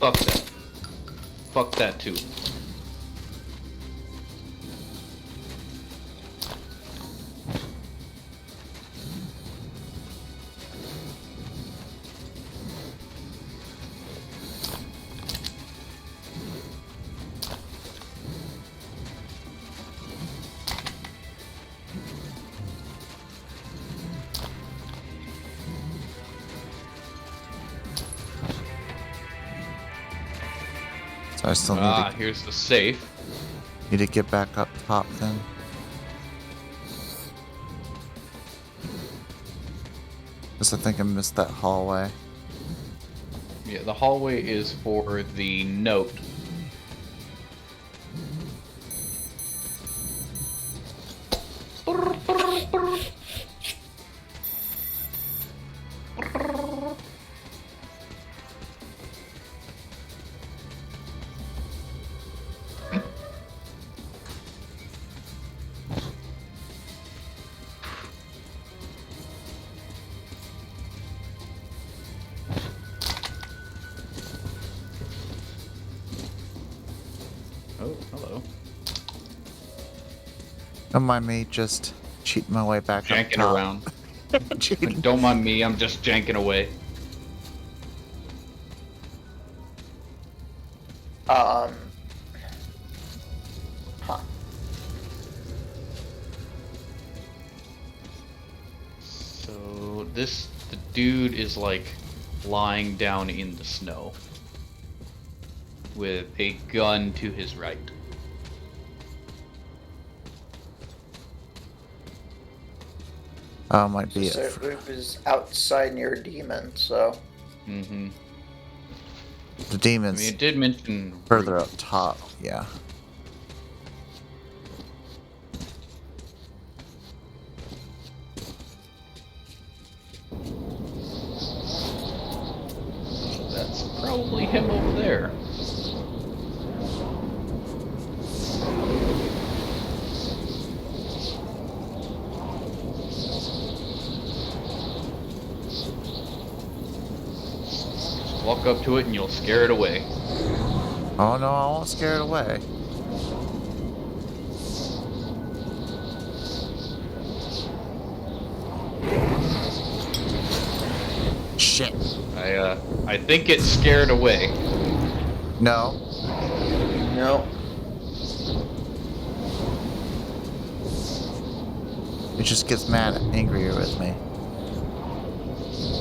[SPEAKER 1] Fuck that. Fuck that too.
[SPEAKER 4] So I still need
[SPEAKER 1] Here's the safe.
[SPEAKER 4] to get back up top then. Because I think I missed that hallway.
[SPEAKER 1] Yeah, the hallway is for the note.
[SPEAKER 4] Don't mind me, just cheating my way back up
[SPEAKER 1] Janking
[SPEAKER 4] top.
[SPEAKER 1] around. Like, don't mind me, I'm just janking away.
[SPEAKER 2] Huh.
[SPEAKER 1] So the dude is like lying down in the snow with a gun to his right.
[SPEAKER 4] Might be
[SPEAKER 2] So
[SPEAKER 4] it.
[SPEAKER 2] it was outside near a demon, so.
[SPEAKER 1] Mm-hmm.
[SPEAKER 4] The demon's
[SPEAKER 1] I mean, it did mention
[SPEAKER 4] further up top, yeah.
[SPEAKER 1] That's probably him over there. Just walk up to it and you'll scare it away.
[SPEAKER 4] Oh no, I won't scare it away. Shit.
[SPEAKER 1] I think it's scared away.
[SPEAKER 4] No.
[SPEAKER 2] No.
[SPEAKER 4] It just gets mad, angrier with me.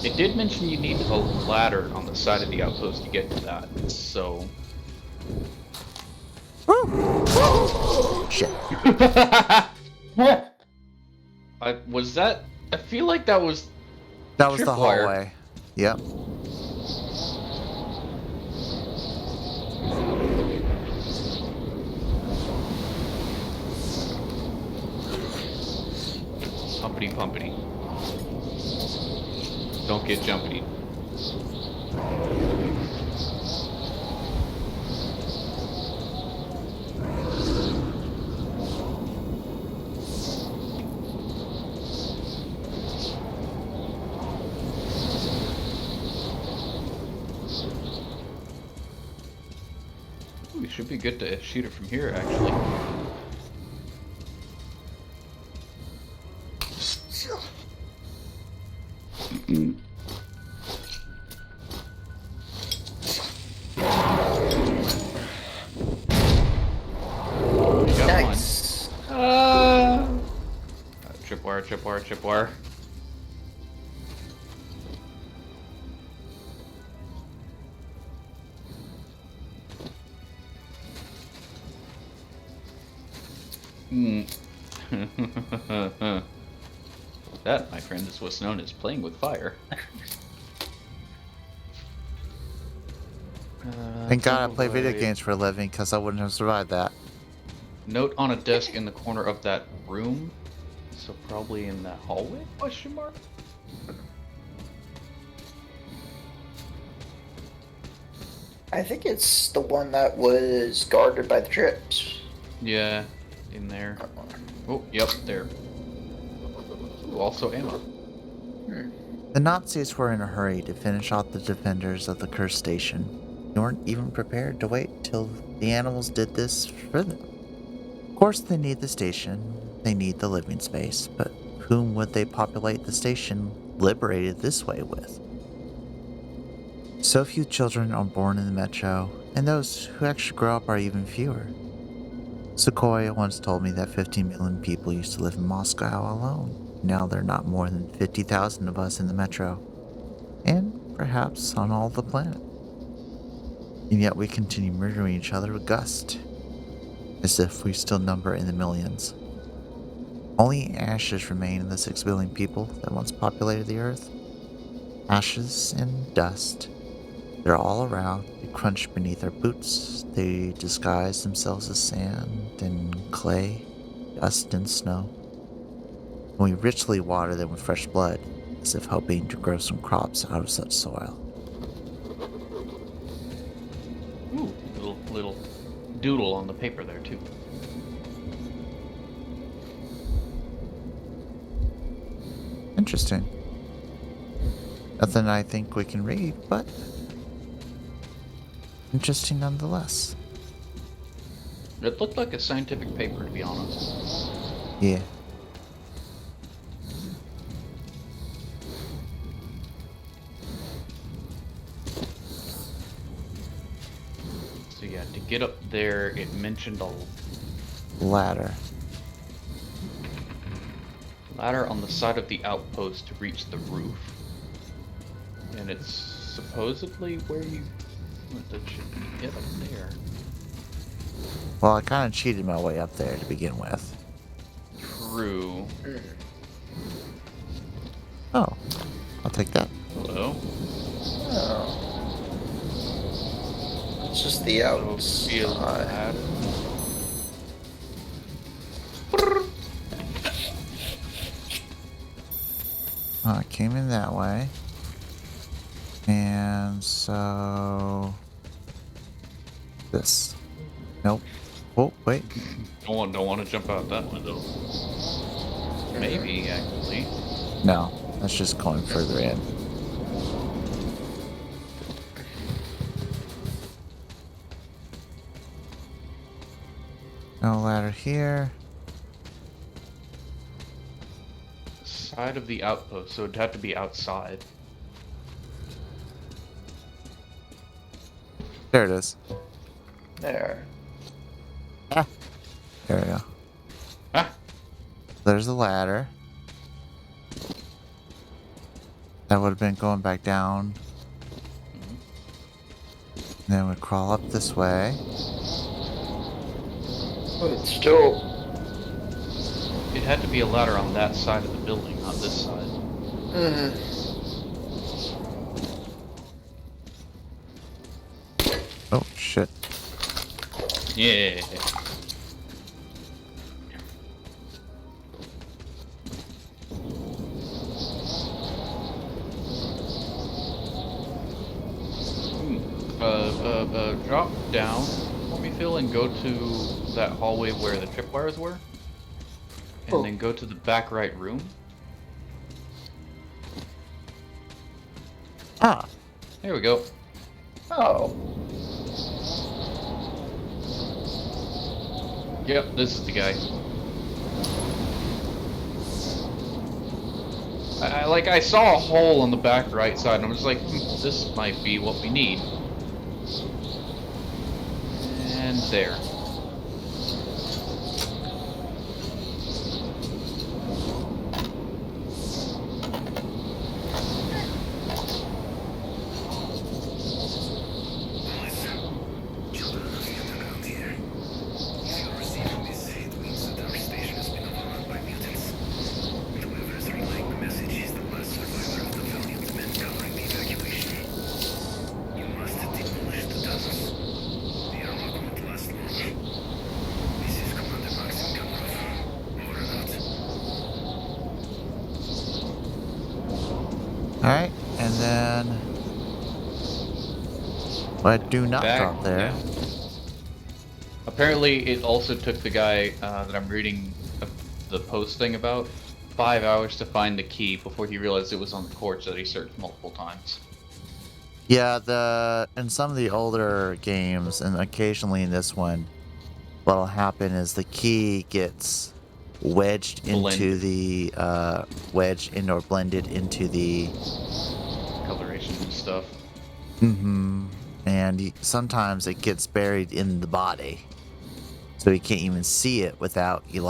[SPEAKER 1] It did mention you need a ladder on the side of the outpost to get to that, so...
[SPEAKER 4] Shit.
[SPEAKER 1] I feel like that was...
[SPEAKER 4] That was the
[SPEAKER 1] tripwire.
[SPEAKER 4] hallway. Yep.
[SPEAKER 1] Pumpity pumpity. Don't get jumpity. We should be good to shoot it from here, actually.
[SPEAKER 2] Nice.
[SPEAKER 1] Tripwire, tripwire, tripwire. That, my friend, is what's known as playing with fire.
[SPEAKER 4] Thank God I play video games for a living, because I wouldn't have survived that.
[SPEAKER 1] Note on a desk in the corner of that room. So probably in that hallway? Question mark?
[SPEAKER 2] I think it's the one that was guarded by the trips.
[SPEAKER 1] Yeah, in there. Oh, yep, there. Ooh, also ammo.
[SPEAKER 4] The Nazis were in a hurry to finish off the defenders of the cursed station. They weren't even prepared to wait till the animals did this for them. Of course they need the station, they need the living space, but whom would they populate the station liberated this way with? So few children are born in the metro, and those who actually grow up are even fewer. Sequoia once told me that 15 million people used to live in Moscow alone. Now there are not more than 50,000 of us in the metro, and perhaps on all the planet. And yet we continue murdering each other with gust, as if we still number in the millions. Only ashes remain in the 6 billion people that once populated the earth. Ashes and dust. They're all around, they crunch beneath our boots, they disguise themselves as sand and clay, dust and snow. And we richly water them with fresh blood, as if hoping to grow some crops out of such soil.
[SPEAKER 1] Ooh, little doodle on the paper there too.
[SPEAKER 4] Interesting. Nothing I think we can read, but interesting nonetheless.
[SPEAKER 1] It looked like a scientific paper, to be honest.
[SPEAKER 4] Yeah.
[SPEAKER 1] So yeah, to get up there, it mentioned a
[SPEAKER 4] Ladder.
[SPEAKER 1] ladder on the side of the outpost to reach the roof. And it's supposedly where you should get up there.
[SPEAKER 4] Well, I kind of cheated my way up there to begin with.
[SPEAKER 1] True.
[SPEAKER 4] Oh, I'll take that.
[SPEAKER 1] Hello?
[SPEAKER 2] Oh. It's just the outside.
[SPEAKER 4] It came in that way. And so... This. Nope. Oh, wait.
[SPEAKER 1] Don't want to jump out that window. Maybe, actually.
[SPEAKER 4] No, that's just going further in. No ladder here.
[SPEAKER 1] Side of the outpost, so it'd have to be outside.
[SPEAKER 4] There it is.
[SPEAKER 2] There.
[SPEAKER 4] Ah. There we go.
[SPEAKER 1] Ah.
[SPEAKER 4] There's the ladder. That would have been going back down. Then we crawl up this way.
[SPEAKER 2] But it's still...
[SPEAKER 1] It had to be a ladder on that side of the building, not this side.
[SPEAKER 4] Oh, shit.
[SPEAKER 1] Yeah. Drop down for me, Phil, and go to that hallway where the tripwires were. And then go to the back right room.
[SPEAKER 4] Ah.
[SPEAKER 1] There we go.
[SPEAKER 2] Oh.
[SPEAKER 1] Yep, this is the guy. I saw a hole on the back right side, and I was like, this might be what we need. And there.
[SPEAKER 4] Alright, and then... But do not drop there.
[SPEAKER 1] Yeah. Apparently, it also took the guy that I'm reading the post thing about 5 hours to find the key before he realized it was on the corpse that he searched multiple times.
[SPEAKER 4] Yeah, in some of the older games, and occasionally in this one, what'll happen is the key gets wedged into the or blended into the
[SPEAKER 1] coloration and stuff.
[SPEAKER 4] And sometimes it gets buried in the body, so you can't even see it without you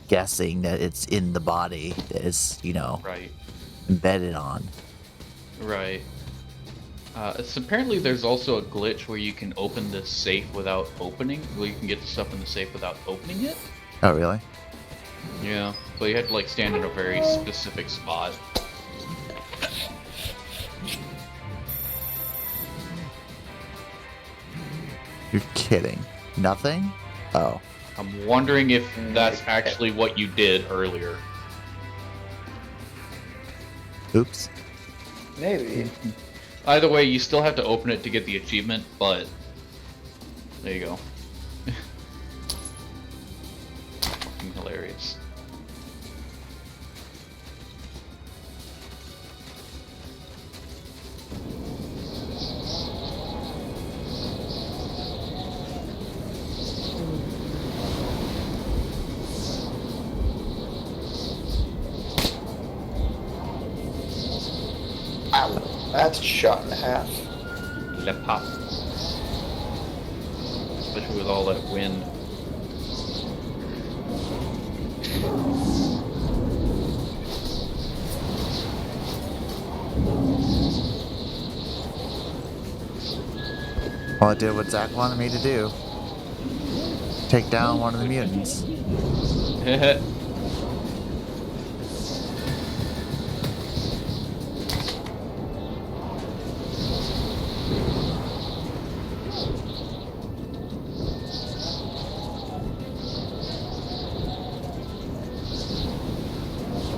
[SPEAKER 4] guessing that it's in the body that is
[SPEAKER 1] right,
[SPEAKER 4] embedded on.
[SPEAKER 1] Right. So apparently there's also a glitch where you can open the safe without opening. Well, you can get the stuff in the safe without opening it.
[SPEAKER 4] Oh, really?
[SPEAKER 1] Yeah, but you have to stand in a very specific spot.
[SPEAKER 4] You're kidding. Nothing? Oh.
[SPEAKER 1] I'm wondering if that's actually what you did earlier.
[SPEAKER 4] Oops.
[SPEAKER 2] Maybe.
[SPEAKER 1] Either way, you still have to open it to get the achievement, but there you go. Fucking hilarious.
[SPEAKER 2] That's shot in half.
[SPEAKER 1] Le pop. Especially with all that wind.
[SPEAKER 4] Well, I did what Zach wanted me to do. Take down one of the mutants.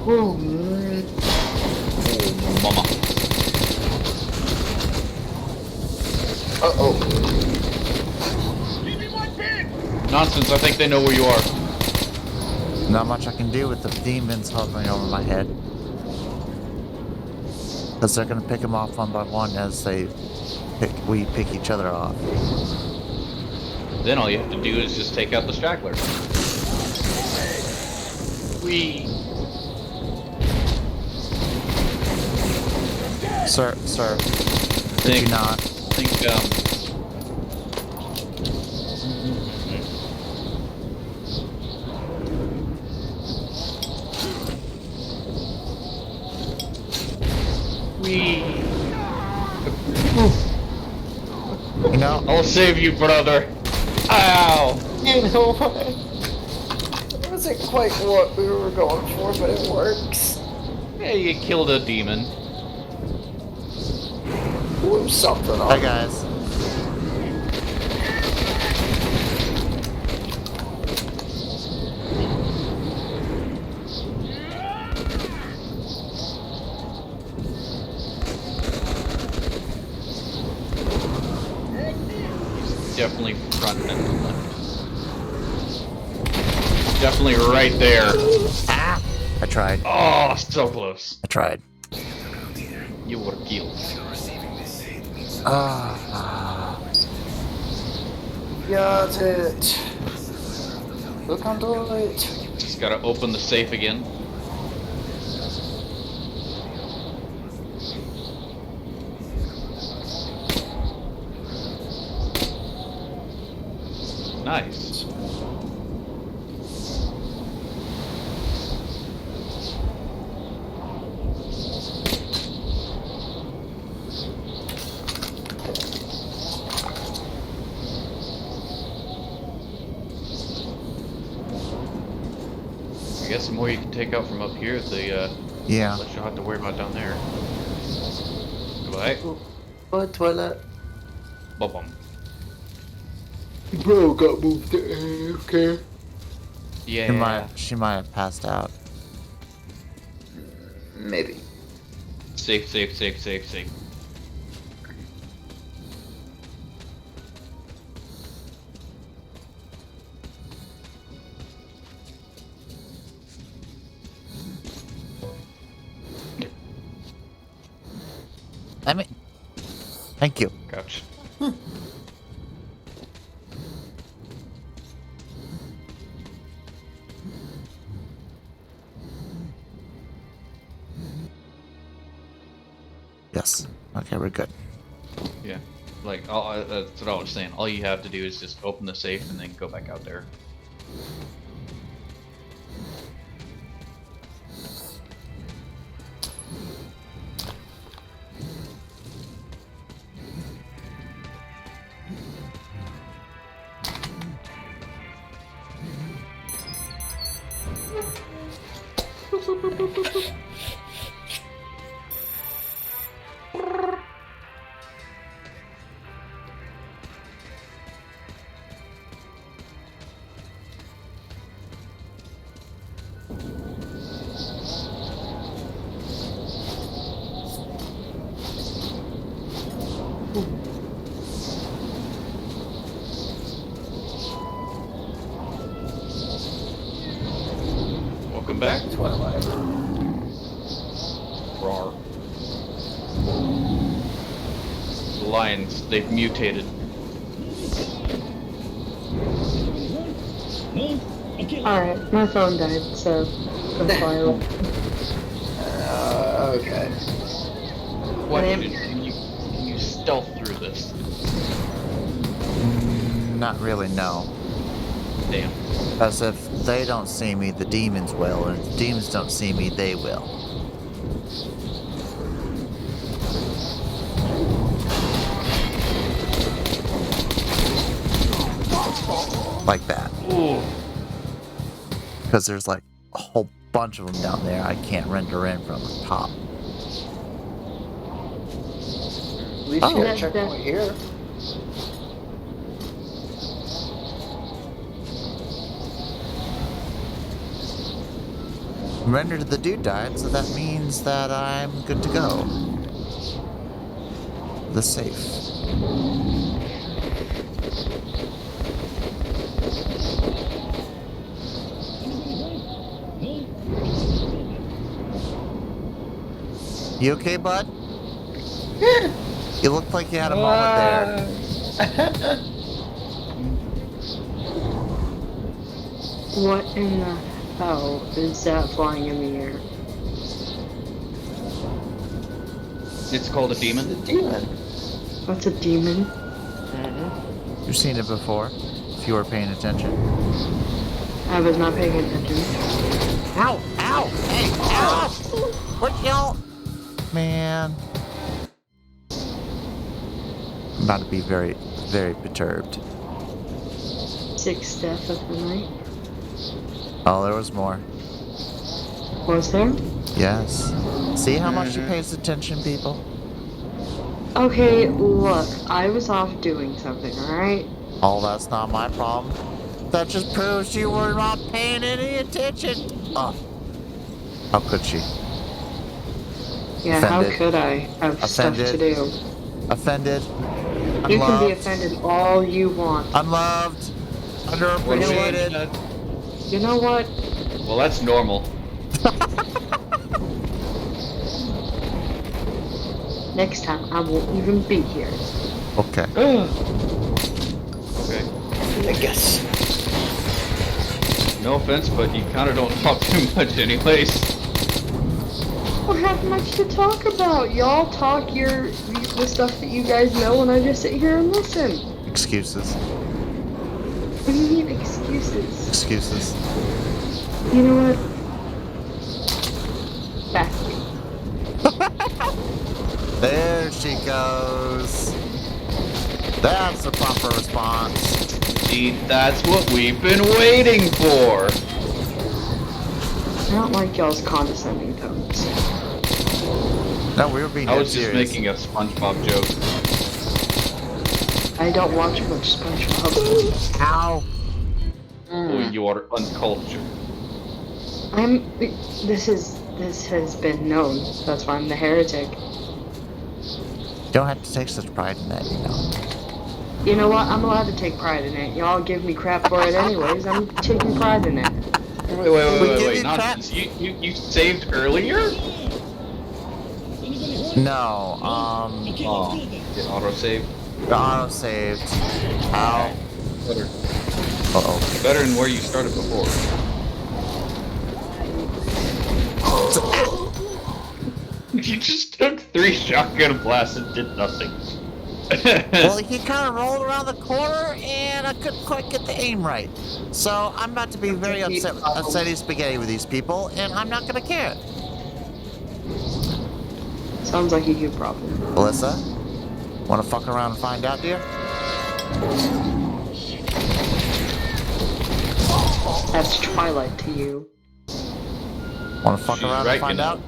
[SPEAKER 2] Oh,
[SPEAKER 1] mama.
[SPEAKER 2] Uh-oh.
[SPEAKER 1] Nonsense, I think they know where you are.
[SPEAKER 4] Not much I can do with the demons hovering over my head. Because they're going to pick them off one by one as we pick each other off.
[SPEAKER 1] Then all you have to do is just take out the stragglers. Whee!
[SPEAKER 4] Sir, could you not?
[SPEAKER 1] Think,
[SPEAKER 4] You know,
[SPEAKER 1] I'll save you, brother. Ow!
[SPEAKER 2] You know what? It wasn't quite what we were going for, but it works.
[SPEAKER 1] Hey, you killed a demon.
[SPEAKER 2] Blew something up.
[SPEAKER 4] Hi guys.
[SPEAKER 1] Definitely front and left. Definitely right there.
[SPEAKER 4] Ah! I tried.
[SPEAKER 1] Oh, so close.
[SPEAKER 4] I tried.
[SPEAKER 1] You were killed.
[SPEAKER 2] Got it. Look onto it.
[SPEAKER 1] Just gotta open the safe again. Nice. I guess the more you can take out from up here, the
[SPEAKER 4] Yeah.
[SPEAKER 1] less you'll have to worry about down there. Goodbye.
[SPEAKER 2] What toilet?
[SPEAKER 1] Bum.
[SPEAKER 2] Bro got moved to AFK.
[SPEAKER 1] Yeah.
[SPEAKER 4] She might have passed out.
[SPEAKER 2] Maybe.
[SPEAKER 1] Safe.
[SPEAKER 4] Thank you.
[SPEAKER 1] Gotcha.
[SPEAKER 4] Yes. Okay, we're good.
[SPEAKER 1] Yeah. Like, that's what I was saying. All you have to do is just open the safe and then go back out there. Welcome back.
[SPEAKER 2] Twilight.
[SPEAKER 1] Roar. The lions, they've mutated.
[SPEAKER 10] Alright, my phone died, so I'm fine.
[SPEAKER 2] Okay.
[SPEAKER 1] Question: can you stealth through this?
[SPEAKER 4] Not really, no.
[SPEAKER 1] Damn.
[SPEAKER 4] Because if they don't see me, the demons will, and if the demons don't see me, they will. Like that. Because there's like a whole bunch of them down there I can't render in from the top.
[SPEAKER 2] At least you got a checkpoint here.
[SPEAKER 4] Rendered the dude died, so that means that I'm good to go. The safe. You okay, bud? You looked like you had a moment there.
[SPEAKER 3] What in the hell is that flying in the air?
[SPEAKER 1] It's called a demon.
[SPEAKER 2] It's a demon.
[SPEAKER 3] What's a demon?
[SPEAKER 4] You've seen it before, if you were paying attention.
[SPEAKER 3] I was not paying attention.
[SPEAKER 4] Ow! Ow! Hey! Ow! What y'all? Man. I'm about to be very, very perturbed.
[SPEAKER 3] 6th death of the night.
[SPEAKER 4] Oh, there was more.
[SPEAKER 3] Was there?
[SPEAKER 4] Yes. See how much she pays attention, people?
[SPEAKER 3] Okay, look, I was off doing something, alright?
[SPEAKER 4] Oh, that's not my problem. That just proves you were not paying any attention. Oh. How could she?
[SPEAKER 3] Yeah,
[SPEAKER 4] Offended.
[SPEAKER 3] how could I have
[SPEAKER 4] Offended.
[SPEAKER 3] stuff to do?
[SPEAKER 4] Offended.
[SPEAKER 3] You can be
[SPEAKER 4] Unloved.
[SPEAKER 3] offended all you want.
[SPEAKER 4] Unloved. Underappreciated.
[SPEAKER 3] You know what?
[SPEAKER 1] Well, that's normal.
[SPEAKER 3] Next time, I won't even be here.
[SPEAKER 4] Okay.
[SPEAKER 1] Okay.
[SPEAKER 2] I guess.
[SPEAKER 1] No offense, but you kind of don't talk too much anyways.
[SPEAKER 3] I don't have much to talk about. Y'all talk the stuff that you guys know, and I just sit here and listen.
[SPEAKER 4] Excuses.
[SPEAKER 3] What do you mean excuses?
[SPEAKER 4] Excuses.
[SPEAKER 3] You know what? Back you.
[SPEAKER 4] There she goes. That's the proper response.
[SPEAKER 1] See, that's what we've been waiting for.
[SPEAKER 3] I don't like y'all's condescending tones.
[SPEAKER 4] No, we were being
[SPEAKER 1] I was
[SPEAKER 4] dead
[SPEAKER 1] just
[SPEAKER 4] serious.
[SPEAKER 1] making a SpongeBob joke.
[SPEAKER 3] I don't watch much SpongeBob.
[SPEAKER 4] Ow.
[SPEAKER 1] Oh, you are uncultured.
[SPEAKER 3] This has been known. That's why I'm the heretic.
[SPEAKER 4] Don't have to take such pride in that, you know.
[SPEAKER 3] You know what? I'm allowed to take pride in it. Y'all give me crap for it anyways. I'm taking pride in it.
[SPEAKER 1] Wait, nonsense. You saved earlier?
[SPEAKER 4] No,
[SPEAKER 1] Oh, it auto-saved?
[SPEAKER 4] the auto saved. Ow.
[SPEAKER 1] Better.
[SPEAKER 4] Uh-oh.
[SPEAKER 1] Better than where you started before. You just took 3 shotgun blasts and did nothing.
[SPEAKER 4] Well, he kind of rolled around the corner, and I couldn't quite get the aim right. So I'm about to be very upsetty spaghetti with these people, and I'm not gonna care.
[SPEAKER 3] Sounds like a you problem.
[SPEAKER 4] Melissa, wanna fuck around and find out, dear?
[SPEAKER 3] That's Twilight to you.
[SPEAKER 4] Wanna fuck
[SPEAKER 1] She's
[SPEAKER 4] around
[SPEAKER 1] right,
[SPEAKER 4] and find
[SPEAKER 1] you know.
[SPEAKER 4] out?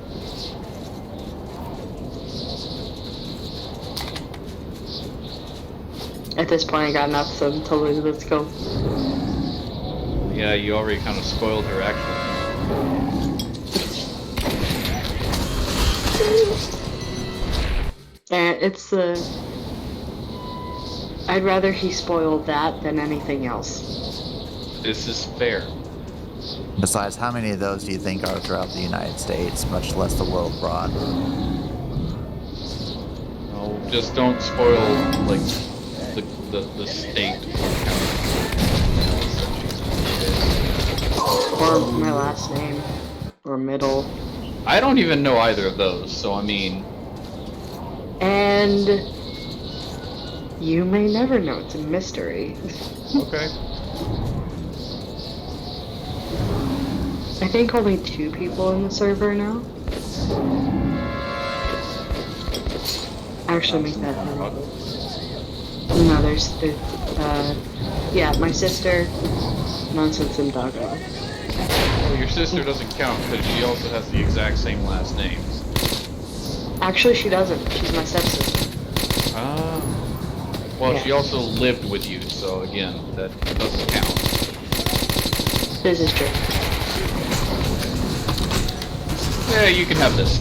[SPEAKER 3] At this point, I got nothing to lose. Let's go.
[SPEAKER 1] Yeah, you already kind of spoiled her action.
[SPEAKER 3] And it's the... I'd rather he spoiled that than anything else.
[SPEAKER 1] This is fair.
[SPEAKER 4] Besides, how many of those do you think are throughout the United States, much less the world abroad?
[SPEAKER 1] No, just don't spoil, like, the state.
[SPEAKER 3] Or my last name. Or middle.
[SPEAKER 1] I don't even know either of those, so I mean...
[SPEAKER 10] And you may never know. It's a mystery.
[SPEAKER 1] Okay.
[SPEAKER 10] I think only 2 people in the server now. Actually, make that no. There's yeah, my sister, Nonsense, and Doggo.
[SPEAKER 1] Well, your sister doesn't count because she also has the exact same last names.
[SPEAKER 10] Actually, she doesn't. She's my stepsister.
[SPEAKER 1] Ah. Well,
[SPEAKER 10] Yeah.
[SPEAKER 1] she also lived with you, so again, that doesn't count.
[SPEAKER 10] This is true.
[SPEAKER 1] Yeah, you can have this.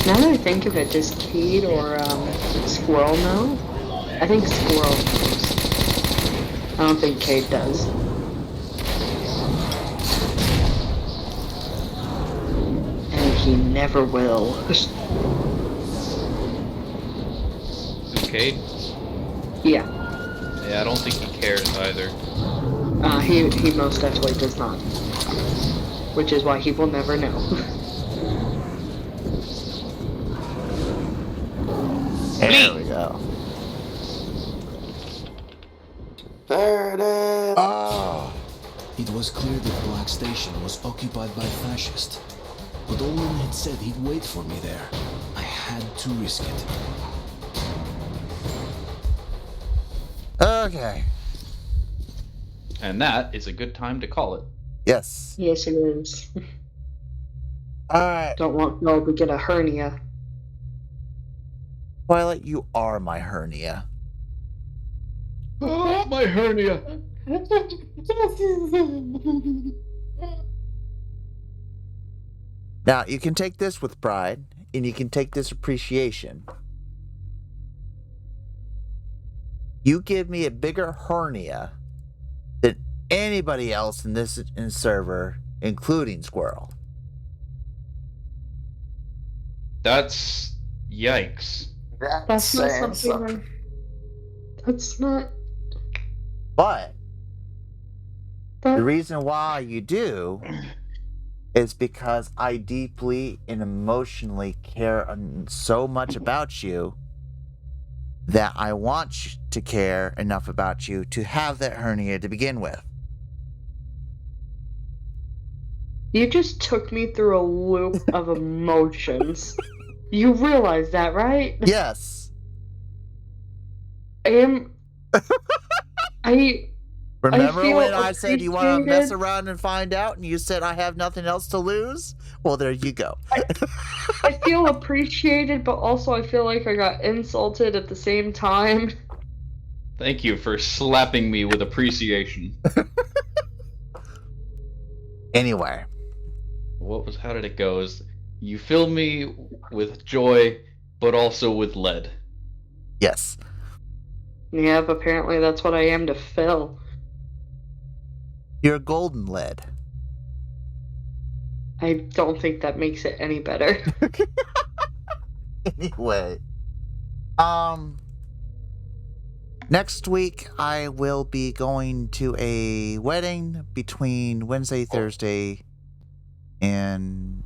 [SPEAKER 10] Now that I think of it, does Cade or Squirrel know? I think Squirrel knows. I don't think Cade does. And he never will.
[SPEAKER 1] Cade?
[SPEAKER 10] Yeah.
[SPEAKER 1] Yeah, I don't think he cares either.
[SPEAKER 10] He most definitely does not. Which is why he will never know.
[SPEAKER 4] There we go.
[SPEAKER 2] There it is.
[SPEAKER 4] Oh.
[SPEAKER 5] It was clear that Black Station was occupied by fascists. But Olin had said he'd wait for me there. I had to risk it.
[SPEAKER 4] Okay.
[SPEAKER 1] And that is a good time to call it.
[SPEAKER 4] Yes.
[SPEAKER 10] Yes, it is.
[SPEAKER 4] Alright.
[SPEAKER 10] Don't want Noel to get a hernia.
[SPEAKER 4] Twilight, you are my hernia.
[SPEAKER 1] Oh, my hernia!
[SPEAKER 4] Now, you can take this with pride, and you can take this appreciation. You give me a bigger hernia than anybody else in this server, including Squirrel.
[SPEAKER 1] That's yikes.
[SPEAKER 10] That's not something. That's not.
[SPEAKER 4] But the reason why you do is because I deeply and emotionally care so much about you that I want to care enough about you to have that hernia to begin with.
[SPEAKER 10] You just took me through a loop of emotions. You realize that, right?
[SPEAKER 4] Yes. Remember when I said you want to mess around and find out, and you said I have nothing else to lose? Well, there you go.
[SPEAKER 10] I feel appreciated, but also I feel like I got insulted at the same time.
[SPEAKER 1] Thank you for slapping me with appreciation.
[SPEAKER 4] Anyway.
[SPEAKER 1] How did it go? You fill me with joy, but also with lead.
[SPEAKER 4] Yes.
[SPEAKER 10] Yep, apparently that's what I am to Phil.
[SPEAKER 4] You're golden lead.
[SPEAKER 10] I don't think that makes it any better.
[SPEAKER 4] Anyway. Next week I will be going to a wedding between Wednesday, Thursday, and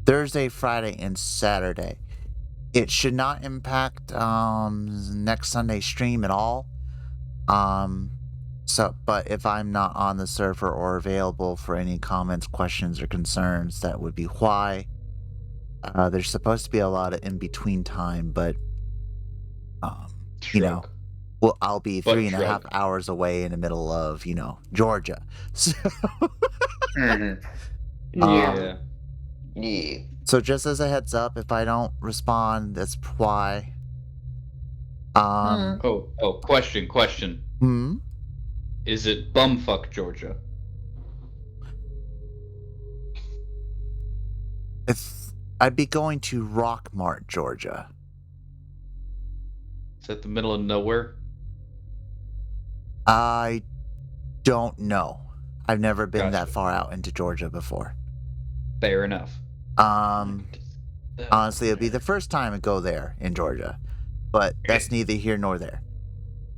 [SPEAKER 4] Thursday, Friday, and Saturday. It should not impact next Sunday's stream at all. But if I'm not on the server or available for any comments, questions, or concerns, that would be why. There's supposed to be a lot of in-between time, but I'll be 3.5 hours away in the middle of, Georgia. So
[SPEAKER 2] Yeah.
[SPEAKER 4] So just as a heads up, if I don't respond, that's why.
[SPEAKER 1] Question.
[SPEAKER 4] Hmm?
[SPEAKER 1] Is it bumfuck Georgia?
[SPEAKER 4] I'd be going to Rockmart, Georgia.
[SPEAKER 1] Is that the middle of nowhere?
[SPEAKER 4] I don't know. I've never been that far out into Georgia before.
[SPEAKER 1] Fair enough.
[SPEAKER 4] Honestly, it'll be the first time I go there in Georgia, but that's neither here nor there.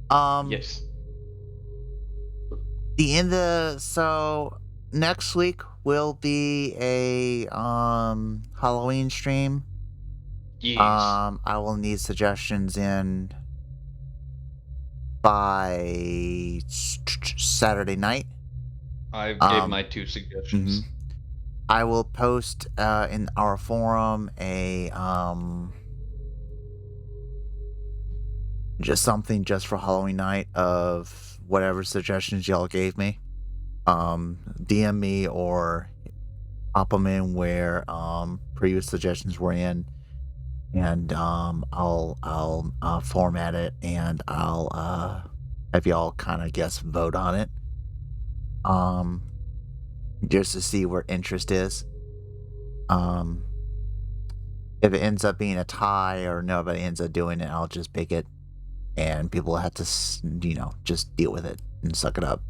[SPEAKER 1] Yes.
[SPEAKER 4] So next week will be a Halloween stream.
[SPEAKER 1] Yes.
[SPEAKER 4] I will need suggestions in by Saturday night.
[SPEAKER 1] I gave my 2 suggestions.
[SPEAKER 4] I will post in our forum a just something just for Halloween night of whatever suggestions y'all gave me. DM me or pop them in where previous suggestions were in, and I'll format it and I'll have y'all kind of guess vote on it. Just to see where interest is. If it ends up being a tie or nobody ends up doing it, I'll just pick it, and people have to, just deal with it and suck it up.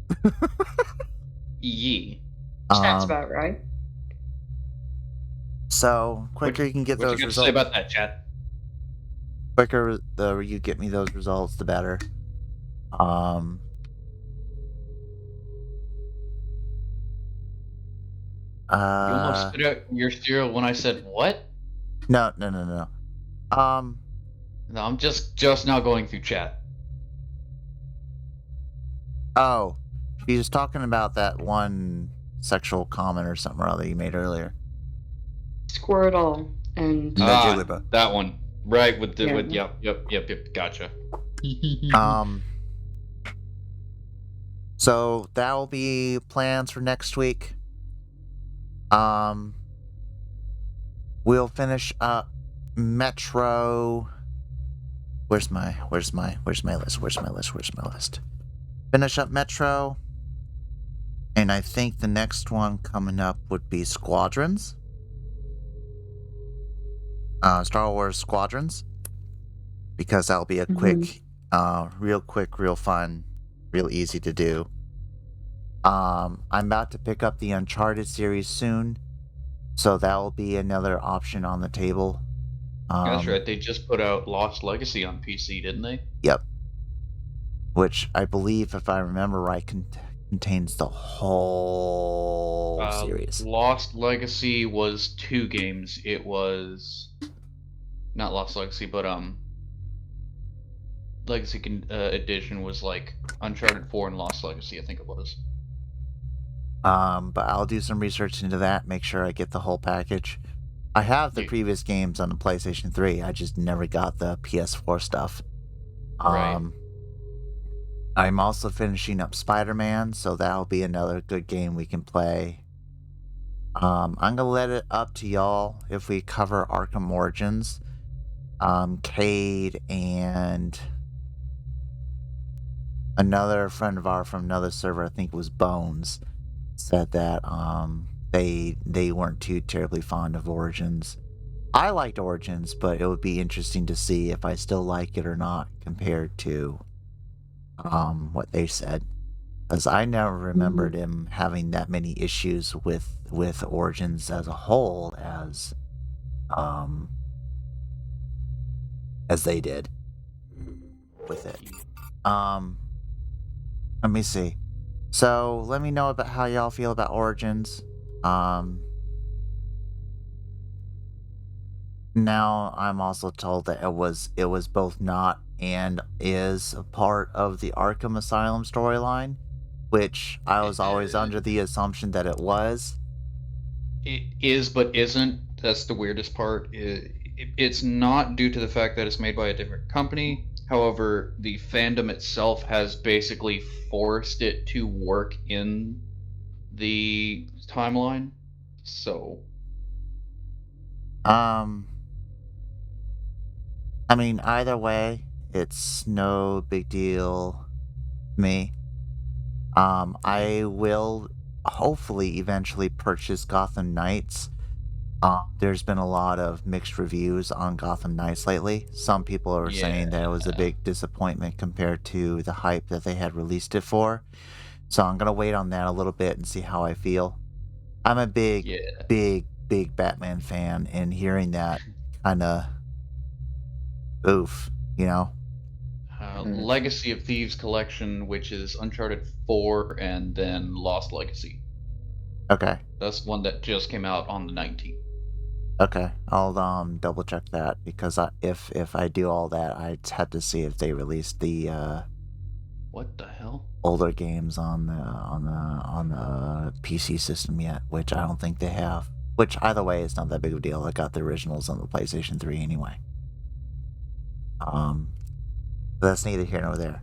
[SPEAKER 1] Yee.
[SPEAKER 10] That's about right.
[SPEAKER 4] So quicker you can get those
[SPEAKER 1] What you got to
[SPEAKER 4] results.
[SPEAKER 1] say about that, chat?
[SPEAKER 4] Quicker you get me those results, the better.
[SPEAKER 1] You almost spit out your cereal when I said what?
[SPEAKER 4] No.
[SPEAKER 1] No, I'm just now going through chat.
[SPEAKER 4] Oh, he was talking about that one sexual comment or something or other you made earlier.
[SPEAKER 10] Squirtle and
[SPEAKER 4] Jigglypuff.
[SPEAKER 1] That one, right? With the
[SPEAKER 10] Yeah.
[SPEAKER 1] yep. Gotcha.
[SPEAKER 4] So that will be plans for next week. We'll finish up Metro. Where's my list? Finish up Metro. And I think the next one coming up would be Squadrons. Star Wars Squadrons. Because that'll be a quick, real quick, real fun, real easy to do. I'm about to pick up the Uncharted series soon. So that will be another option on the table.
[SPEAKER 1] That's right. They just put out Lost Legacy on PC, didn't they?
[SPEAKER 4] Yep. Which I believe, if I remember right, contains the whole series.
[SPEAKER 1] Lost Legacy was 2 games. It was not Lost Legacy, but Legacy Edition was like Uncharted 4 and Lost Legacy, I think it was.
[SPEAKER 4] But I'll do some research into that, make sure I get the whole package. I have the previous games on the PlayStation 3. I just never got the PS4 stuff.
[SPEAKER 1] Right.
[SPEAKER 4] I'm also finishing up Spider-Man, so that'll be another good game we can play. I'm gonna let it up to y'all if we cover Arkham Origins. Cade and another friend of ours from another server, I think it was Bones, said that they weren't too terribly fond of Origins. I liked Origins, but it would be interesting to see if I still like it or not compared to what they said, because I never remembered him having that many issues with Origins as a whole as they did with it. Let me see. So let me know about how y'all feel about Origins. Now I'm also told that it was both not and is a part of the Arkham Asylum storyline, which I was always under the assumption that it was.
[SPEAKER 1] It is, but isn't. That's the weirdest part. It's not due to the fact that it's made by a different company. However, the fandom itself has basically forced it to work in the timeline. So.
[SPEAKER 4] I mean, either way, it's no big deal to me. I will hopefully eventually purchase Gotham Knights. There's been a lot of mixed reviews on Gotham Knights lately. Some people are saying that it was a big disappointment compared to the hype that they had released it for. So I'm going to wait on that a little bit and see how I feel. I'm a big Batman fan, and hearing that kind of oof, you know?
[SPEAKER 1] Legacy of Thieves collection, which is Uncharted 4 and then Lost Legacy.
[SPEAKER 4] Okay.
[SPEAKER 1] That's one that just came out on the 19th.
[SPEAKER 4] Okay, I'll double check that because if I do all that, I had to see if they released the
[SPEAKER 1] What the hell?
[SPEAKER 4] older games on the PC system yet, which I don't think they have. Which either way is not that big of a deal. I got the originals on the PlayStation 3 anyway. But that's neither here nor there.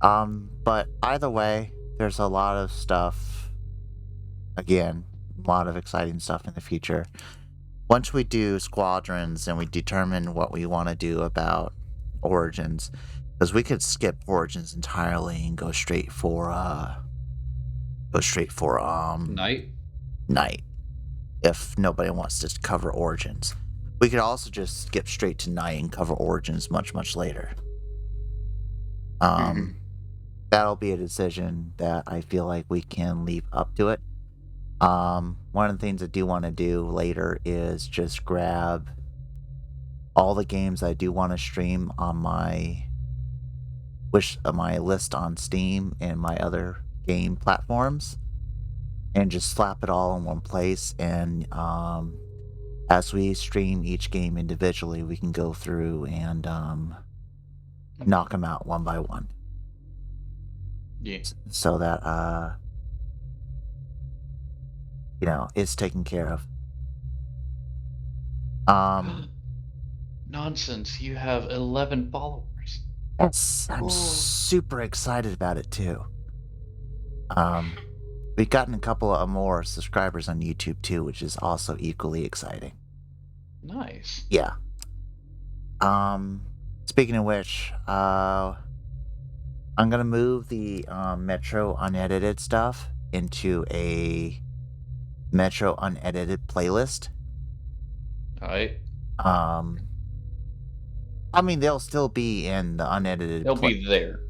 [SPEAKER 4] But either way, there's a lot of stuff. Again, a lot of exciting stuff in the future. Once we do Squadrons and we determine what we want to do about Origins, because we could skip Origins entirely and go straight for Night, if nobody wants to cover Origins. We could also just skip straight to Night and cover Origins much later. That'll be a decision that I feel like we can leave up to it. One of the things I do want to do later is just grab all the games I do want to stream on my list on Steam and my other game platforms, and just slap it all in one place. And as we stream each game individually, we can go through and knock them out one by one.
[SPEAKER 1] Yeah.
[SPEAKER 4] So that it's taken care of.
[SPEAKER 1] Nonsense! You have 11 followers.
[SPEAKER 4] Yes, I'm super excited about it too. We've gotten a couple of more subscribers on YouTube too, which is also equally exciting.
[SPEAKER 1] Nice.
[SPEAKER 4] Yeah. Speaking of which, I'm gonna move the Metro unedited stuff into a Metro unedited playlist.
[SPEAKER 1] Alright.
[SPEAKER 4] I mean, they'll still be in the unedited.
[SPEAKER 1] They'll be there.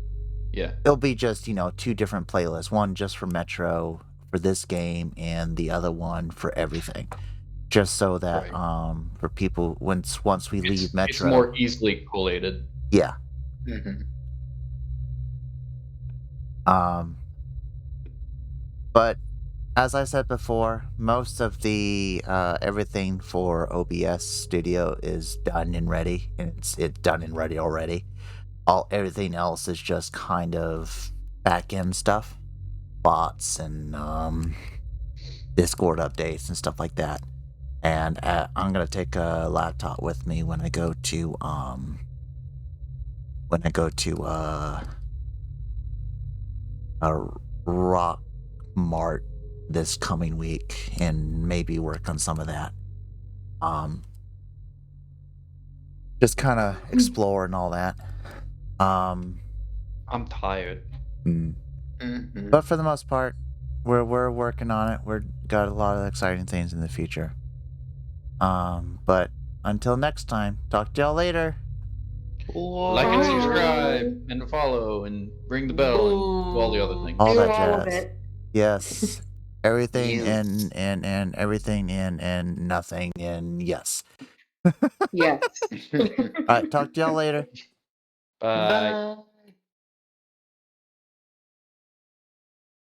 [SPEAKER 1] Yeah.
[SPEAKER 4] It'll be just, two different playlists. One just for Metro for this game, and the other one for everything. Just so that for people once we leave Metro,
[SPEAKER 1] it's more easily collated.
[SPEAKER 4] Yeah. But as I said before, most of the everything for OBS Studio is done and ready, and it's done and ready already. Everything else is just kind of back-end stuff, bots and Discord updates and stuff like that. And I'm gonna take a laptop with me when I go to a Rock Mart this coming week and maybe work on some of that. Just kind of explore and all that.
[SPEAKER 1] I'm tired.
[SPEAKER 4] But for the most part, we're working on it. We've got a lot of exciting things in the future. But until next time, talk to y'all later.
[SPEAKER 1] Like and subscribe and follow and ring the bell and do all the other things.
[SPEAKER 4] All that jazz. Yes. Everything and everything and nothing and yes.
[SPEAKER 10] Yes.
[SPEAKER 4] All right, talk to y'all later.
[SPEAKER 1] Bye.